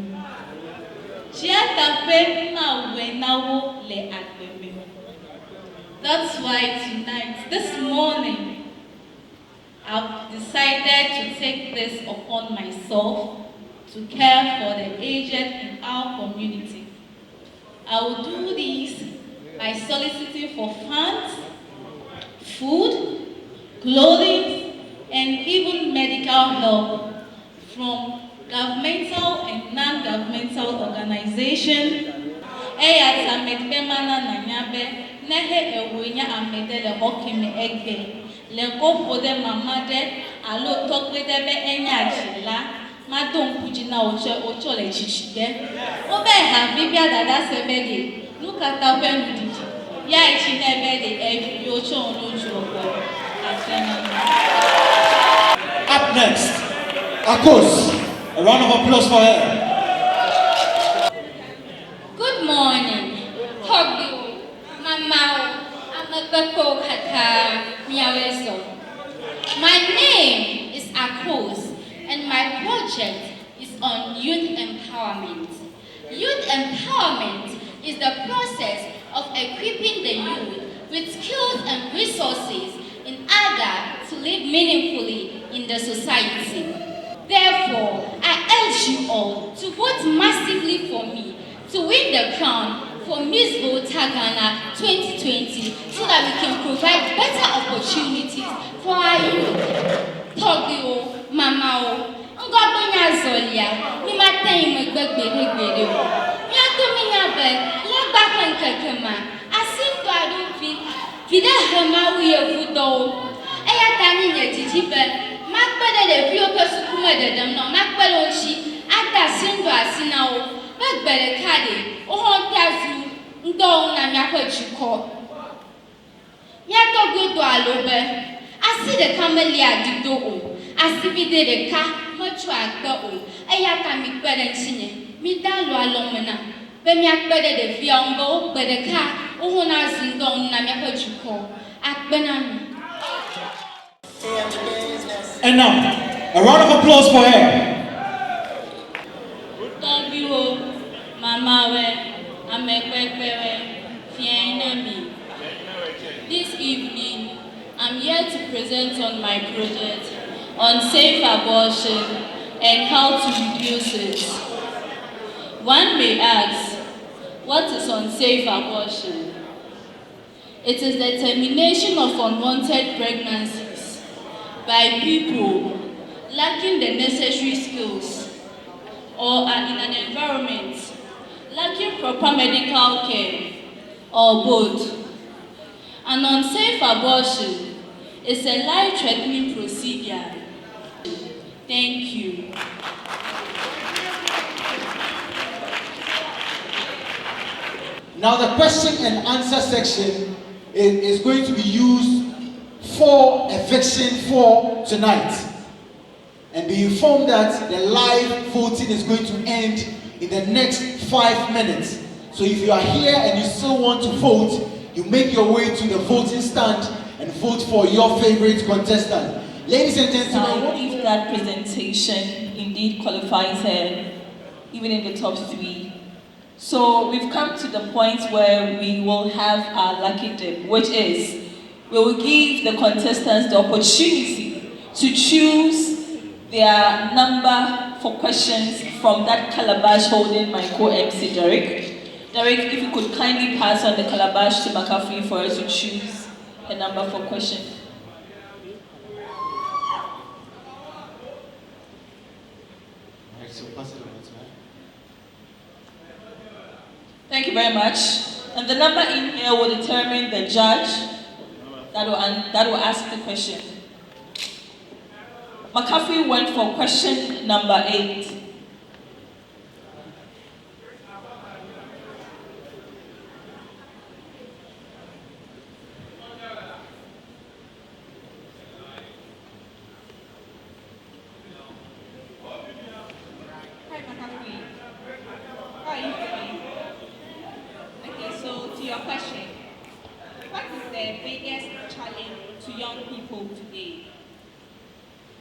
Chieta pe ma we na o le agbemio. That's why tonight, this morning, I've decided to take this upon myself to care for the aged in our community. I will do this by soliciting for funds, food, clothing, and even medical help from governmental and non-governmental organizations. Eyata medbemana nanyabe nehe ewunya amede le hokime egbe le kofo de mamade alo tokwe de be enya jila madon kujina ocho le chichide obe ha bibia dada sebede nukata pe nudiji ya ichine bede efi ocho onuju ogo atena. Up next, Akos. A round of applause for her. Good morning. Hogdu, Mama, Amabako Kata, Miaweso. My name is Akos, and my project is on youth empowerment. Youth empowerment is the process of equipping the youth with skills and resources in order to live meaningfully in the society. Therefore, I urge you all to vote massively for me to win the crown for Miss Volta Ghana 2020 so that we can provide better opportunities for our youth. Togio, Mamao, Ngobonya Solia, me my time with Begby. Ya to me have ya back and Kakama. I seem to I don't feel Vida Hama we have food though. I had done in a Titiba, Mac better the few person who made them, no Mac Beloshi, at that sin to us now, but better caddy, or tells you, don't and Yako. Yato go to Alobe. I see the camellia did do. I see we did a car, much like the Ayaka me better and singing. Me down alomena. When me better the Fiambo, but the car, oh, Nazin don't Namaka Chuko. At Benam. And now, a round of applause for her. Don't you, Mama, I'm a quick Fianami. This evening, I'm here to present on my project on safe abortion and how to reduce it. One may ask, what is unsafe abortion? It is the termination of unwanted pregnancies by people lacking the necessary skills or are in an environment lacking proper medical care or both. An unsafe abortion is a life-threatening procedure. Thank you. Now the question and answer section is going to be used for eviction for tonight. And be informed that the live voting is going to end in the next 5 minutes. So if you are here and you still want to vote, you make your way to the voting stand and vote for your favorite contestant. Ladies and gentlemen, if that presentation indeed qualifies her, even in the top 3. So we've come to the point where we will have our lucky dip, which is we will give the contestants the opportunity to choose their number for questions from that calabash holding my co-MC Derek. Derek, if you could kindly pass on the calabash to McAfee for us to choose a number for question. Thank you very much. And the number in here will determine the judge that will ask the question. McAfee went for question number 8.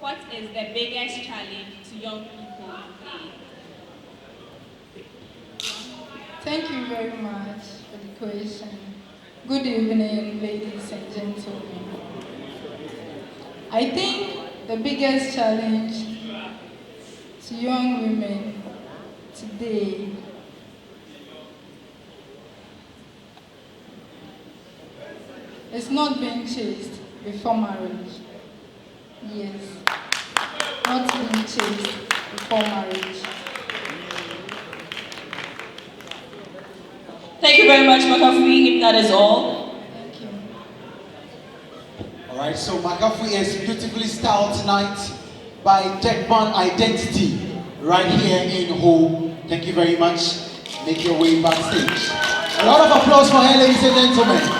What is the biggest challenge to young people today? Thank you very much for the question. Good evening, ladies and gentlemen. I think the biggest challenge to young women today is not being chaste before marriage. Yes, not being chaste before marriage. Thank you very much, McAfee, if that is all. Thank you. Alright, so McAfee is beautifully styled tonight by Techman Identity right here in Ho. Thank you very much. Make your way backstage. A lot of applause for her, ladies and gentlemen.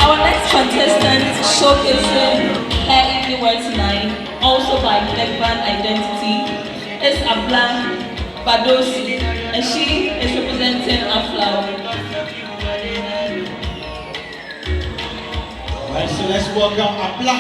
Our next contestant showcasing her everywhere tonight, also by Techman Identity, is Abla Badosi, and she is representing Afla. Alright, so let's welcome Abla.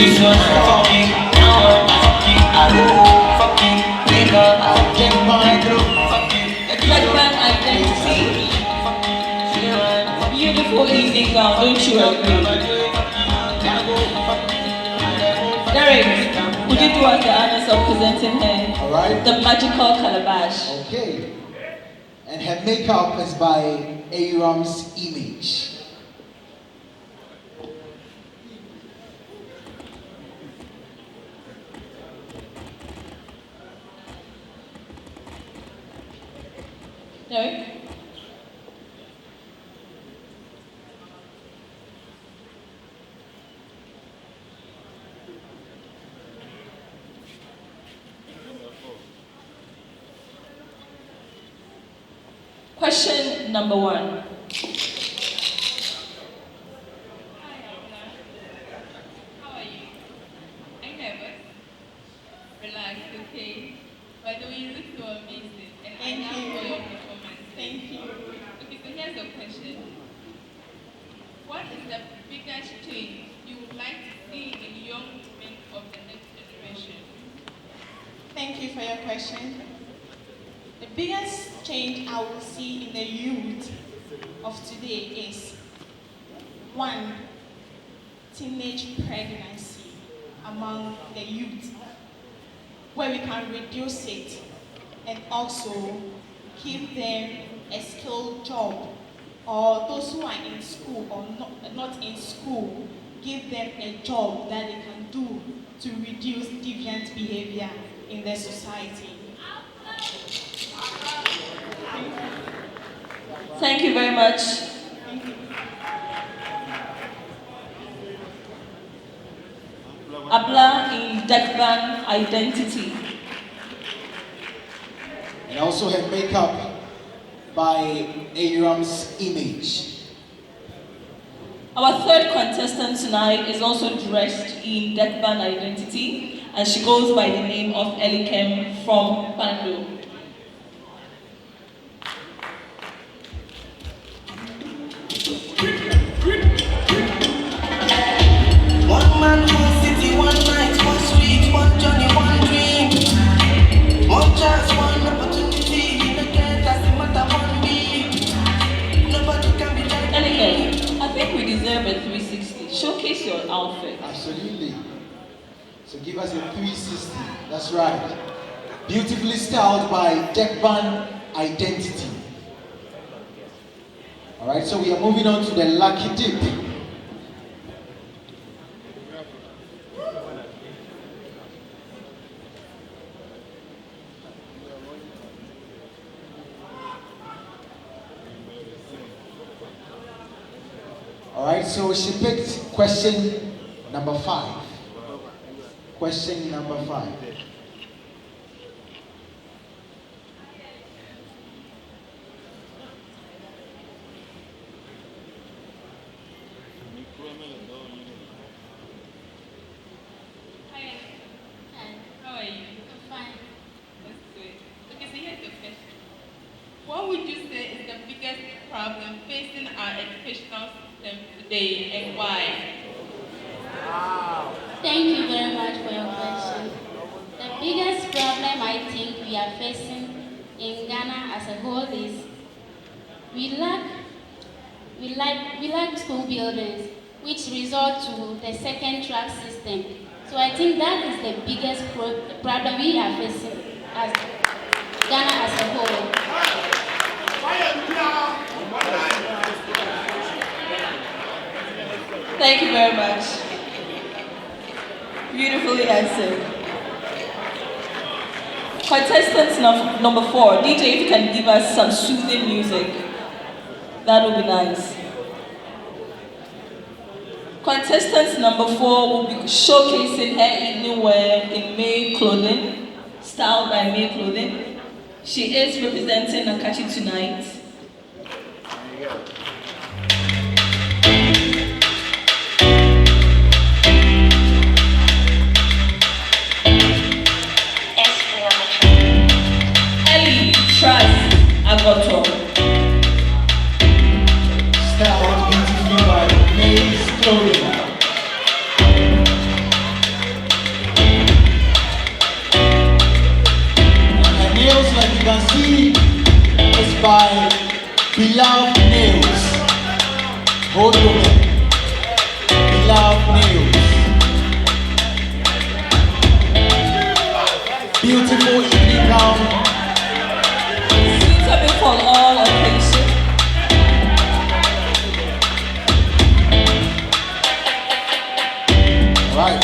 This one fucking, I do fucking, nigga, I get my through, fucking. Black identity. Beautiful evening gown, don't you agree? Derek, would you do us the honors of presenting her? All right. The magical calabash. Okay. And her makeup is by Aram's Image. Derek? Question number 1. Hi, how are you? Are you nervous? Relax, okay? By the way, you look so amazing, and I love all your performance. Thank you. Okay, so here's a question. What is the biggest change you would like to see in young women of the next generation? Thank you for your question. The biggest change I will see in the youth of today is 1, teenage pregnancy among the youth, where we can reduce it and also give them a skilled job, or those who are in school or not in school, give them a job that they can do to reduce deviant behavior in the society. Thank you very much. Abla in Dekban identity. And also her makeup by Aram's Image. Our third contestant tonight is also dressed in Dekban identity, and she goes by the name of Elikem from Pando. One man, one city, one night, one street, one journey, one dream. One chance, one opportunity. No care, doesn't matter, one me. Nobody can be like Elikem, I think we deserve a 360. Showcase your outfit. Absolutely. So give us a 360. That's right. Beautifully styled by Dekban Identity. Alright, so we are moving on to the Lucky Dip. Alright, so she picked question number 5. Question number 5. Hi, how are you? I'm fine. That's good. Okay, so here's the question. What would you say is the biggest problem facing our educational system today, and why? Thank you very much for your question. The biggest problem I think we are facing in Ghana as a whole is we lack school buildings, which result to the second track system. So I think that is the biggest problem we are facing as Ghana as a whole. Thank you very much. Beautifully answered. Contestant number 4, DJ, if you can give us some soothing music, that would be nice. Contestant number 4 will be showcasing her evening wear in May clothing, styled by May clothing. She is representing Nakachi tonight. Ellie Trust Agoto. Styled beautifully by May's Clothing. bold women, beloved nails, beautiful evening gown, Suitable for all occasions. right.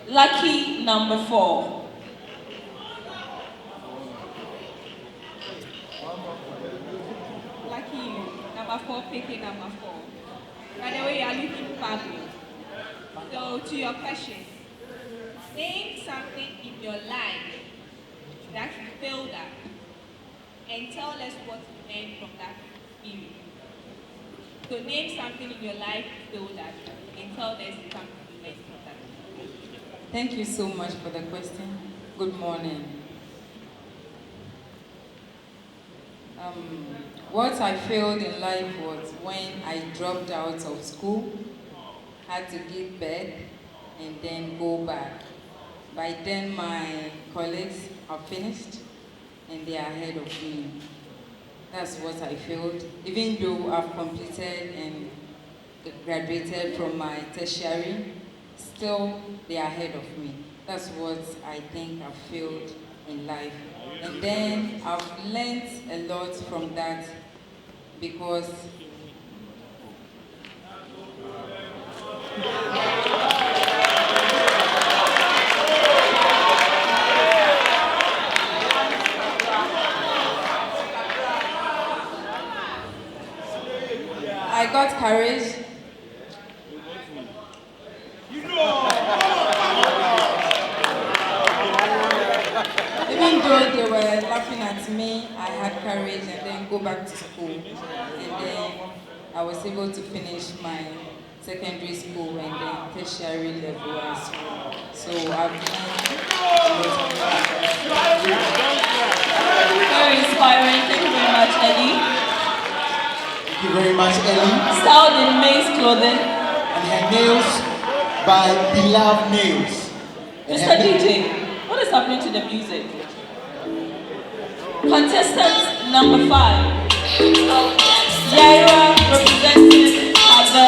Lucky number 4. Lucky you. Number 4, picking number 4. By the way, you are looking fabulous. So, to your question, name something in your life that you failed at and tell us what you learned from that period. So, name something in your life you failed at and tell us something you learned from that. Thank you so much for the question. Good morning. What I failed in life was when I dropped out of school, had to give birth, and then go back. By then, my colleagues have finished, and they are ahead of me. That's what I failed. Even though I've completed and graduated from my tertiary, still they are ahead of me. That's what I think I failed in life. And then I've learned a lot from that because I got courage. Even though they were laughing at me, I had courage and then go back to school. And then I was able to finish my secondary school and then tertiary level as well. So I've Very inspiring. Thank you very much, Ellie. Thank you very much, Ellie. Styled in May's clothing. And her nails by beloved nails. Mr. DJ, what is happening to the music? Contestant number 5. Yaira representing Ada.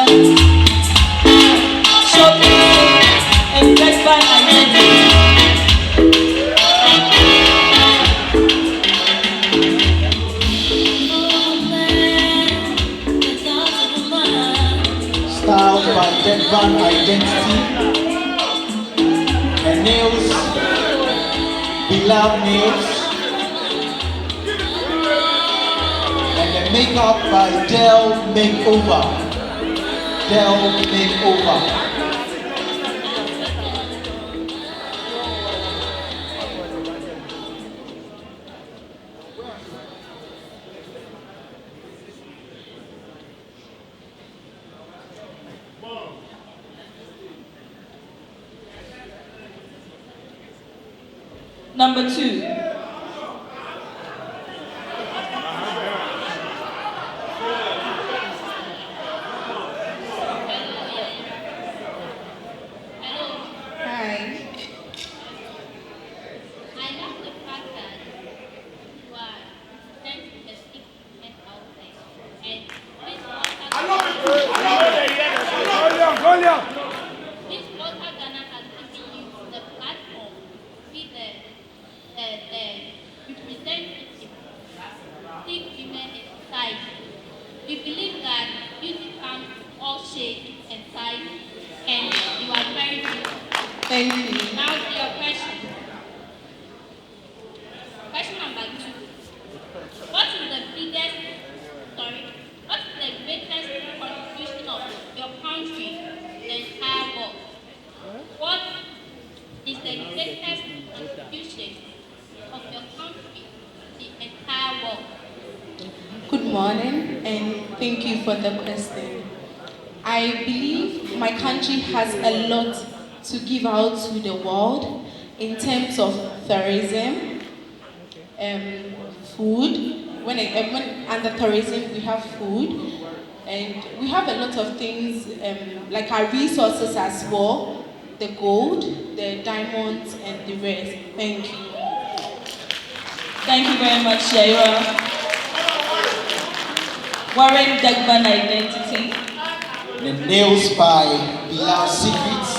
Showcasing a red band identity. Styled by Dead Band Identity. Her nails, beloved nails. And the makeup by Dell Makeover. Dell Makeover. Number 2. Miss Volta Ghana has given you the platform to be the representative of thick women in society. We believe that beauty comes all shapes and sizes, and you are very beautiful. Thank you. Now to your question. Question number 2. What is the greatest contribution of your country to the entire world? What is the greatest contribution of your country to the entire world? Good morning and thank you for the question. I believe my country has a lot to give out to the world in terms of tourism, food. When under tourism we have food, And we have a lot of things, like our resources as well, the gold, the diamonds, and the rest. Thank you. Thank you very much, Shaira. Wearing Dagban identity. The nails by Bilal Secrets.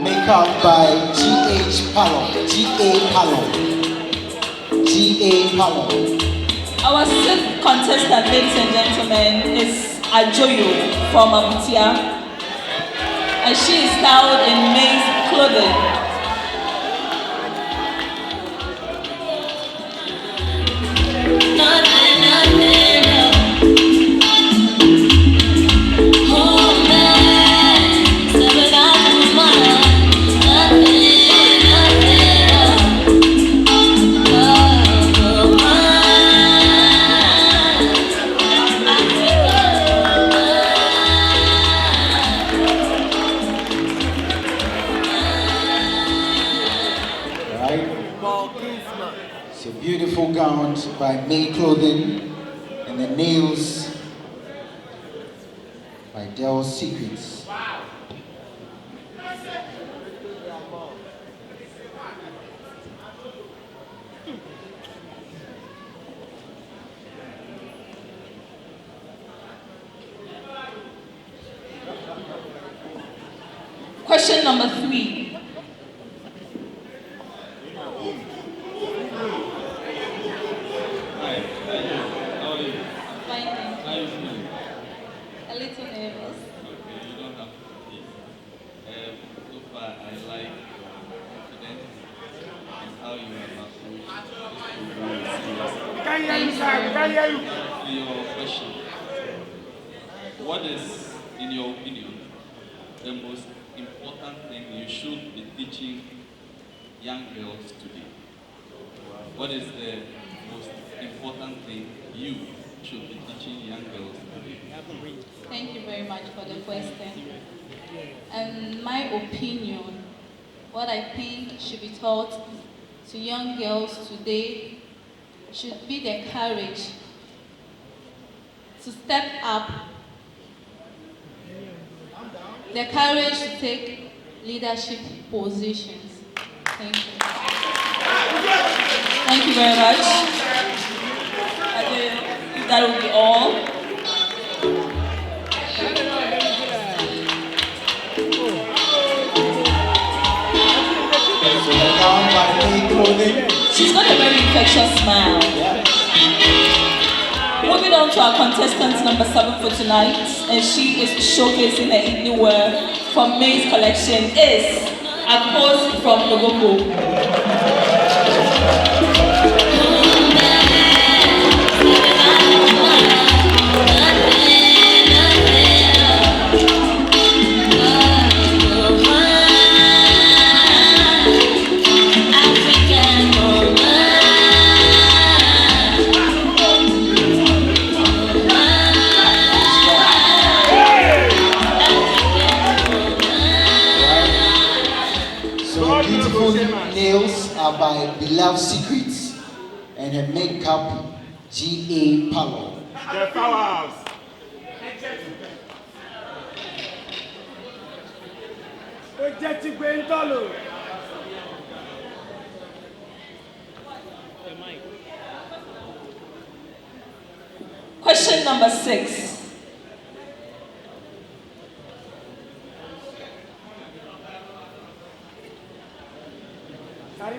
Makeup by G.H. Palom. G.A. Palom. G.A. Palom. Our sixth contestant, ladies and gentlemen, is Ajoyo from Abutia. And she is styled in maize clothing. So beautiful gowns by May Clothing and the nails by Dell Secrets. Question number 3. A little nervous. Okay, you don't have to be. So far, I like your confidence and how you have approached this program seriously. We can't hear you, sir. We can't hear you. To your question, what is, in your opinion, the most important thing you should be teaching young girls today? What is the most important thing you should be teaching young girls today? Thank you very much for the question. And my opinion, what I think should be taught to young girls today should be the courage to step up, the courage to take leadership positions. Thank you. Thank you very much. I think that will be all. She's got a very infectious smile. Moving on to our contestant number 7 for tonight, and she is showcasing her evening wear from May's collection, is Akos from Logogo. Nails are by Beloved Secrets and her makeup G.A. Palom. The powerhouse. Question number 6. Hi.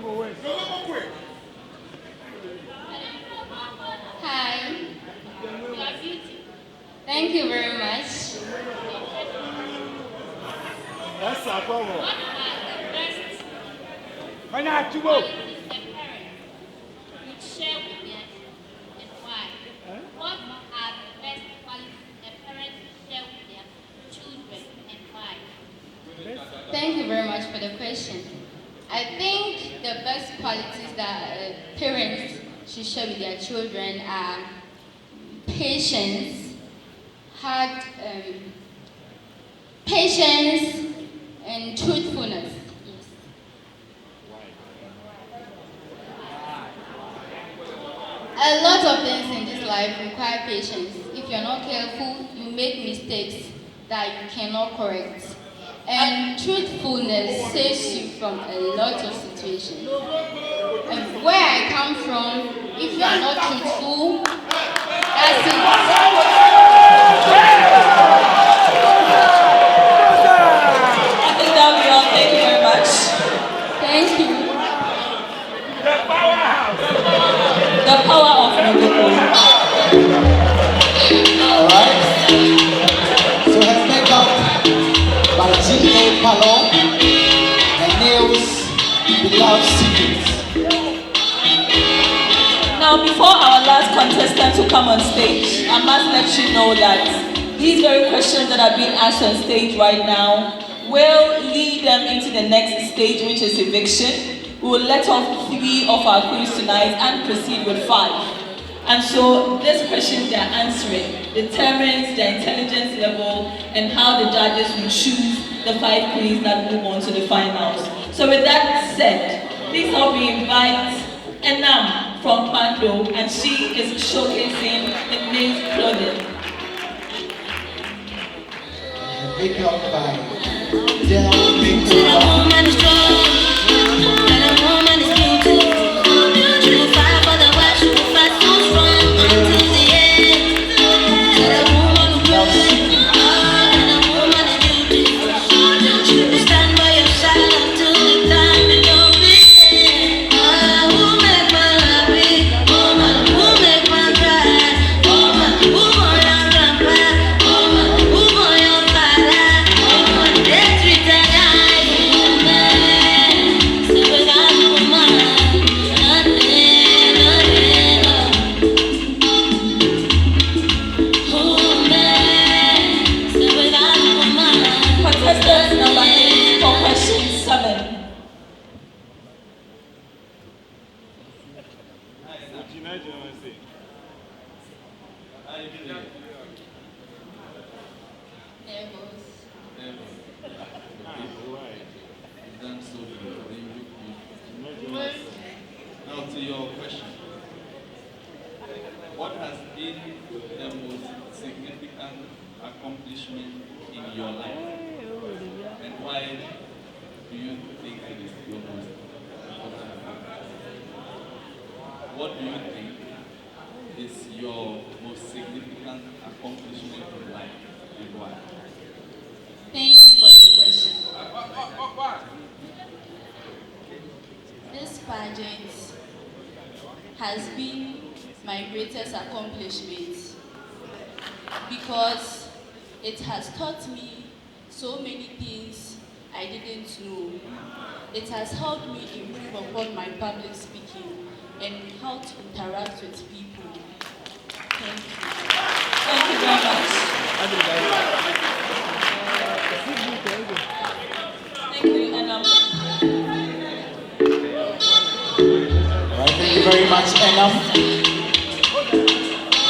You are beautiful. Thank you very much. That's a problem. What are the best Why not? You qualities a parent would share with their children and why? What are the best qualities a parent would share with their children and why? Thank you very much for the question. I think the best qualities that parents should share with their children are patience, patience and truthfulness. Yes. A lot of things in this life require patience. If you're not careful, you make mistakes that you cannot correct. And truthfulness saves you from a lot of situations. And where I come from, if you are not truthful, that's it. I think that'll be all. Thank you very much. Thank you. The power of Nubiko. Alright. So let's make up by G.A. Palom and Nails Beloved Secrets. Now, before our last contestant to come on stage, I must let you know that these very questions that are being asked on stage right now will lead them into the next stage, which is eviction. We will let off 3 of our queens tonight and proceed with 5. And so this question they're answering determines their intelligence level and how the judges will choose the 5 queens that move on to the finals. So with that said, please help me invite Enam from Pando, and she is showcasing the men's clothing. Make up by Del Makeover. Now to your question. What has been the most significant accomplishment in your life? And why do you think it is your most important accomplishment? What do you think is your most significant accomplishment in life and why? Thank you for the question. This pageant has been my greatest accomplishment because it has taught me so many things I didn't know. It has helped me improve upon my public speaking and how to interact with people. Thank you. Thank you very much. Thank you, Enam. Alright, thank you very much, Enam.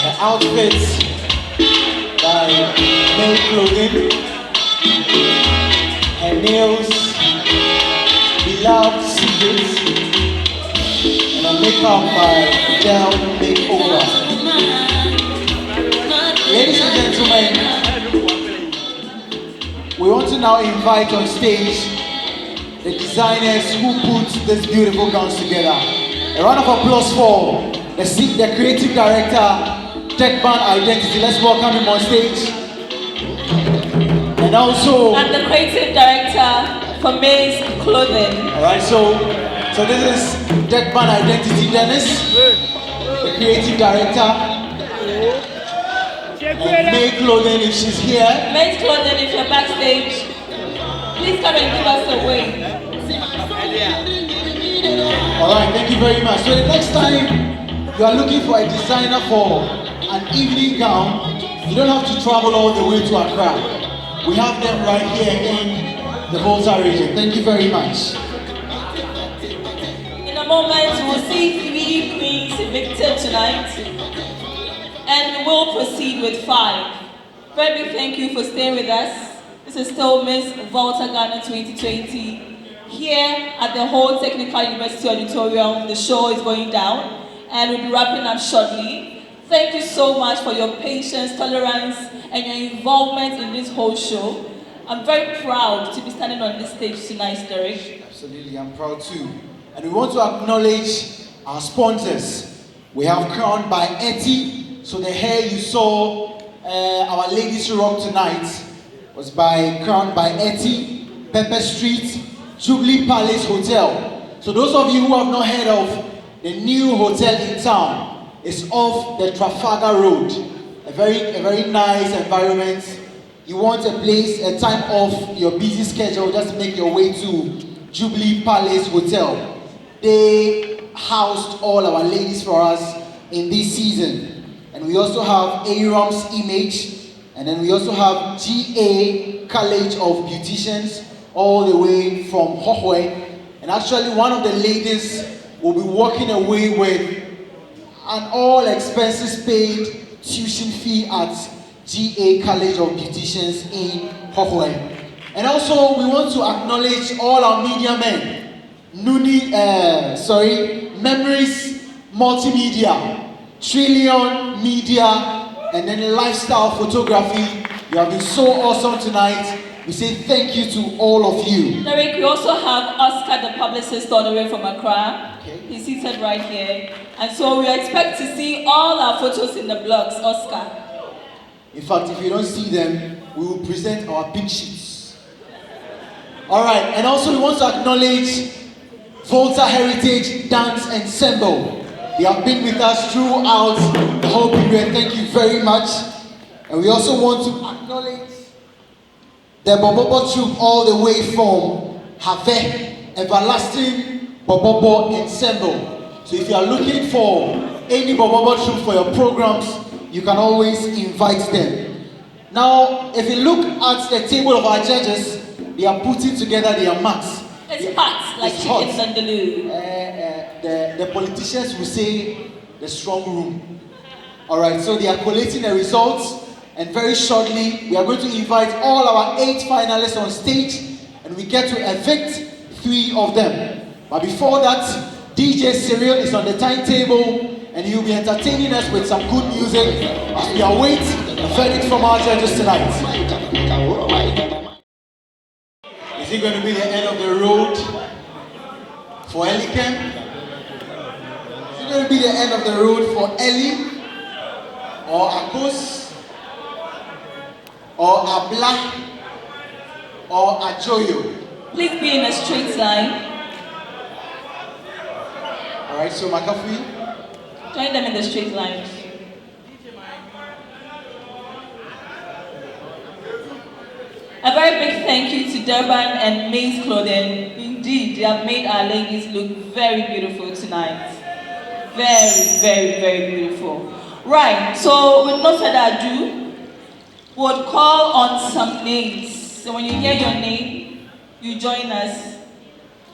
The outfits by May Clothing and Nails Beloved Secrets and a makeup by Del Makeover. Ladies and gentlemen, we want to now invite on stage the designers who put these beautiful gowns together. A round of applause for the creative director, Tech Band Identity. Let's welcome him on stage. And also... And the creative director for May's Clothing. Alright, so this is Tech Band Identity, Dennis, the creative director. And May Clothing, if she's here. May's Clothing, if you're backstage, please come and give us a wave. Alright, thank you very much. So the next time you are looking for a designer for an evening gown, you don't have to travel all the way to Accra. We have them right here in the Volta region. Thank you very much. In a moment, we'll see 3 queens evicted tonight, and we will proceed with 5. Very big thank you for staying with us. This is still Miss Volta Ghana 2020. Here at the Ho Technical University Auditorium, the show is going down, and we'll be wrapping up shortly. Thank you so much for your patience, tolerance, and your involvement in this whole show. I'm very proud to be standing on this stage tonight, Derek. Absolutely, I'm proud too. And we want to acknowledge our sponsors. We have Crowned by Etty. So the hair you saw our ladies rock tonight was Crowned by Etty, Pepper Street, Jubilee Palace Hotel. So those of you who have not heard of the new hotel in town, it's off the Trafalgar Road. A very nice environment. You want a place, a time off your busy schedule, just make your way to Jubilee Palace Hotel. They housed all our ladies for us in this season. And we also have Aram's Image, and then we also have GA College of Beauticians, all the way from Hohoi. And actually one of the ladies will be walking away with an all expenses paid tuition fee at GA College of Beauticians in Hohoi. And also we want to acknowledge all our media men. Memories Multimedia, Trillion Media, and then Lifestyle Photography. You have been so awesome tonight. We say thank you to all of you. Derek, we also have Oscar, the publicist, all the way from Accra. Okay. He's seated right here. And so we expect to see all our photos in the blogs, Oscar. In fact, if you don't see them, we will present our pink sheets. All right, and also we want to acknowledge Volta Heritage Dance Ensemble. They have been with us throughout the whole period. Thank you very much. And we also want to acknowledge the Bobobo troupe all the way from Have, Everlasting Bobobo Ensemble. So if you are looking for any Bobobo troupe for your programs, you can always invite them. Now, if you look at the table of our judges, they are putting together their mats. It's hot, like chickens on the loo. The politicians will say the strong room. All right, so they are collating the results. And very shortly, we are going to invite all our 8 finalists on stage, and we get to evict 3 of them. But before that, DJ Cyril is on the timetable, and he'll be entertaining us with some good music as we await the verdict from our judges tonight. Is it going to be the end of the road for Elikem? Is it going to be the end of the road for Eli or Akos? Or Abla, or Ajoyo? Please be in a straight line. All right, so Makafui? Join them in the straight line. A very big thank you to Durban and Maze Clothing. Indeed, they have made our ladies look very beautiful tonight. Very beautiful. Right, so with no further ado, would call on some names. So when you hear your name, you join us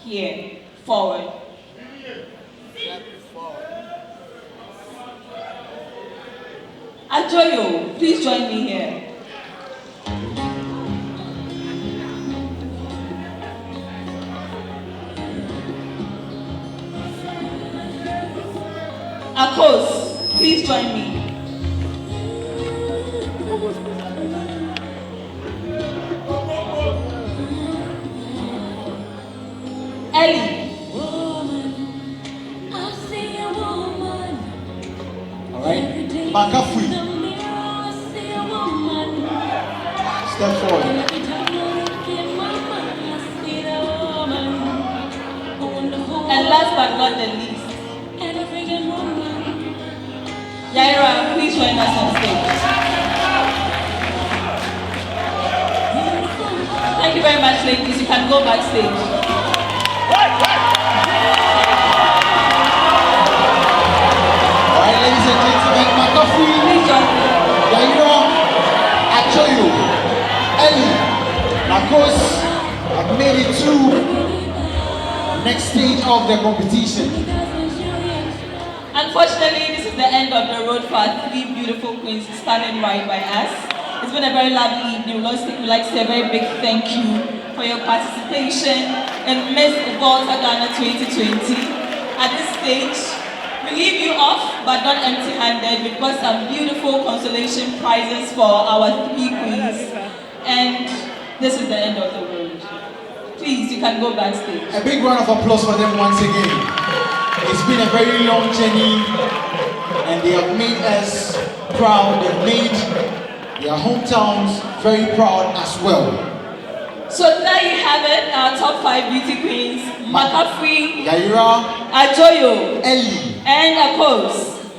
here, forward. Ajoyo, please join me here. Akos, please join me. Ellie. All right, Makafui. Step forward. And last but not the least, Yaira, please join us on stage. Thank you very much, ladies. You can go backstage. Alright, ladies and gentlemen, Makafui, Yaira, Achoyo, Eli, Nakos have made it to next stage of the competition. Unfortunately, this is the end of the road for our 3 beautiful queens standing right by us. It's been a very lovely evening. We'd like to say a very big thank you for your participation in Miss Volta Ghana 2020. At this stage, We leave you off, but not empty-handed. We've got some beautiful consolation prizes for our 3 queens. And this is the end of the road. Please, you can go backstage. A big round of applause for them once again. It's been a very long journey, and they have made us proud. They've made their hometowns very proud as well. So there you have it, our top 5 beauty queens. Makafui, Yaira, Ajoyo, Ellie, and Akos.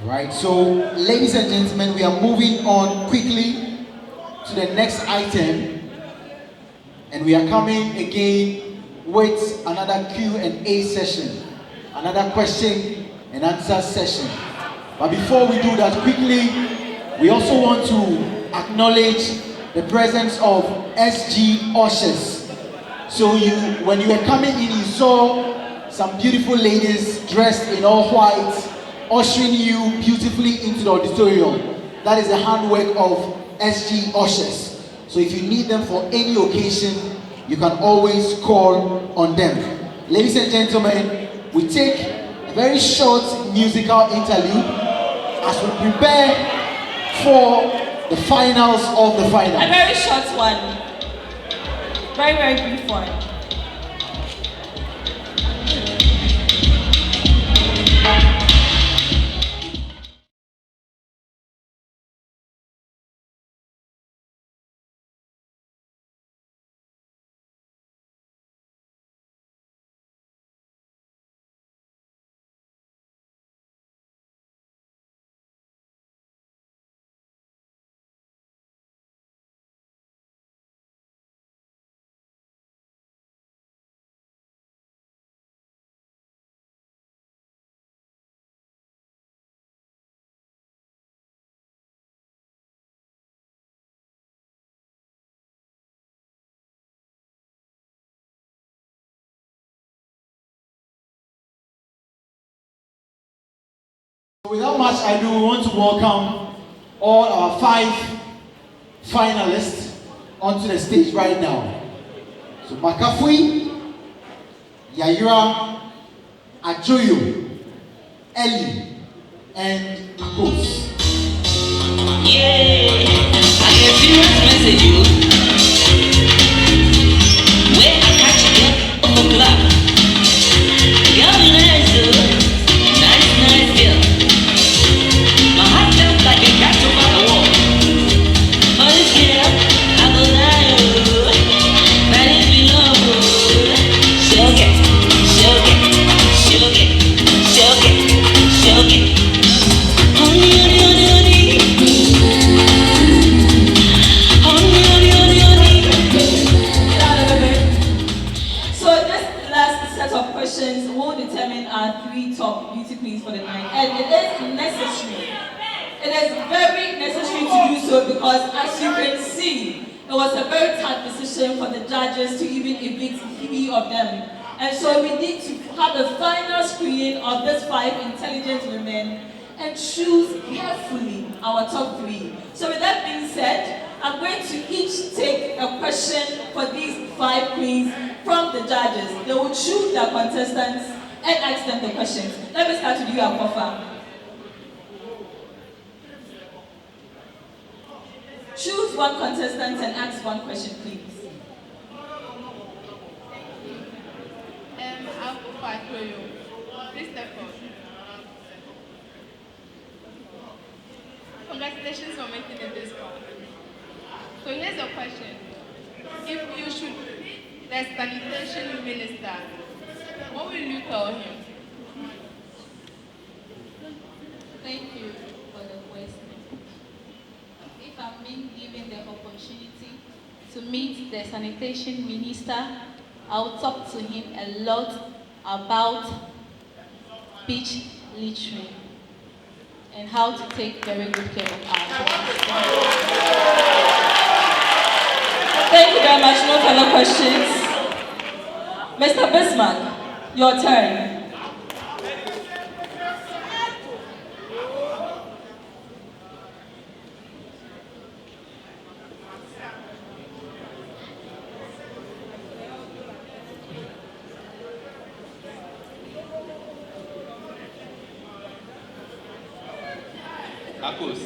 Right, so ladies and gentlemen, we are moving on quickly to the next item, and we are coming again with another Q&A session, another question and answer session. But before we do that quickly, we also want to acknowledge the presence of SG ushers. So when you were coming in, you saw some beautiful ladies dressed in all white, ushering you beautifully into the auditorium. That is the handwork of SG ushers. So if you need them for any occasion, you can always call on them. Ladies and gentlemen, we take a very short musical interlude as we prepare for the finals of the finals. A very short one. Very, very brief one. Without much ado, we want to welcome all our 5 finalists onto the stage right now. So Makafui, Yaira, Ajoyo, Ellie, and Akos. Yeah, I get serious message you. Where I catch you get on the block. Girl, you nice, nice girl. My heart felt like it got over the wall. Oh, this girl, I go lie, that is me love. She'll get, she'll get, she'll get, she'll get, she'll get. Honey, honey, honey, honey. Honey, honey, honey, honey. So this last set of questions will determine our 3 top beauty queens for the night. And it is necessary. It is very necessary to do so because, as you can see, it was a very tough decision for the judges to even evict 3 of them. And so we need to have a final screening of these 5 intelligent women and choose carefully our top 3. So with that being said, I'm going to each take a question for these 5 queens from the judges. They will choose their contestants and ask them the questions. Let me start with you, Akofa. Choose one contestant and ask one question, please. I'll go back to you. Please step forward. Congratulations for making it this far. So here's your question. If you should be the sanitation minister, what will you tell him? Thank you for the question. If I'm being given the opportunity to meet the sanitation minister, I'll talk to him a lot about beach littering and how to take very good care of our beaches. Thank you very much. No further questions. Mr. Bismarck, your turn. Akos.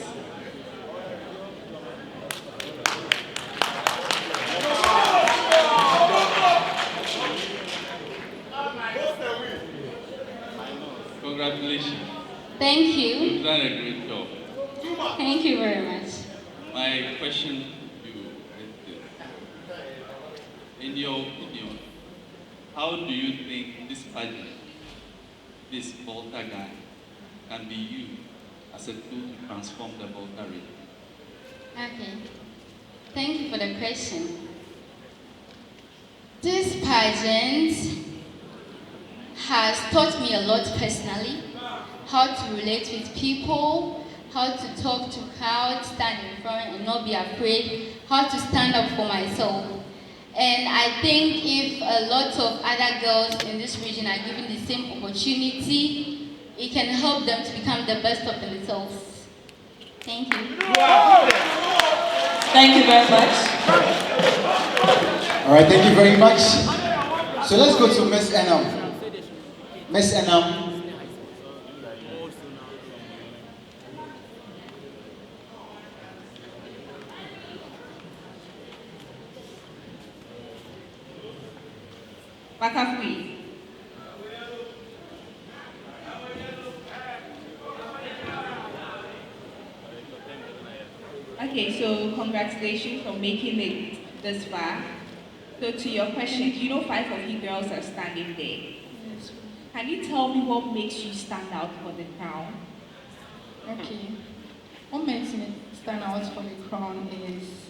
Congratulations. Thank you. You've done a great job. Thank you very much. My question to you is this. In your opinion, how do you think this pageant, this Volta Ghana, can be used as a tool to transform the Volta region? Okay. Thank you for the question. This pageant has taught me a lot personally, how to relate with people, how to talk to crowds, stand in front and not be afraid, how to stand up for myself. And I think if a lot of other girls in this region are given the same opportunity, it can help them to become the best of themselves. Thank you. Thank you very much. All right, thank you very much. So let's go to Miss Enam. Miss Enam. Makafui. Okay, so congratulations for making it this far. So to your question, you know 5 of you girls are standing there. Can you tell me what makes you stand out for the crown? Okay. What makes me stand out for the crown is,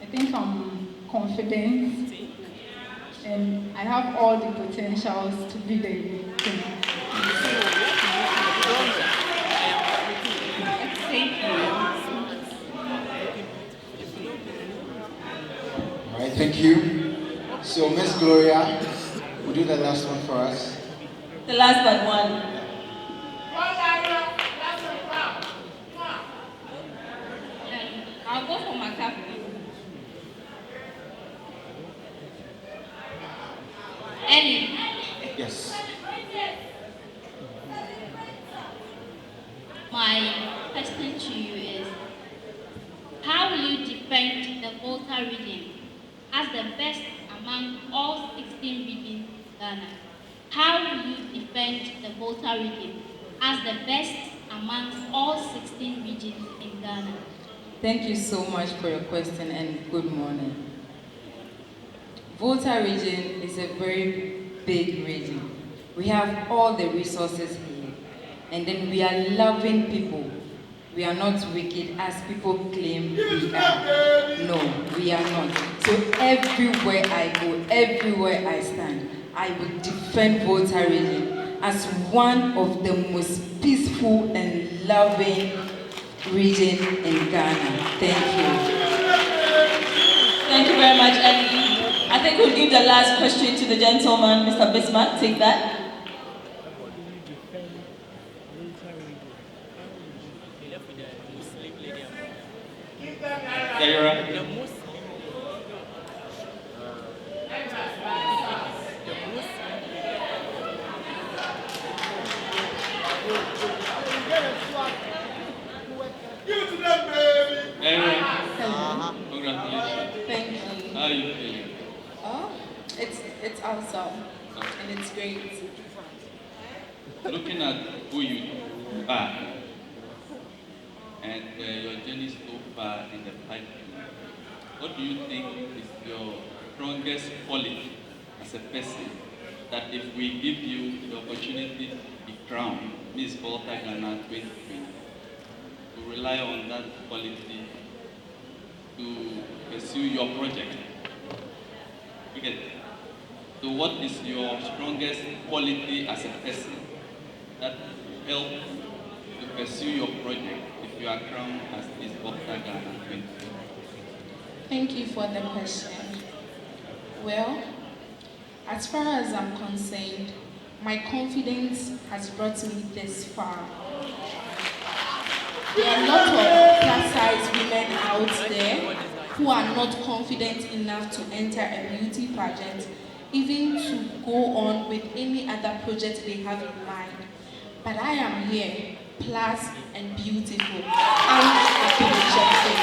I think I'm confident and I have all the potentials to be the king. Thank you. All right, thank you. So Miss Gloria, will do the last one for us. The last but one. I'll go for Makafui. Ellie. Yes. My question to you is, how will you defend the Volta region as the best among all 16 regions in Ghana? How will you defend the Volta region as the best amongst all 16 regions in Ghana? Thank you so much for your question and good morning. Volta region is a very big region. We have all the resources here. And then we are loving people. We are not wicked as people claim we are. No, we are not. So everywhere I go, everywhere I stand, I will defend Volta region as one of the most peaceful and loving region in Ghana. Thank you. Thank you very much, Ellie. I think we'll give the last question to the gentleman, Mr. Bismarck. Take that. Yaira. Congratulations. Thank you. How are you feeling? Oh, it's awesome and it's great. Looking at who you are and your journey so far in the pageant, what do you think is your strongest quality as a person that if we give you the opportunity to be crowned Miss Volta Ghana 2020, to rely on that quality to pursue your project? Okay. So what is your strongest quality as a person that help to pursue your project if you are crowned as Miss Volta Ghana 2020? Thank you for the question. Well, as far as I'm concerned, my confidence has brought me this far. There are a lot of plus-size women out there who are not confident enough to enter a beauty pageant, even to go on with any other project they have in mind. But I am here plus, and beautiful, unapologetic.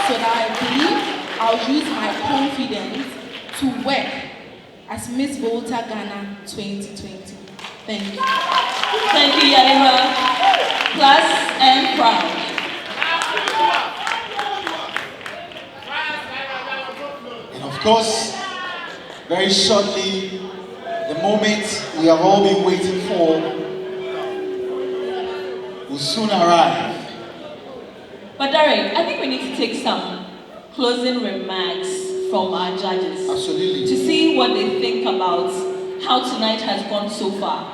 So that I believe I'll use my confidence to work as Miss Volta Ghana 2020. Thank you. Thank you, Yaira. Plus and proud. And of course, very shortly, the moment we have all been waiting for will soon arrive. But Derek, I think we need to take some closing remarks from our judges. Absolutely. To see what they think about how tonight has gone so far.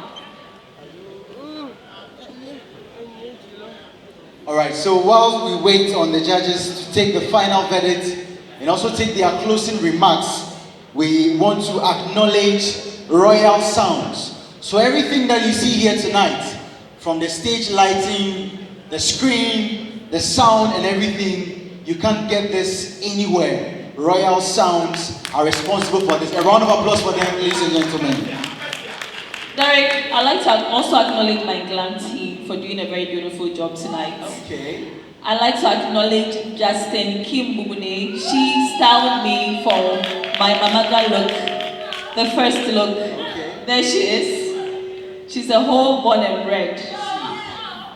All right, so while we wait on the judges to take the final verdict and also take their closing remarks, we want to acknowledge Royal Sounds. So everything that you see here tonight, from the stage lighting, the screen, the sound and everything, you can't get this anywhere. Royal Sounds are responsible for this. A round of applause for them, ladies and gentlemen. Derek, I'd like to also acknowledge my glam team for doing a very beautiful job tonight. Okay. I'd like to acknowledge Justin Kim Bubune. She styled me for my Mamaga look, the first look. Okay. There she is. She's a whole born and bred.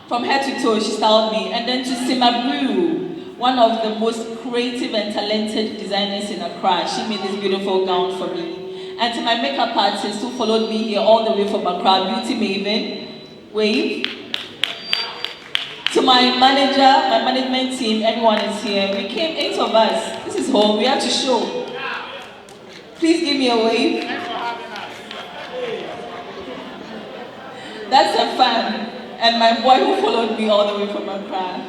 From head to toe, she styled me. And then to Simabru, one of the most creative and talented designers in Accra. She made this beautiful gown for me. And to my makeup artist who followed me here all the way from Accra, Beauty Maven, Wave. To my manager, my management team, everyone is here. We came, 8 of us. This is home, we have to show. Please give me a wave. That's a fan. And my boy who followed me all the way from Accra.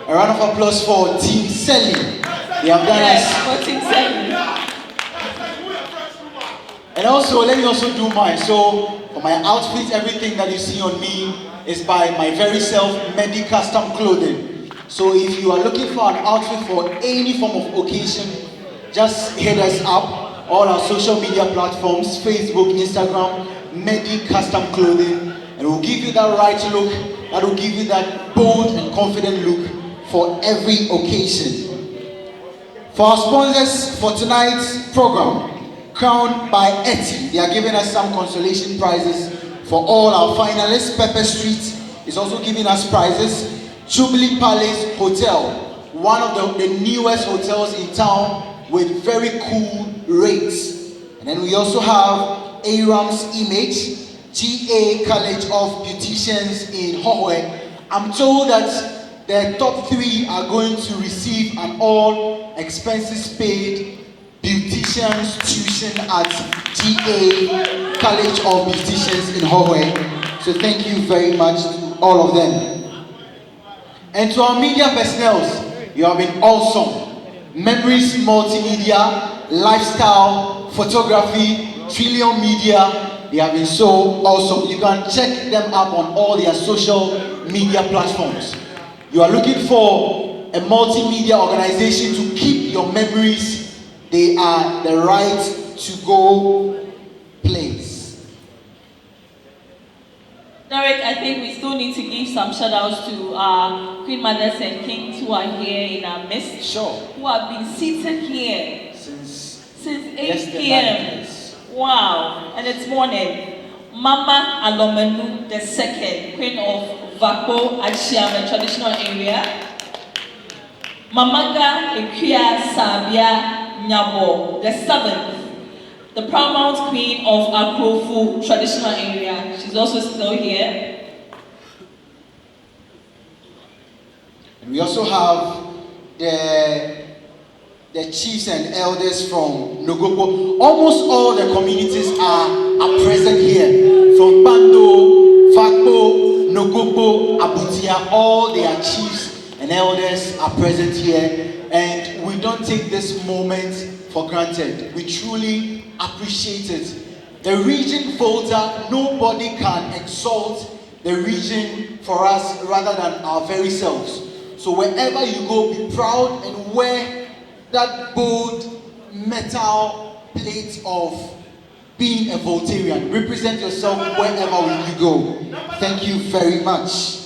A round of applause for Team Selly. They have done Yes, us. for Team Selly. And also, let me also do mine. So, for my outfit, everything that you see on me is by my very self, Medi Custom Clothing. So, if you are looking for an outfit for any form of occasion, just hit us up. All our social media platforms, Facebook, Instagram, Medi Custom Clothing. And we'll give you that right look, that will give you that bold and confident look for every occasion. For our sponsors for tonight's program, crowned by Etty, they are giving us some consolation prizes for all our finalists. Pepper Street is also giving us prizes. Jubilee Palace Hotel, one of the newest hotels in town with very cool rates. And then we also have Aram's Image, GA College of Beauticians in Hohoe. I'm told that the top 3 are going to receive an all expenses paid beauticians tuition at GA College of Beauticians in Hohoe. So thank you very much to all of them. And to our media personnel, you have been awesome. Memories Multimedia, Lifestyle, Photography, Trillion Media, they have been so awesome. You can check them up on all their social media platforms. You are looking for a multimedia organization to keep your memories. They are the right to go place. Derek, I think we still need to give some shout outs to our Queen Mothers and Kings who are here in our midst. Sure. Who have been seated here since 8 p.m. Wow, and it's morning. Mama Alomenu II, Queen of Vako Achiam, a traditional area. Mamaga Ekia Sabia Nyabo, the 7th, the paramount queen of Akrofu traditional area. She's also still here. And we also have the chiefs and elders from Nogobo. Almost all the communities are present here. From Bando, Fakpo, Nogobo, Abutia, all their chiefs and elders are present here. And we don't take this moment for granted. We truly appreciate it. The region Volta, nobody can exalt the region for us rather than our very selves. So wherever you go, be proud and wear that bold metal plate of being a Voltarian. Represent yourself wherever you go. Thank you very much.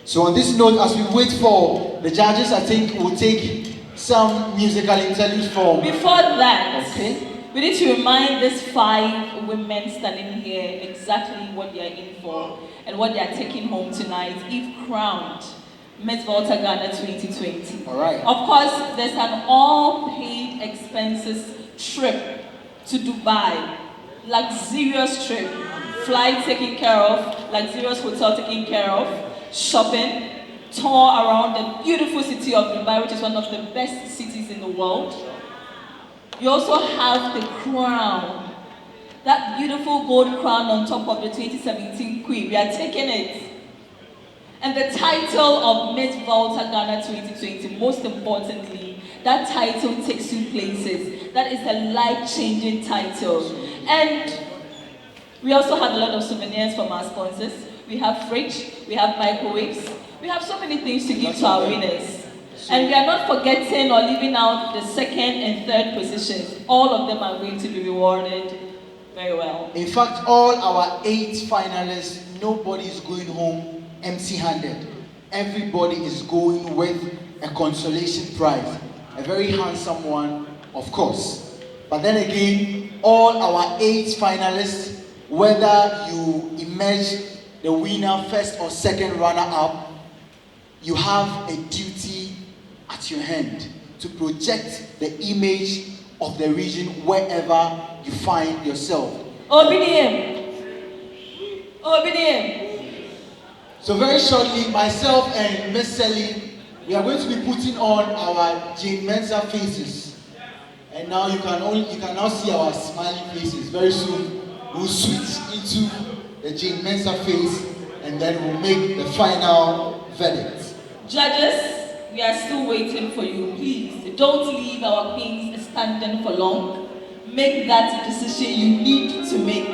So on this note, as we wait for the judges, I think we'll take some musical interlude from... Before that, okay, we need to remind these 5 women standing here exactly what they are in for and what they are taking home tonight if crowned Miss Volta Ghana 2020. All right. Of course, there's an all-paid expenses trip to Dubai, luxurious trip, flight taken care of, luxurious hotel taken care of, shopping, tour around the beautiful city of Dubai, which is one of the best cities in the world. You also have the crown, that beautiful gold crown on top of the 2017 Queen. We are taking it. And the title of Miss Volta Ghana 2020, most importantly, that title takes you places. That is a life-changing title. And we also have a lot of souvenirs from our sponsors. We have fridge, we have microwaves, we have so many things to give to our winners. And we are not forgetting or leaving out the 2nd and 3rd positions. All of them are going to be rewarded very well. In fact, all our 8 finalists, nobody is going home empty-handed. Everybody is going with a consolation prize. A very handsome one, of course. But then again, all our 8 finalists, whether you emerge the winner, 1st or 2nd runner-up, you have a duty at your hand to project the image of the region wherever you find yourself. OBDM. OBDM. So very shortly, myself and Miss Sally, we are going to be putting on our Jane Mensa faces. And now you can now see our smiling faces. Very soon, we'll switch into the Jane Mensa face, and then we'll make the final verdict. Judges, we are still waiting for you. Please, don't leave our queens standing for long. Make that decision you need to make.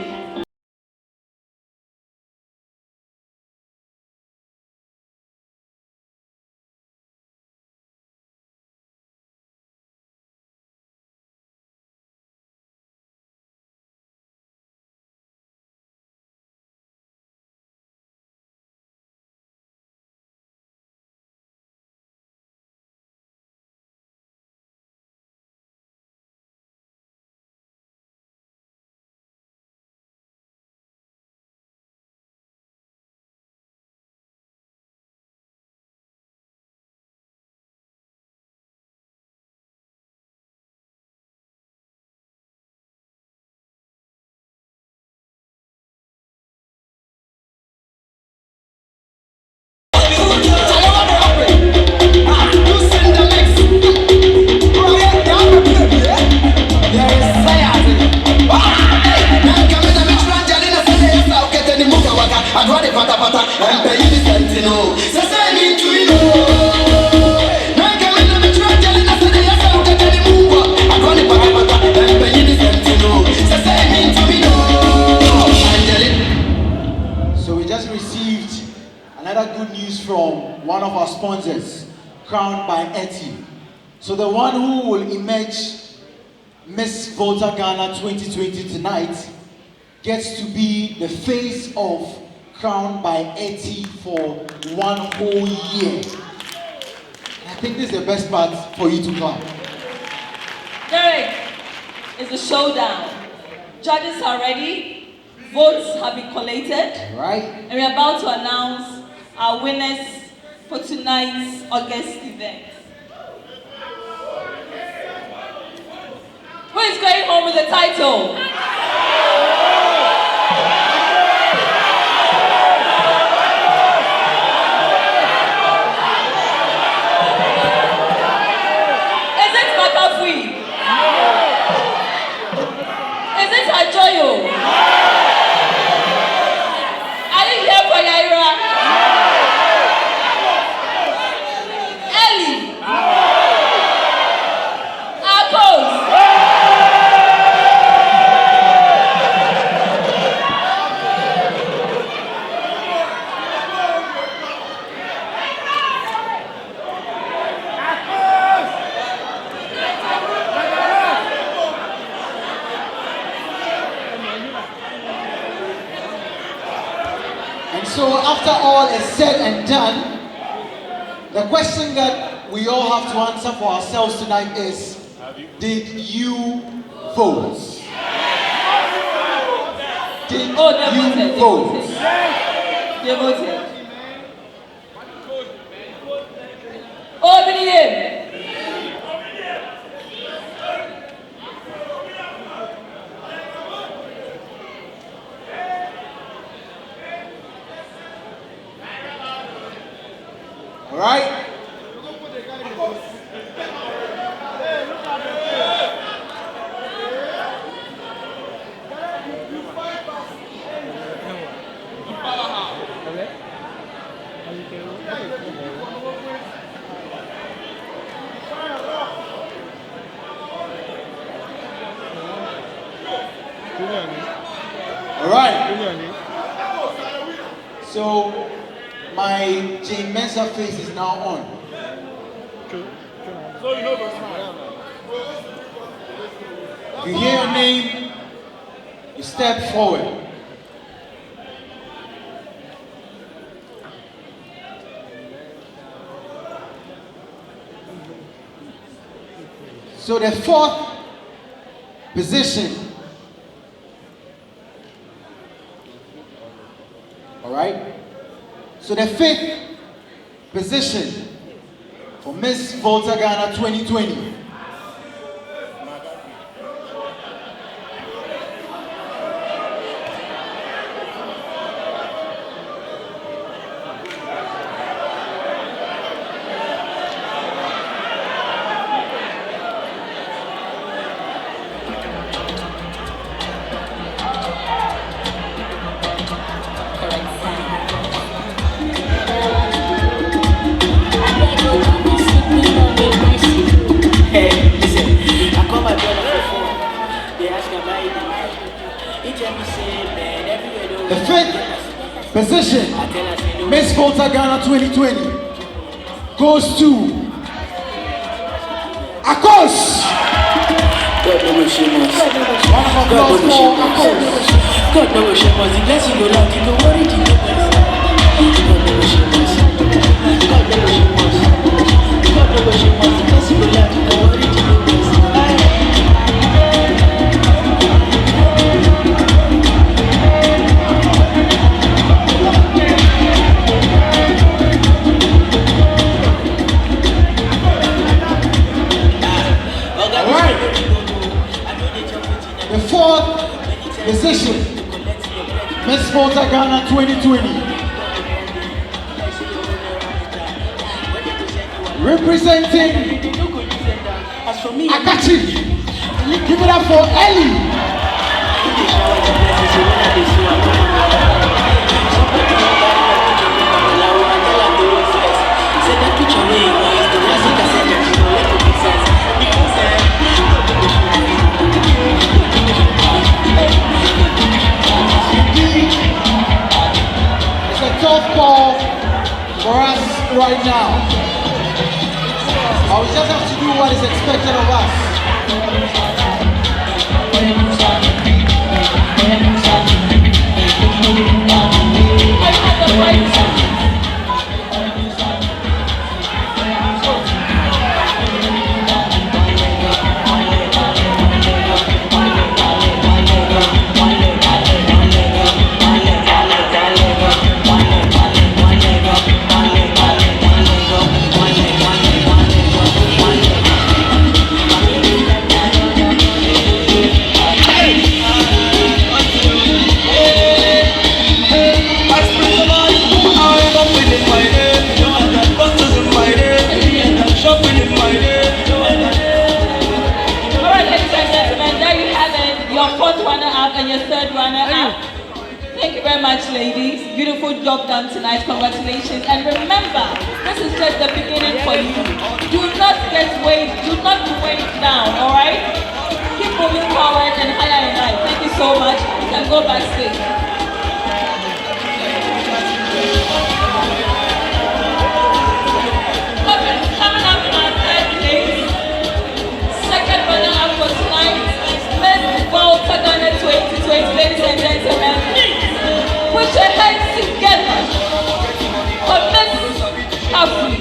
So we just received another good news from one of our sponsors, crowned by Etty. So the one who will emerge Miss Volta Ghana 2020 tonight gets to be the face of Crowned by Etty for 1 whole year. And I think this is the best part for you to clap. Derek, it's a showdown. Judges are ready. Votes have been collated. Right. And we're about to announce our winners for tonight's August event. Who is going home with the title? Is it Makafui? Is it Ajoyo? Are you here for Yaira? Ellie? Akos? And so after all is said and done, The question that we all have to answer for ourselves tonight is, did you vote? Did you vote? They voted. Open it. All right? All right. So my Jane Mensa face is now on. You hear your name, you step forward. So the fourth position, all right? So the fifth position for Miss Volta Ghana 2020. The fifth position, Miss Volta Ghana 2020, goes to Akos. God never shame us. God never shame us. God never shame us. The blessing go loud, you go worry the neighbors. God never shame us. God never shame us. God never shame us. The blessing go loud, you go worry the neighbors. The fourth position, Miss Volta Ghana 2020, representing Akachi. Give it up for Ellie. It's a tough call for us right now. But we just have to do what is expected of us. Ladies, beautiful job done tonight. Congratulations. And remember, this is just the beginning for you. Do not get weighed, do not be weighed down, alright? Keep moving forward and higher in life. Thank you so much. You can go backstage. Coming up in our third place, second runner up for tonight, Miss Volta Ghana 2020. Ladies and gentlemen, put your hands together for Miss Afri.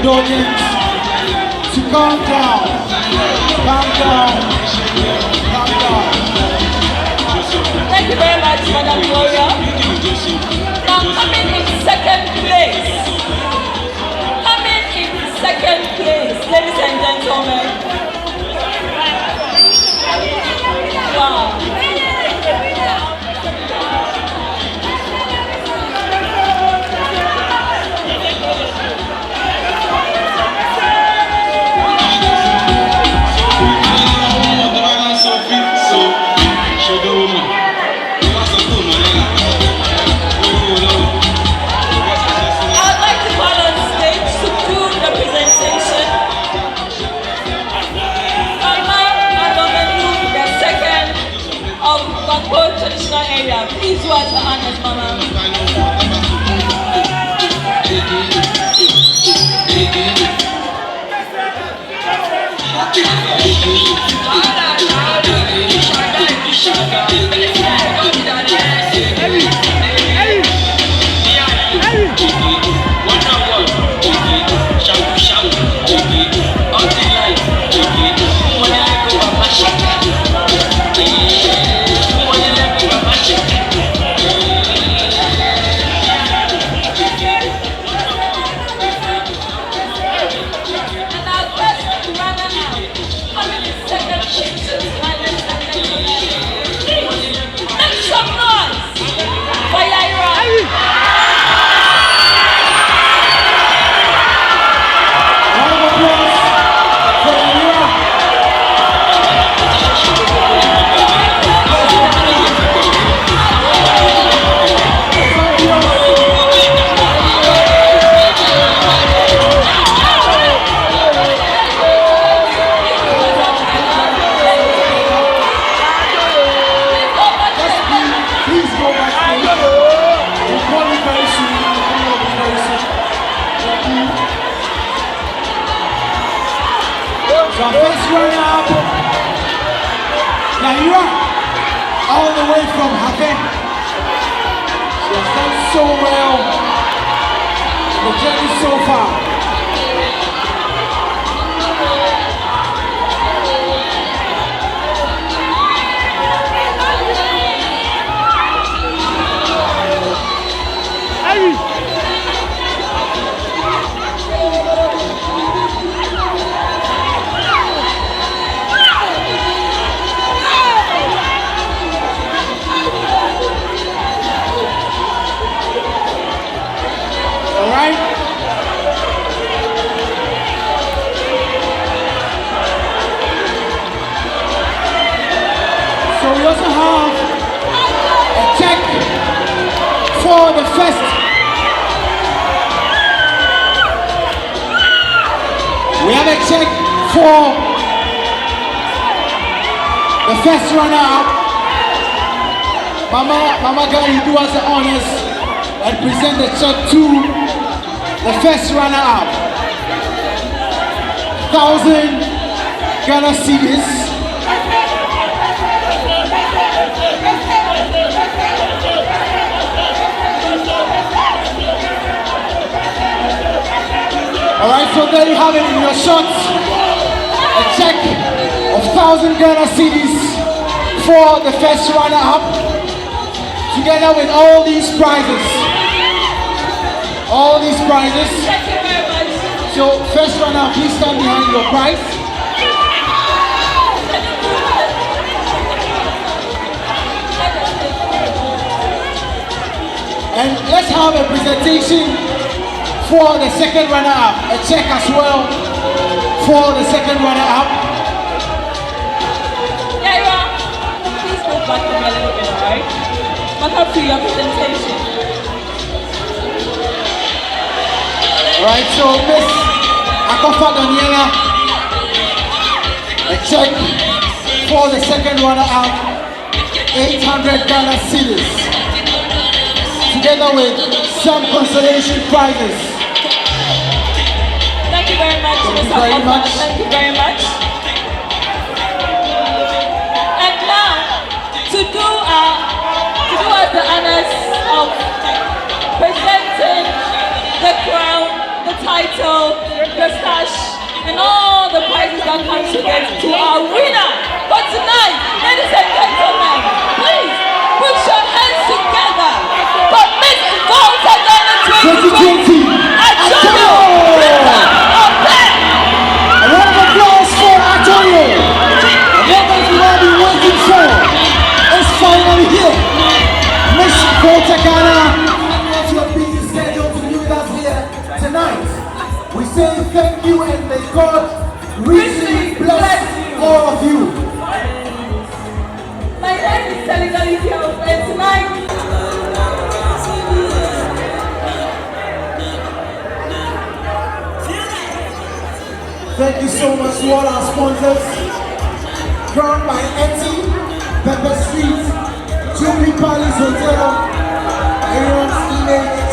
indulgence to calm down. Calm down. Calm down. Thank you very much, Madam Gloria. Now coming in second place. Coming in second place, ladies and gentlemen. Wow. I'd like to call on stage to do the presentation. Mama Adomenu, the second of Bako traditional area. Please do us the honors, Mama. All the way from Haven. She has done so well in the journey so far. So we also have a check for the first. We have a check for the first runner-up. Mama Ghana, you do us the honors and present the check to the first runner-up. 1,000 Ghana cedis. Alright, so there you have it in your shots. A check of 1,000 Ghana cedis for the first runner-up, together with all these prizes. All these prizes. So first runner, please stand behind your prize. And let's have a presentation for the second runner-up. A check as well for the second runner-up. Yaira, please go back to me a little bit, alright? Back up to your presentation. Alright, so Miss Daniela, a check for the second runner-up, 800 Ghana cedis, together with some consolation prizes. Thank you very much, Mr. Alpha. Thank you very much. And now, to do us the honors of presenting the crown, the title, the the stash, and all the prizes that comes with it to our winner for tonight. Ladies and gentlemen, please put your hands together for Miss Volta Ghana 2020. Antonio! A round of applause for Antonio! The moment we have been waiting for is finally here. Miss Volta Ghana, to a busy schedule to be with us here tonight. We say thank you and may God richly bless all of you. My name is Senegalese Girl, and tonight Thank you so much to all our sponsors. Crowned by Etty, Pepper Street, Jubilee Palace Hotel, everyone's email,